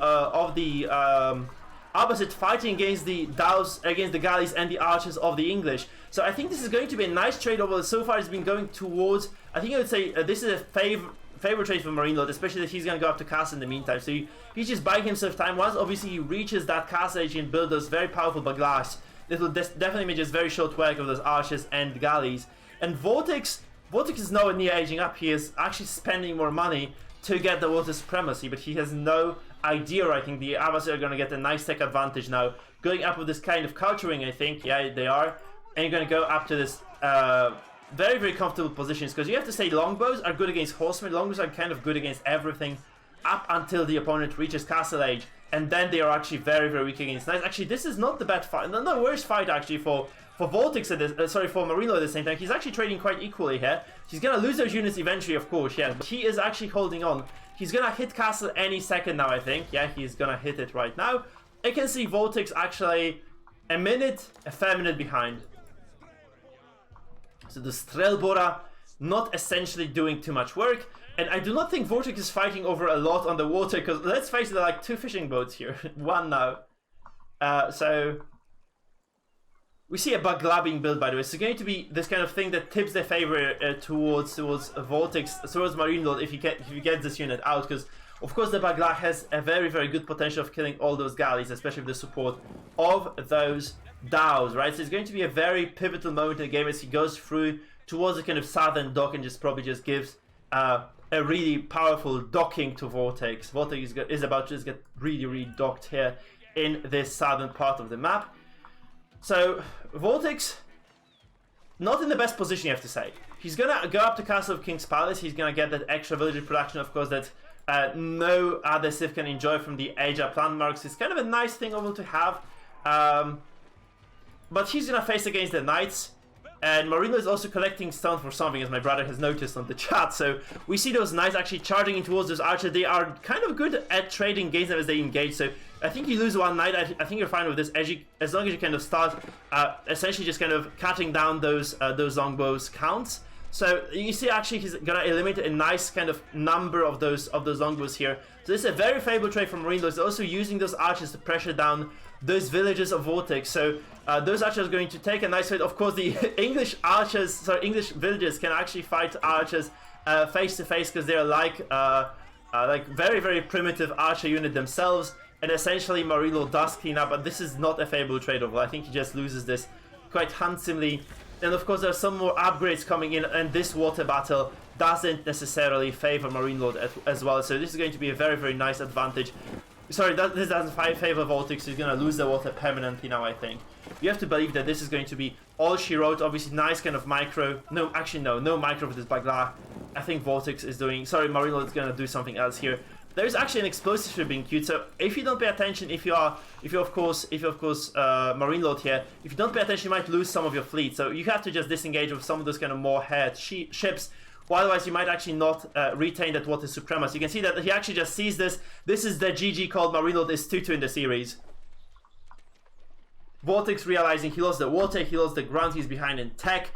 Abbasid fighting against the dows, against the galleys and the archers of the English. So I think this is going to be a nice trade, although so far it's been going towards, I think I would say this is a favorite trade for MarineLorD, especially that he's going to go up to castle in the meantime. So he's just buying himself time. Once obviously he reaches that castle age and build those very powerful baglash, this will definitely make just very short work of those archers and galleys. And VortiX is nowhere near aging up. He is actually spending more money to get the water supremacy, but he has no idea. I think the Abbasid are going to get a nice tech advantage now, going up with this kind of culturing, I think. Yeah, they are. And you're going to go up to this very, very comfortable positions, because you have to say longbows are good against horsemen. Longbows are kind of good against everything up until the opponent reaches castle age, and then they are actually very, very weak against knights. Actually, this is not the bad fight, not the worst fight actually for VortiX at this, for MarineLorD at the same time. He's actually trading quite equally here. He's gonna lose those units eventually, of course, yeah, but he is actually holding on. He's gonna hit castle any second now, I think. Yeah, he's gonna hit it right now. I can see VortiX actually a fair minute behind. So the Strelbora not essentially doing too much work. And I do not think VortiX is fighting over a lot on the water, because let's face it, there are like 2 fishing boats here. 1 now. So we see a bagla being built, by the way. So it's going to be this kind of thing that tips their favor towards VortiX, towards MarineLorD if you get this unit out, because of course the bagla has a very, very good potential of killing all those galleys, especially with the support of those dows, right? So it's going to be a very pivotal moment in the game as he goes through towards the kind of southern dock and just probably just gives a really powerful docking to VortiX. VortiX is about to just get really, really docked here in this southern part of the map. So VortiX, not in the best position, you have to say. He's gonna go up to Castle of King's Palace. He's gonna get that extra villager production, of course, that no other civ can enjoy from the age up landmarks. It's kind of a nice thing overall to have. But he's gonna face against the knights. And MarineLorD is also collecting stone for something, as my brother has noticed on the chat. So we see those knights actually charging in towards those archers. They are kind of good at trading against them as they engage. So I think you lose 1 knight. I think you're fine with this, as long as you kind of start essentially just kind of cutting down those longbows counts. So you see, actually, he's gonna eliminate a nice kind of number of those longbows here. So this is a very favorable trade from MarineLorD. He's also using those archers to pressure down those villages of VortiX. So those archers are going to take a nice fight. Of course, the English villagers can actually fight archers face to face, because they're like very, very primitive archer unit themselves. And essentially, MarineLorD does clean up, but this is not a favorable trade overall. I think he just loses this quite handsomely. And of course, there's some more upgrades coming in, and this water battle doesn't necessarily favor MarineLorD as well. So this is going to be a very, very nice advantage. Sorry, this doesn't favor VortiX. He's going to lose the water permanently now, I think. You have to believe that this is going to be all she wrote. Obviously, nice kind of micro. No, actually, no micro for this Bagla. I think VortiX is doing... Sorry, MarineLorD is going to do something else here. There's actually an explosive ship being queued, so if you don't pay attention, if you're of course MarineLorD here, if you don't pay attention, you might lose some of your fleet. So you have to just disengage with some of those kind of more head ships. Well, otherwise, you might actually not retain that water supremacy. You can see that he actually just sees this. This is the GG called MarineLorD is 2-2 in the series. VortiX realizing he lost the water, he lost the ground, he's behind in tech.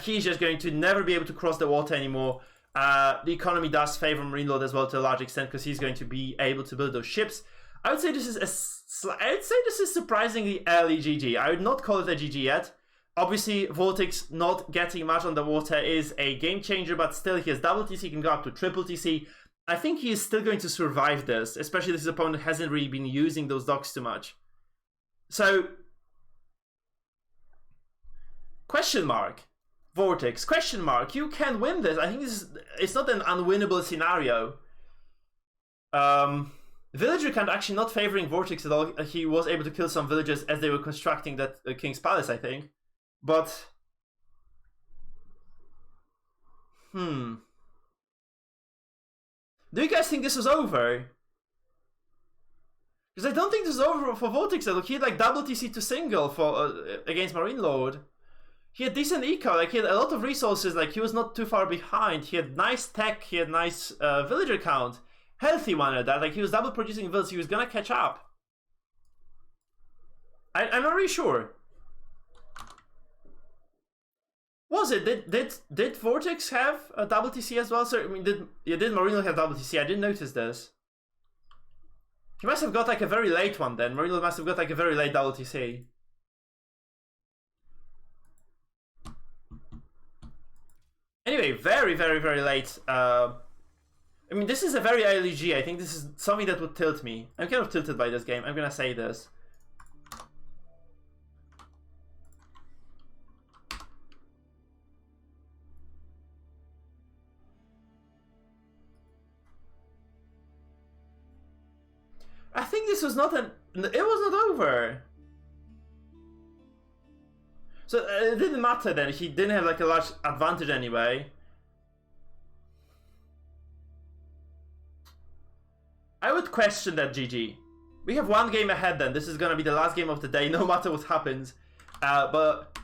He's just going to never be able to cross the water anymore. The economy does favor MarineLorD as well to a large extent, because he's going to be able to build those ships. I would say this is surprisingly early GG. I would not call it a GG yet. Obviously, VortiX not getting much on the water is a game changer, but still he has double TC, he can go up to triple TC. I think he is still going to survive this, especially if his opponent hasn't really been using those docks too much. So, question mark. VortiX, question mark, you can win this. I think it's not an unwinnable scenario. Villager count actually not favoring VortiX at all. He was able to kill some villagers as they were constructing that King's Palace, I think. But... Do you guys think this was over? Because I don't think this is over for VortiX. Look, he had like double TC to single for against MarineLorD. He had decent eco, like he had a lot of resources, like he was not too far behind. He had nice tech, he had nice villager count. Healthy one at that, like he was double producing villas, he was gonna catch up. I'm not really sure. Was it? Did VortiX have a double TC as well? So I mean, did MarineLorD have double TC? I didn't notice this. He must have got like a very late one then. MarineLorD must have got like a very late double TC. Anyway, very, very, very late. I mean, this is a very early G. I think this is something that would tilt me. I'm kind of tilted by this game. I'm gonna say this. I think this was not an... It was not over. So it didn't matter then. He didn't have like a large advantage anyway. I would question that GG. We have one game ahead then. This is gonna be the last game of the day, no matter what happens. But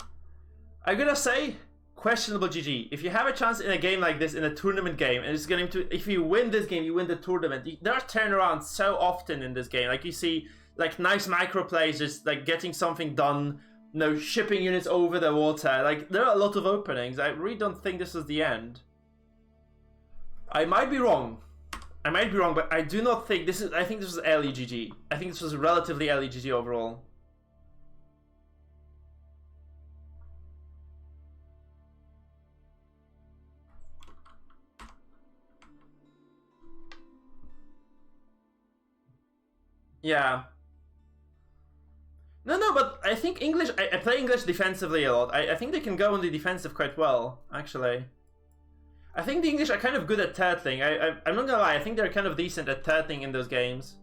I'm gonna say questionable GG. If you have a chance in a game like this, in a tournament game, and it's going to, if you win this game, you win the tournament. There are turnarounds so often in this game. Like you see, like nice micro plays, just like getting something done. No, shipping units over the water. Like there are a lot of openings. I really don't think this is the end. I might be wrong. But I do not think this is. I think this was early GG. I think this was relatively early GG overall. Yeah. No, but I think English... I play English defensively a lot. I think they can go on the defensive quite well, actually. I think the English are kind of good at turtling. I'm not gonna lie, I think they're kind of decent at turtling in those games.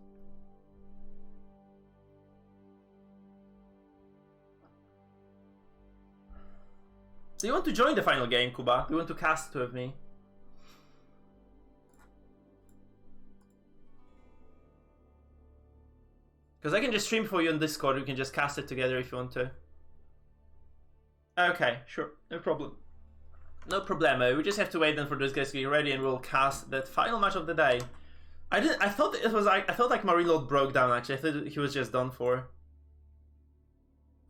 Do you want to join the final game, Kuba? Do you want to cast with me? Because I can just stream for you on Discord, we can just cast it together if you want to. Okay, sure, no problem. No problemo. We just have to wait then for those guys to get ready and we'll cast that final match of the day. I thought like MarineLorD broke down actually. I thought he was just done for.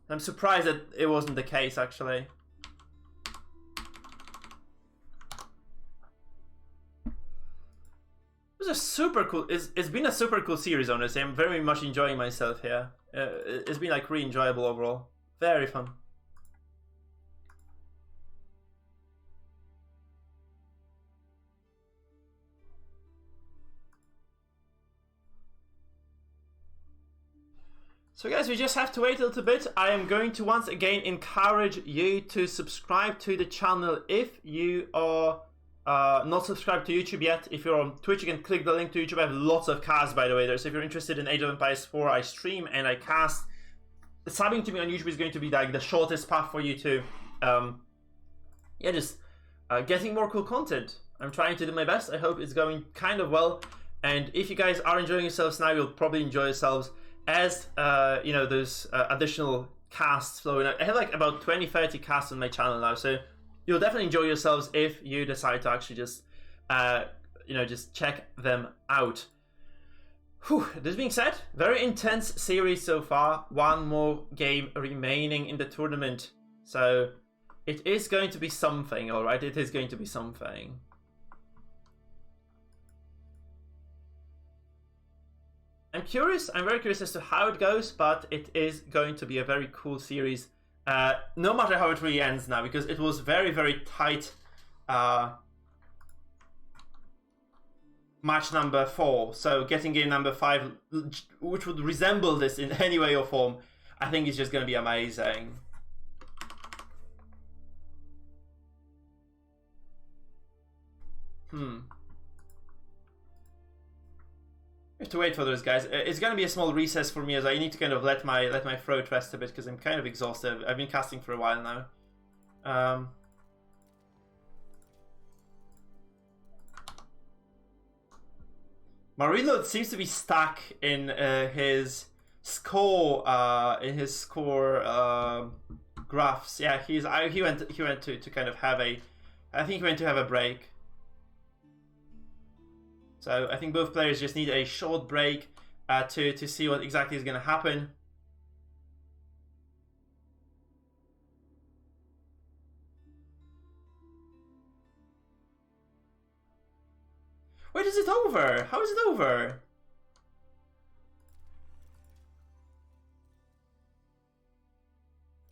I'm surprised that it wasn't the case actually. was a super cool. It's been a super cool series, honestly. I'm very much enjoying myself here. It's been like really enjoyable overall. Very fun. So guys, we just have to wait a little bit. I am going to once again encourage you to subscribe to the channel if you are not subscribed to YouTube yet. If you're on Twitch, you can click the link to YouTube. I have lots of casts, by the way, there. So if you're interested in Age of Empires 4, I stream and I cast. Subbing to me on YouTube is going to be like the shortest path for you to, yeah, just getting more cool content. I'm trying to do my best. I hope it's going kind of well. And if you guys are enjoying yourselves now, you'll probably enjoy yourselves as you know, there's additional casts flowing out. I have like about 20-30 casts on my channel now, so you'll definitely enjoy yourselves if you decide to actually just you know, just check them out. Whew. This being said, very intense series so far. One more game remaining in the tournament, so it is going to be something. All right, it is going to be something. I'm curious, I'm very curious as to how it goes, but it is going to be a very cool series, no matter how it really ends now, because it was very, very tight match number 4, so getting game number 5, which would resemble this in any way or form, I think is just going to be amazing. I have to wait for those guys. It's gonna be a small recess for me as I need to kind of let my throat rest a bit because I'm kind of exhausted. I've been casting for a while now. MarineLorD seems to be stuck in his score graphs. Yeah, he went to kind of have a, I think he went to have a break. So I think both players just need a short break to see what exactly is going to happen. Wait, is it over? How is it over?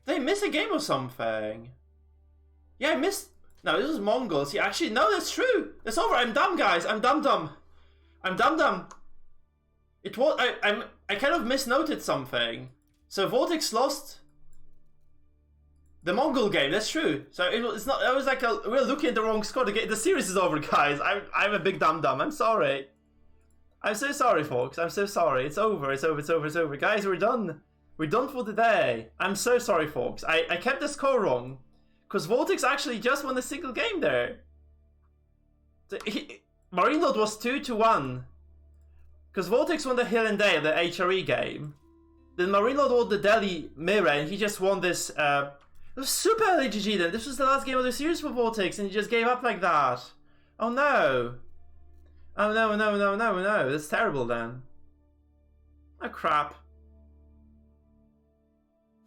Did I miss a game or something? Yeah, I missed... No, this was Mongols. Yeah, actually, no, that's true. It's over. I'm dumb, guys. I'm dumb. I'm dumb. It was... I kind of misnoted something. So VortiX lost the Mongol game. That's true. So it's not... It was like we're looking at the wrong score. The series is over, guys. I'm a big dumb. I'm sorry. I'm so sorry, folks. I'm so sorry. It's over. It's over. Guys, we're done. We're done for the day. I'm so sorry, folks. I kept the score wrong. Because VortiX actually just won a single game there. MarineLorD was 2-1. Because VortiX won the Hill and Dale, the HRE game. Then MarineLorD won the Delhi Mirror, and he just won this... it was super early GG then. This was the last game of the series for VortiX, and he just gave up like that. Oh no. Oh no. That's terrible then. Oh crap.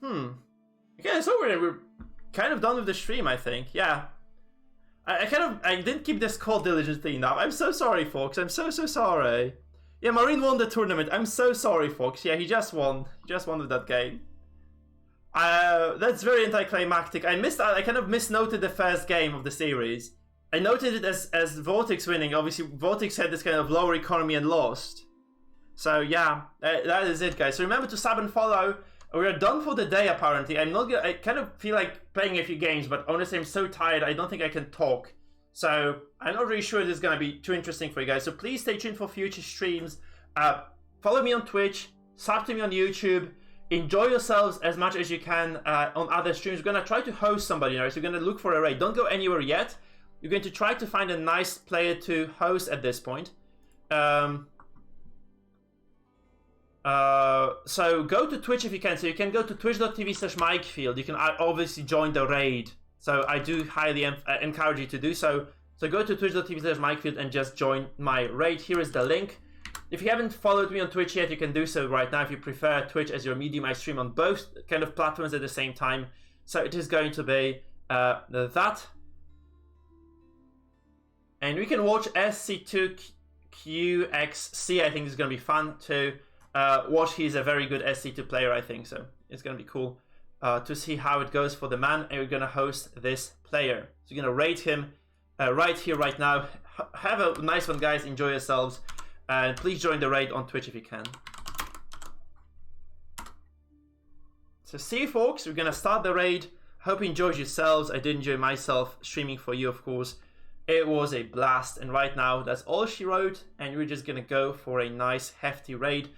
Okay, it's over. We're kind of done with the stream, I think. Yeah. I didn't keep this call diligently enough. I'm so sorry, folks. I'm so sorry. Yeah, Marine won the tournament. I'm so sorry, folks. Yeah, he just won. He just won with that game. That's very anticlimactic. I kind of misnoted the first game of the series. I noted it as VortiX winning. Obviously, VortiX had this kind of lower economy and lost. So yeah, that is it, guys. So remember to sub and follow. We are done for the day, apparently. I kind of feel like playing a few games, but honestly, I'm so tired, I don't think I can talk. So, I'm not really sure this is going to be too interesting for you guys. So please stay tuned for future streams. Follow me on Twitch, sub to me on YouTube. Enjoy yourselves as much as you can on other streams. We're going to try to host somebody now, so we're going to look for a raid. Don't go anywhere yet. You're going to try to find a nice player to host at this point. So go to Twitch if you can. So you can go to twitch.tv/Mikefield. You can obviously join the raid. So I do highly encourage you to do so. So go to twitch.tv/Mikefield and just join my raid. Here is the link. If you haven't followed me on Twitch yet, you can do so right now. If you prefer Twitch as your medium, I stream on both kind of platforms at the same time. So it is going to be that. And we can watch SC2 QXC, I think is going to be fun to watch. He's a very good SC2 player, I think, so it's going to be cool to see how it goes for the man. And we're going to host this player. So we're going to rate him right here, right now. Have a nice one, guys. Enjoy yourselves. And please join the raid on Twitch if you can. So see you, folks. We're going to start the raid. Hope you enjoyed yourselves. I did enjoy myself streaming for you, of course. It was a blast. And right now, that's all she wrote. And we're just going to go for a nice, hefty raid.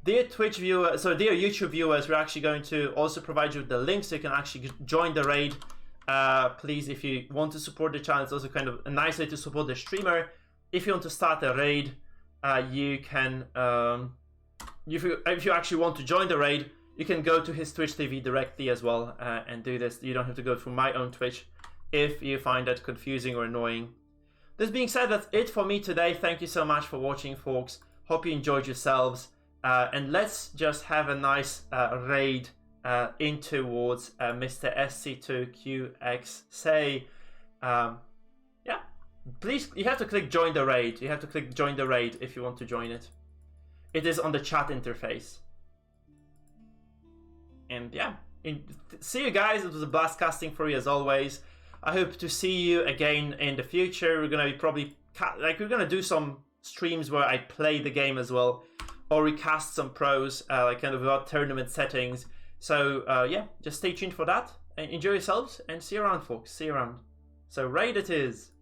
Dear Twitch viewers, so dear YouTube viewers, we're actually going to also provide you with the link so you can actually join the raid. Please, if you want to support the channel, it's also kind of a nice way to support the streamer. If you want to start a raid, you can, if you actually want to join the raid, you can go to his Twitch TV directly as well and do this. You don't have to go through my own Twitch if you find that confusing or annoying. This being said, that's it for me today. Thank you so much for watching, folks. Hope you enjoyed yourselves. And let's just have a nice raid in towards Mr. SC2QX. Say, yeah, please, you have to click join the raid. You have to click join the raid if you want to join it. It is on the chat interface. And yeah, see you guys. It was a blast casting for you as always. I hope to see you again in the future. We're gonna be probably we're gonna do some streams where I play the game as well, or recast some pros, like kind of without tournament settings. So yeah, just stay tuned for that and enjoy yourselves and see you around, folks. See you around. So raid it is.